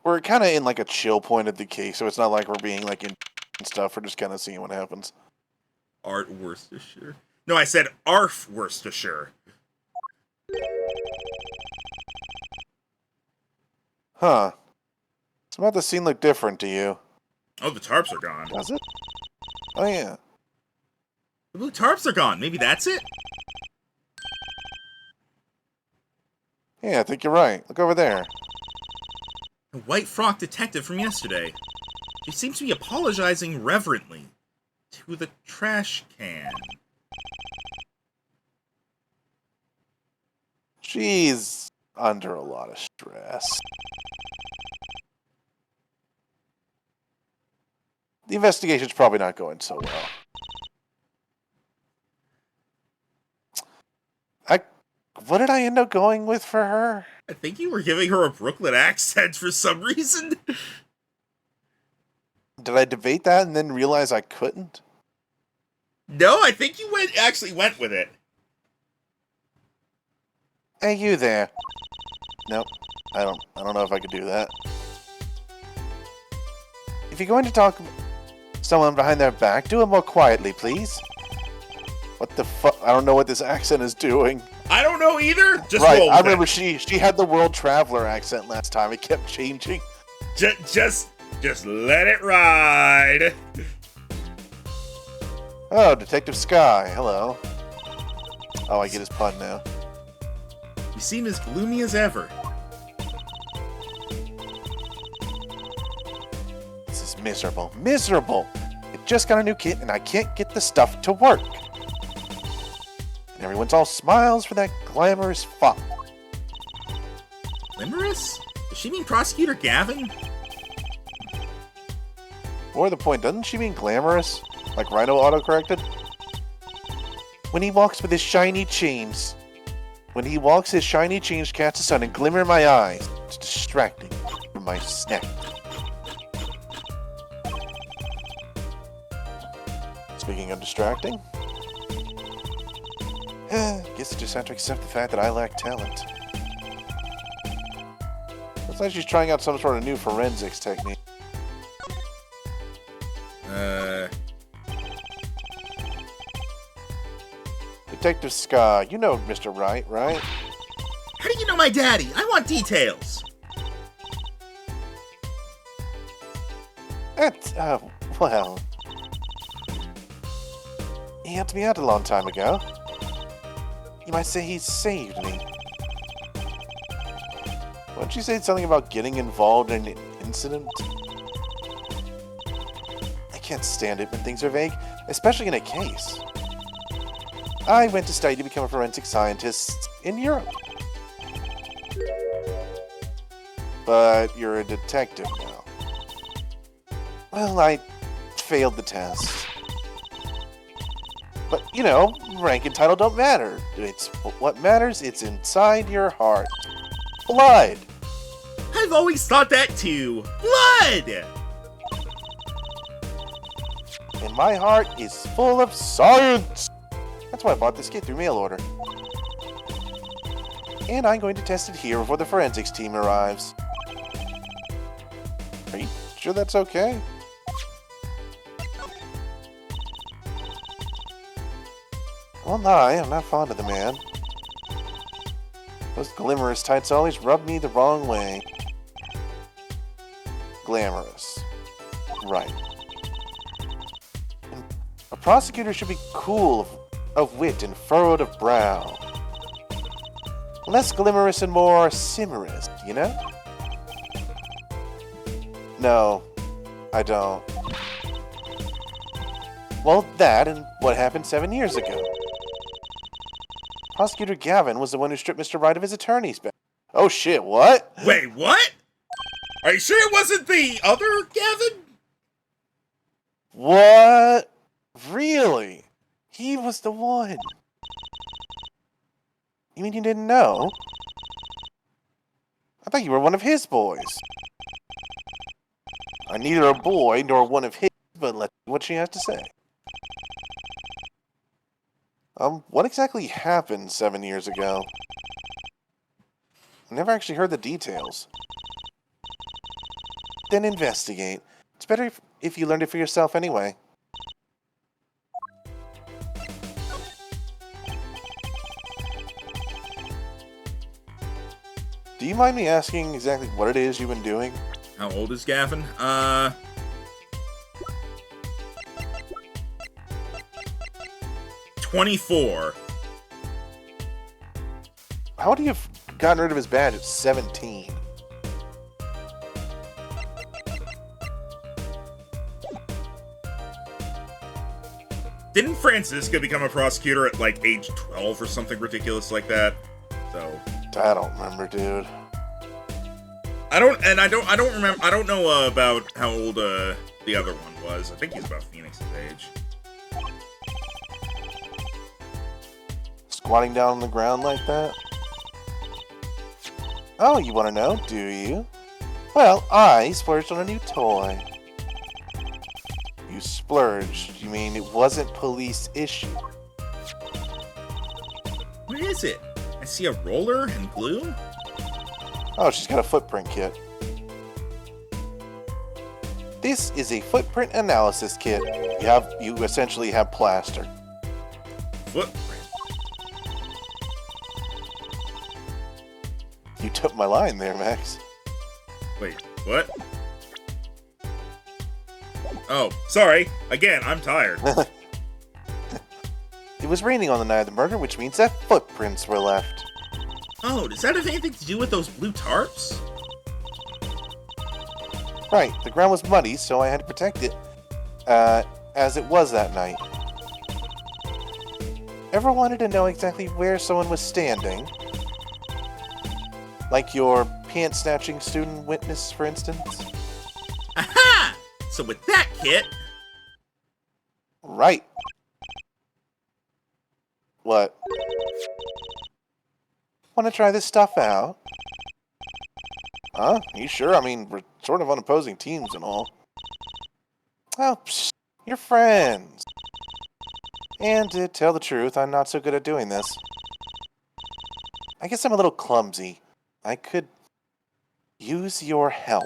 We're kind of in like a chill point of the case, so it's not like we're being like in and stuff. We're just kind of seeing what happens. Art Worcestershire. No, I said Arf Worcestershire. Huh. Some about the scene look different to you. Oh, the tarps are gone. Does it? Oh yeah. The blue tarps are gone. Maybe that's it? Yeah, I think you're right. Look over there. The white frock detective from yesterday. She seems to be apologizing reverently to the trash can. She's under a lot of stress. The investigation's probably not going so well. What did I end up going with for her? I think you were giving her a Brooklyn accent for some reason. Did I debate that and then realize I couldn't? No, I think you actually went with it. Hey, you there. Nope. I don't know if I could do that. If you're going to talk to someone behind their back, do it more quietly, please. What the fuck? I don't know what this accent is doing. I don't know either. Just right, roll I with remember it. she had the world traveler accent last time. It kept changing. Just let it ride. Oh, Detective Sky. Hello. Oh, I get his pun now. You seem as gloomy as ever. This is miserable. Miserable! I just got a new kit and I can't get the stuff to work. And everyone's all smiles for that glamorous fop. Glamorous? Does she mean Prosecutor Gavin? More to the point, doesn't she mean glamorous? Like Rhino autocorrected? When he walks with his shiny chains. When he walks, his shiny chains catch the sun and glimmer in my eyes. It's distracting from my snack. Speaking of distracting, guess I just have to accept the fact that I lack talent. Looks like she's trying out some sort of new forensics technique. Detective Sky, you know Mr. Wright, right? How do you know my daddy? I want details. That's, Well, he helped me out a long time ago. You might say he saved me. Why don't you say something about getting involved in an incident? I can't stand it when things are vague, especially in a case. I went to study to become a forensic scientist in Europe. But you're a detective now. Well, I failed the test. But, you know, rank and title don't matter. It's what matters, it's inside your heart. Blood! I've always thought that too. Blood! And my heart is full of science! That's why I bought this kit through mail order. And I'm going to test it here before the forensics team arrives. Are you sure that's okay? Well, lie, I'm not fond of the man. Those glamorous tights always rub me the wrong way. Glamorous. Right. A prosecutor should be cool, of wit and furrowed of brow. Less glamorous and more simmerous, you know? No, I don't. Well, that and what happened 7 years ago. Prosecutor Gavin was the one who stripped Mr. Wright of his attorney's badge. Oh shit, what? Wait, what? Are you sure it wasn't the other Gavin? What? Really? He was the one. You mean you didn't know? I thought you were one of his boys. I'm neither a boy nor one of his, but let's see what she has to say. What exactly happened 7 years ago? I never actually heard the details. Then investigate. It's better if you learned it for yourself anyway. Do you mind me asking exactly what it is you've been doing? How old is Gavin? 24. How would he have gotten rid of his badge at 17? Didn't Francisca become a prosecutor at like age 12 or something ridiculous like that? So I don't remember, dude. I don't remember. I don't know about how old the other one was. I think he's about Phoenix's age. Squatting down on the ground like that? Oh, you want to know, do you? Well, I splurged on a new toy. You splurged? You mean it wasn't police issue? What is it? I see a roller and glue? Oh, she's got a footprint kit. This is a footprint analysis kit. You essentially have plaster. Footprint? You took my line there, Max. Wait, what? Oh, sorry. Again, I'm tired. It was raining on the night of the murder, which means that footprints were left. Oh, does that have anything to do with those blue tarps? Right, the ground was muddy, so I had to protect it, as it was that night. Ever wanted to know exactly where someone was standing? Like your pants-snatching student witness, for instance? Aha! So with that kit... Right. What? Want to try this stuff out? Huh? You sure? I mean, we're sort of on opposing teams and all. Oh, psh, you're friends. And to tell the truth, I'm not so good at doing this. I guess I'm a little clumsy. I could use your help.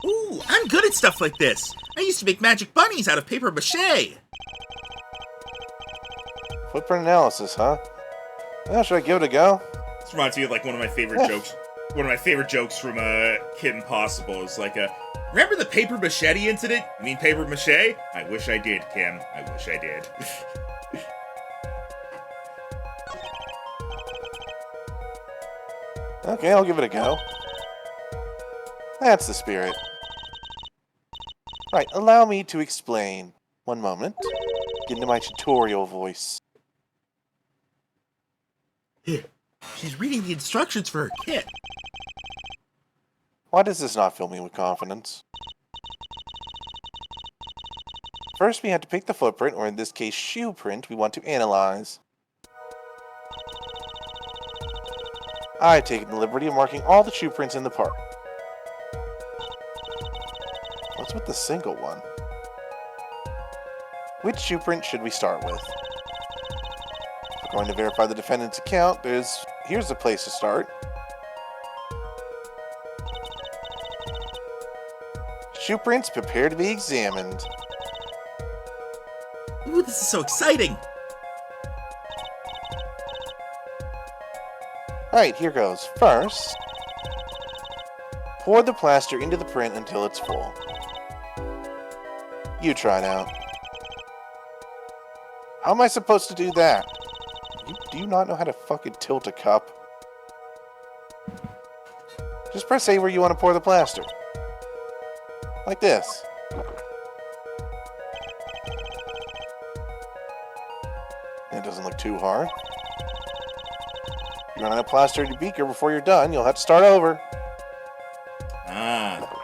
Ooh, I'm good at stuff like this. I used to make magic bunnies out of paper mache. Footprint analysis, huh? Well, should I give it a go? This reminds me of like one of my favorite jokes. One of my favorite jokes from Kid Impossible is like Remember the paper machete incident? You mean paper mache? I wish I did, Kim. I wish I did. Okay, I'll give it a go. That's the spirit. Right, allow me to explain. One moment. Get into my tutorial voice. Here. She's reading the instructions for her kit. Why does this not fill me with confidence? First, we have to pick the footprint, or in this case, shoe print, we want to analyze. I've taken the liberty of marking all the shoe prints in the park. What's with the single one? Which shoe print should we start with? If we're going to verify the defendant's account, here's the place to start. Shoe prints prepare to be examined. Ooh, this is so exciting! Alright, here goes. First, pour the plaster into the print until it's full. You try it out. How am I supposed to do that? Do you not know how to fucking tilt a cup? Just press A where you want to pour the plaster. Like this. It doesn't look too hard. If you run out of plaster in your beaker before you're done, you'll have to start over. Ah.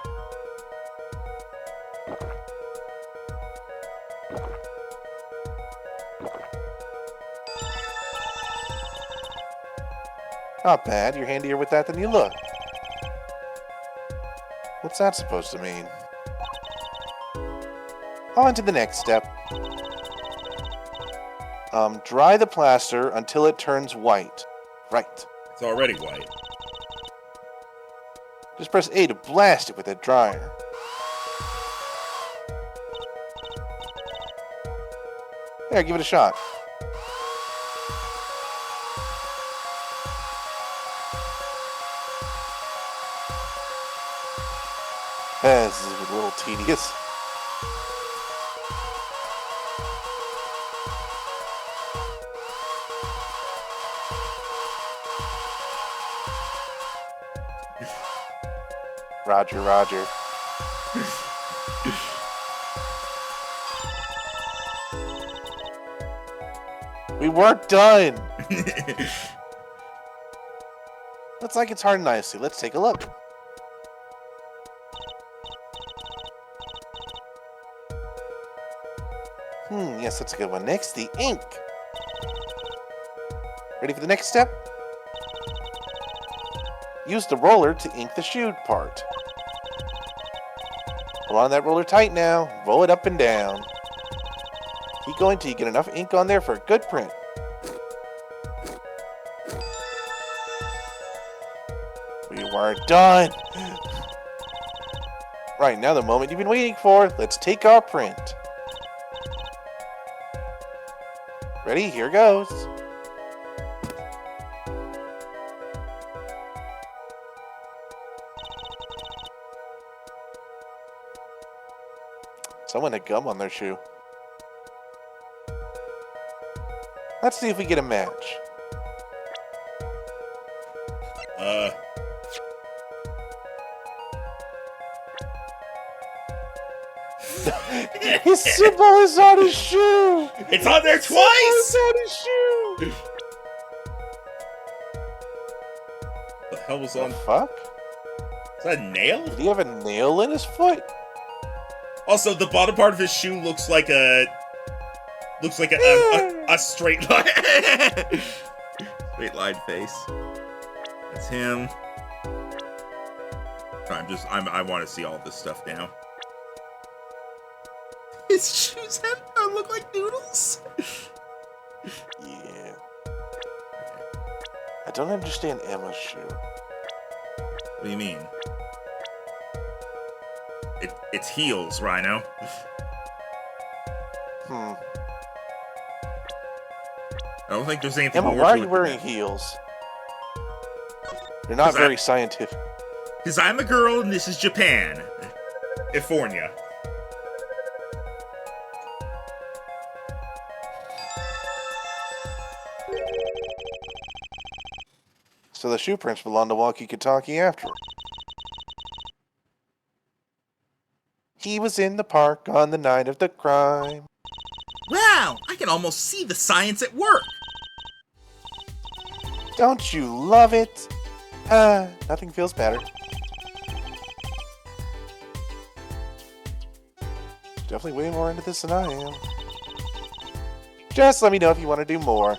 Not bad. You're handier with that than you look. What's that supposed to mean? On to the next step. Dry the plaster until it turns white. Right. It's already white. Just press A to blast it with a dryer. There, give it a shot. This is a little tedious. Roger, Roger. We weren't done! Looks like it's hardened nicely. Let's take a look. Yes, that's a good one. Next, the ink. Ready for the next step? Use the roller to ink the shoe part. Hold on that roller tight now. Roll it up and down. Keep going till you get enough ink on there for a good print. We weren't done. Right, now the moment you've been waiting for. Let's take our print. Ready? Here goes. Someone had gum on their shoe. Let's see if we get a match. His symbol is on his shoe! It's on there twice! It's on his shoe! The hell was The on? fuck? Is that a nail? Did he have a nail in his foot? Also, the bottom part of his shoe looks like a straight line. Straight line face. That's him. I want to see all this stuff now. His shoes look like noodles. Yeah. I don't understand Emma's shoe. What do you mean? It's heels, Rhino. I don't think there's anything Emma, more why are to you it wearing than heels? They're not very scientific. Because I'm a girl and this is Japan. California. So the shoe prints belong to Walkie-Talkie after all. He was in the park on the night of the crime. Wow, I can almost see the science at work. Don't you love it? Nothing feels better. Definitely way more into this than I am. Just let me know if you want to do more.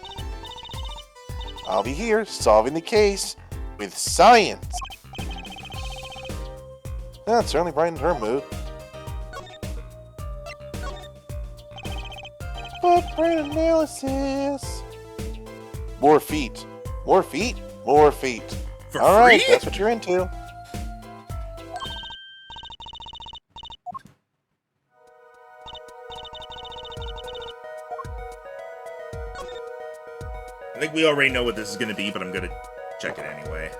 I'll be here solving the case with science. That certainly brightened her mood. Footprint analysis. More feet. More feet? More feet. For Alright, free? that's what you're into. I think we already know what this is going to be, but I'm going to check it anyway.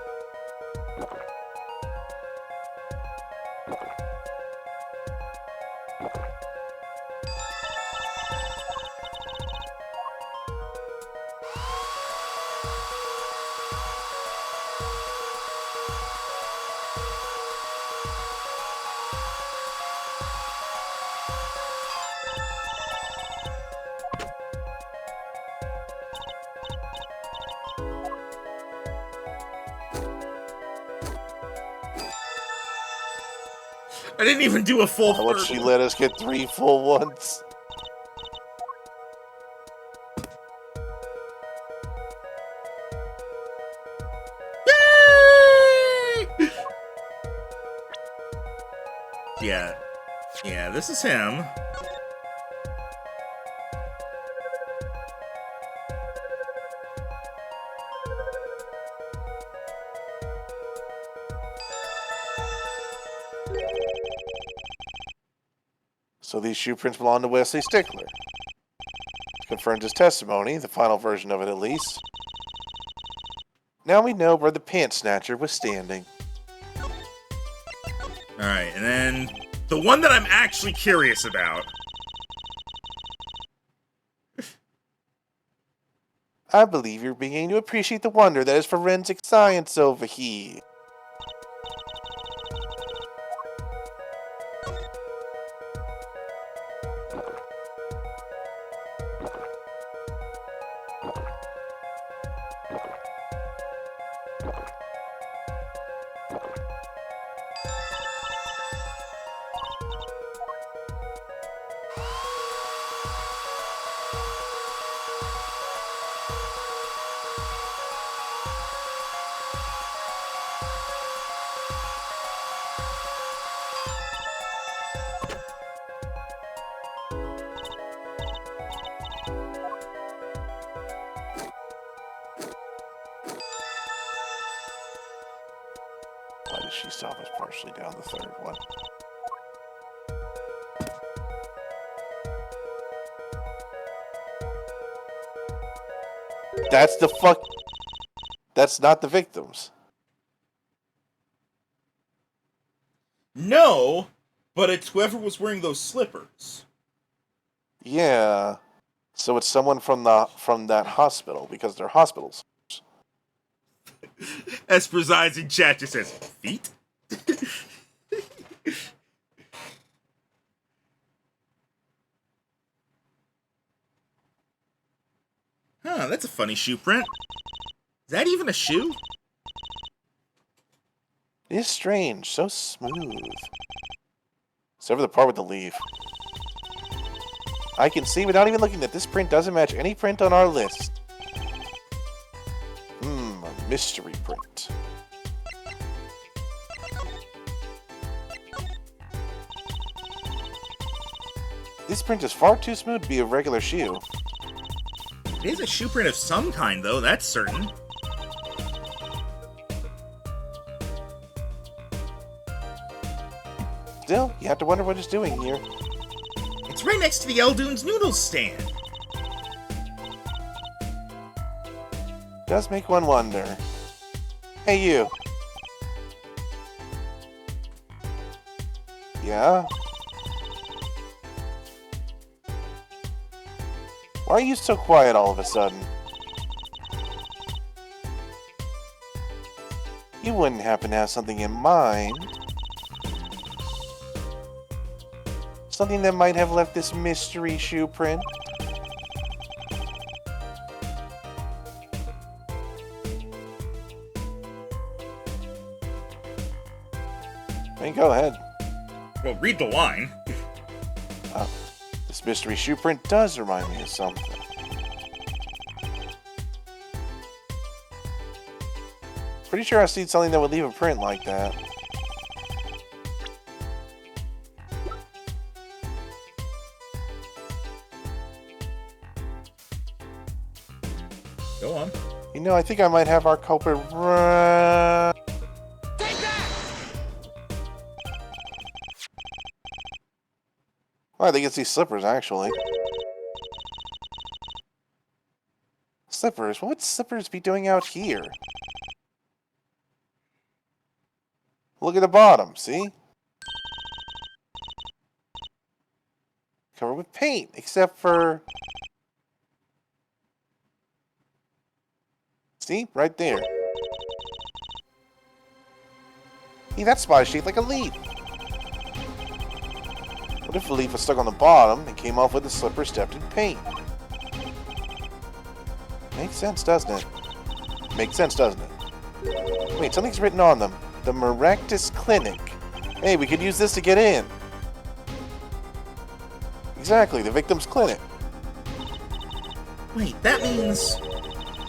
I didn't even do a full How much she let us get 3 full ones? Yay! Yeah, this is him. So these shoe prints belong to Wesley Stickler. Confirmed his testimony, the final version of it at least. Now we know where the pants snatcher was standing. Alright, and then the one that I'm actually curious about. I believe you're beginning to appreciate the wonder that is forensic science over here. Why does she stop us partially down the third one? That's the fuck. That's not the victims. No, but it's whoever was wearing those slippers. Yeah. So it's someone from that hospital because they're hospitals. As presides in chat just says, feet? Huh, that's a funny shoe print. Is that even a shoe? It is strange, so smooth. Except for the part with the leaf. I can see without even looking that this print doesn't match any print on our list. A mystery print. This print is far too smooth to be a regular shoe. It is a shoe print of some kind, though, that's certain. Still, you have to wonder what it's doing here. It's right next to the Eldoon's noodles stand. Does make one wonder. Hey, you. Yeah? Why are you so quiet all of a sudden? You wouldn't happen to have something in mind? Something that might have left this mystery shoe print? Hey, go ahead. Well, read the line. This mystery shoe print does remind me of something. Pretty sure I've seen something that would leave a print like that. Go on. You know, I think I might have our culprit right... Take that! Oh, I think it's these slippers, actually. Slippers? What would slippers be doing out here? Look at the bottom, see? Covered with paint, except for... See? Right there. Hey, that spot is shaped like a leaf. What if the leaf was stuck on the bottom and came off with the slipper stepped in paint? Makes sense, doesn't it? Makes sense, doesn't it? Wait, something's written on them. The Maractus Clinic. Hey, we could use this to get in. Exactly, the victim's clinic. Wait, that means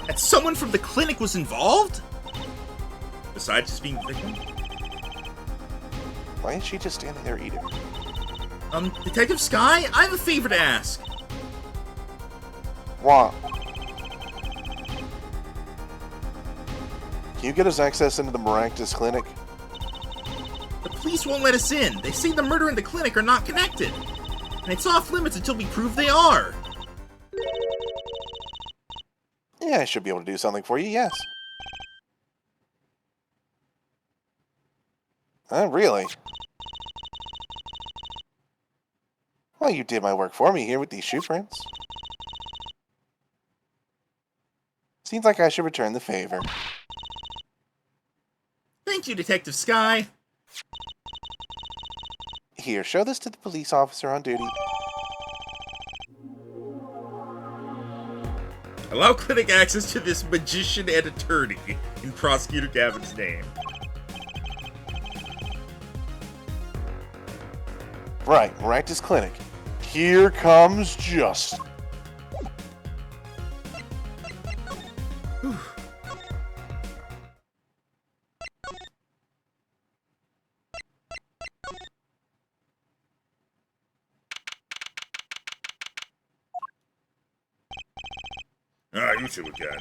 that someone from the clinic was involved? Besides just being the victim? Why is she just standing there eating? Detective Sky, I have a favor to ask. What? Can you get us access into the Maractus Clinic? The police won't let us in. They say the murder and the clinic are not connected. And it's off limits until we prove they are. Yeah, I should be able to do something for you, yes. Really? Well, you did my work for me here with these shoe prints. Seems like I should return the favor. Thank you, Detective Sky. Here, show this to the police officer on duty. Allow clinic access to this magician and attorney in Prosecutor Gavin's name. Right, Maractus Clinic. Here comes justice. Ah, you two again.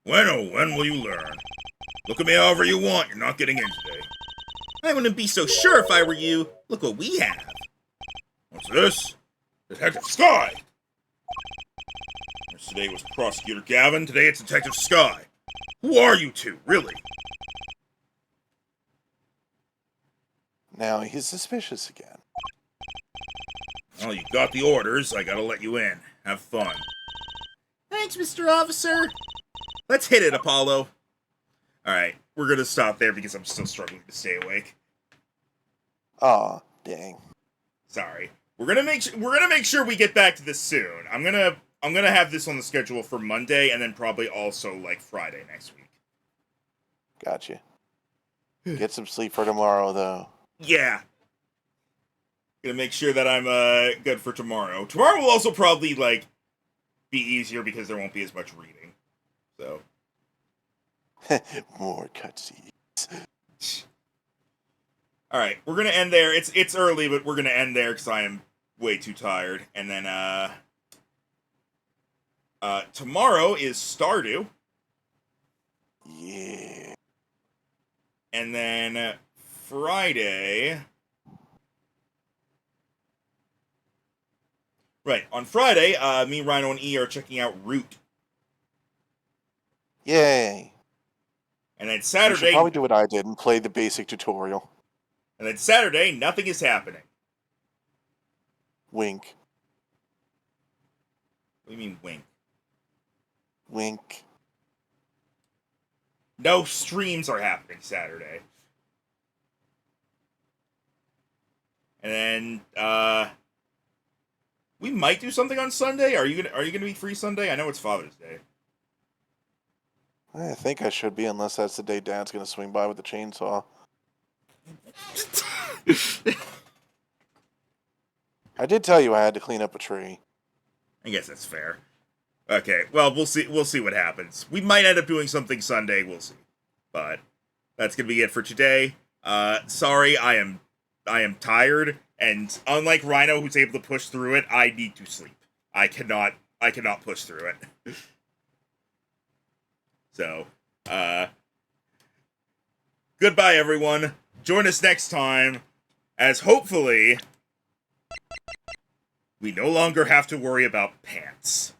When will you learn? Look at me however you want, you're not getting in today. I wouldn't be so sure if I were you. Look what we have. What's this? Detective Sky! Yesterday was Prosecutor Gavin, today it's Detective Sky. Who are you two, really? Now he's suspicious again. Well, you got the orders, I gotta let you in. Have fun. Thanks, Mr. Officer. Let's hit it, Apollo. Alright, we're gonna stop there because I'm still struggling to stay awake. Aw, dang. Sorry. We're gonna make sure we get back to this soon. I'm gonna have this on the schedule for Monday and then probably also like Friday next week. Gotcha. Get some sleep for tomorrow, though. Yeah. Gonna make sure that I'm good for tomorrow. Tomorrow will also probably like be easier because there won't be as much reading. So More cutscenes. Alright, we're gonna end there. It's early, but we're gonna end there because I am way too tired. And then tomorrow is Stardew. Yeah. And then Friday. Right, on Friday, me, Rhino, and E are checking out Root. Yay. And then You should Saturday, probably do what I did and play the basic tutorial. and then Saturday, nothing is happening. Wink. What do you mean wink? Wink. No streams are happening Saturday. And then, we might do something on Sunday. Are you gonna be free Sunday? I know it's Father's Day. I think I should be, unless that's the day Dad's gonna swing by with the chainsaw. I did tell you I had to clean up a tree. I guess that's fair. Okay, well, we'll see what happens. We might end up doing something Sunday, we'll see. But that's gonna be it for today. Sorry, I am tired, and unlike Rhino, who's able to push through it, I need to sleep. I cannot push through it. So, goodbye everyone. Join us next time, as hopefully we no longer have to worry about pants.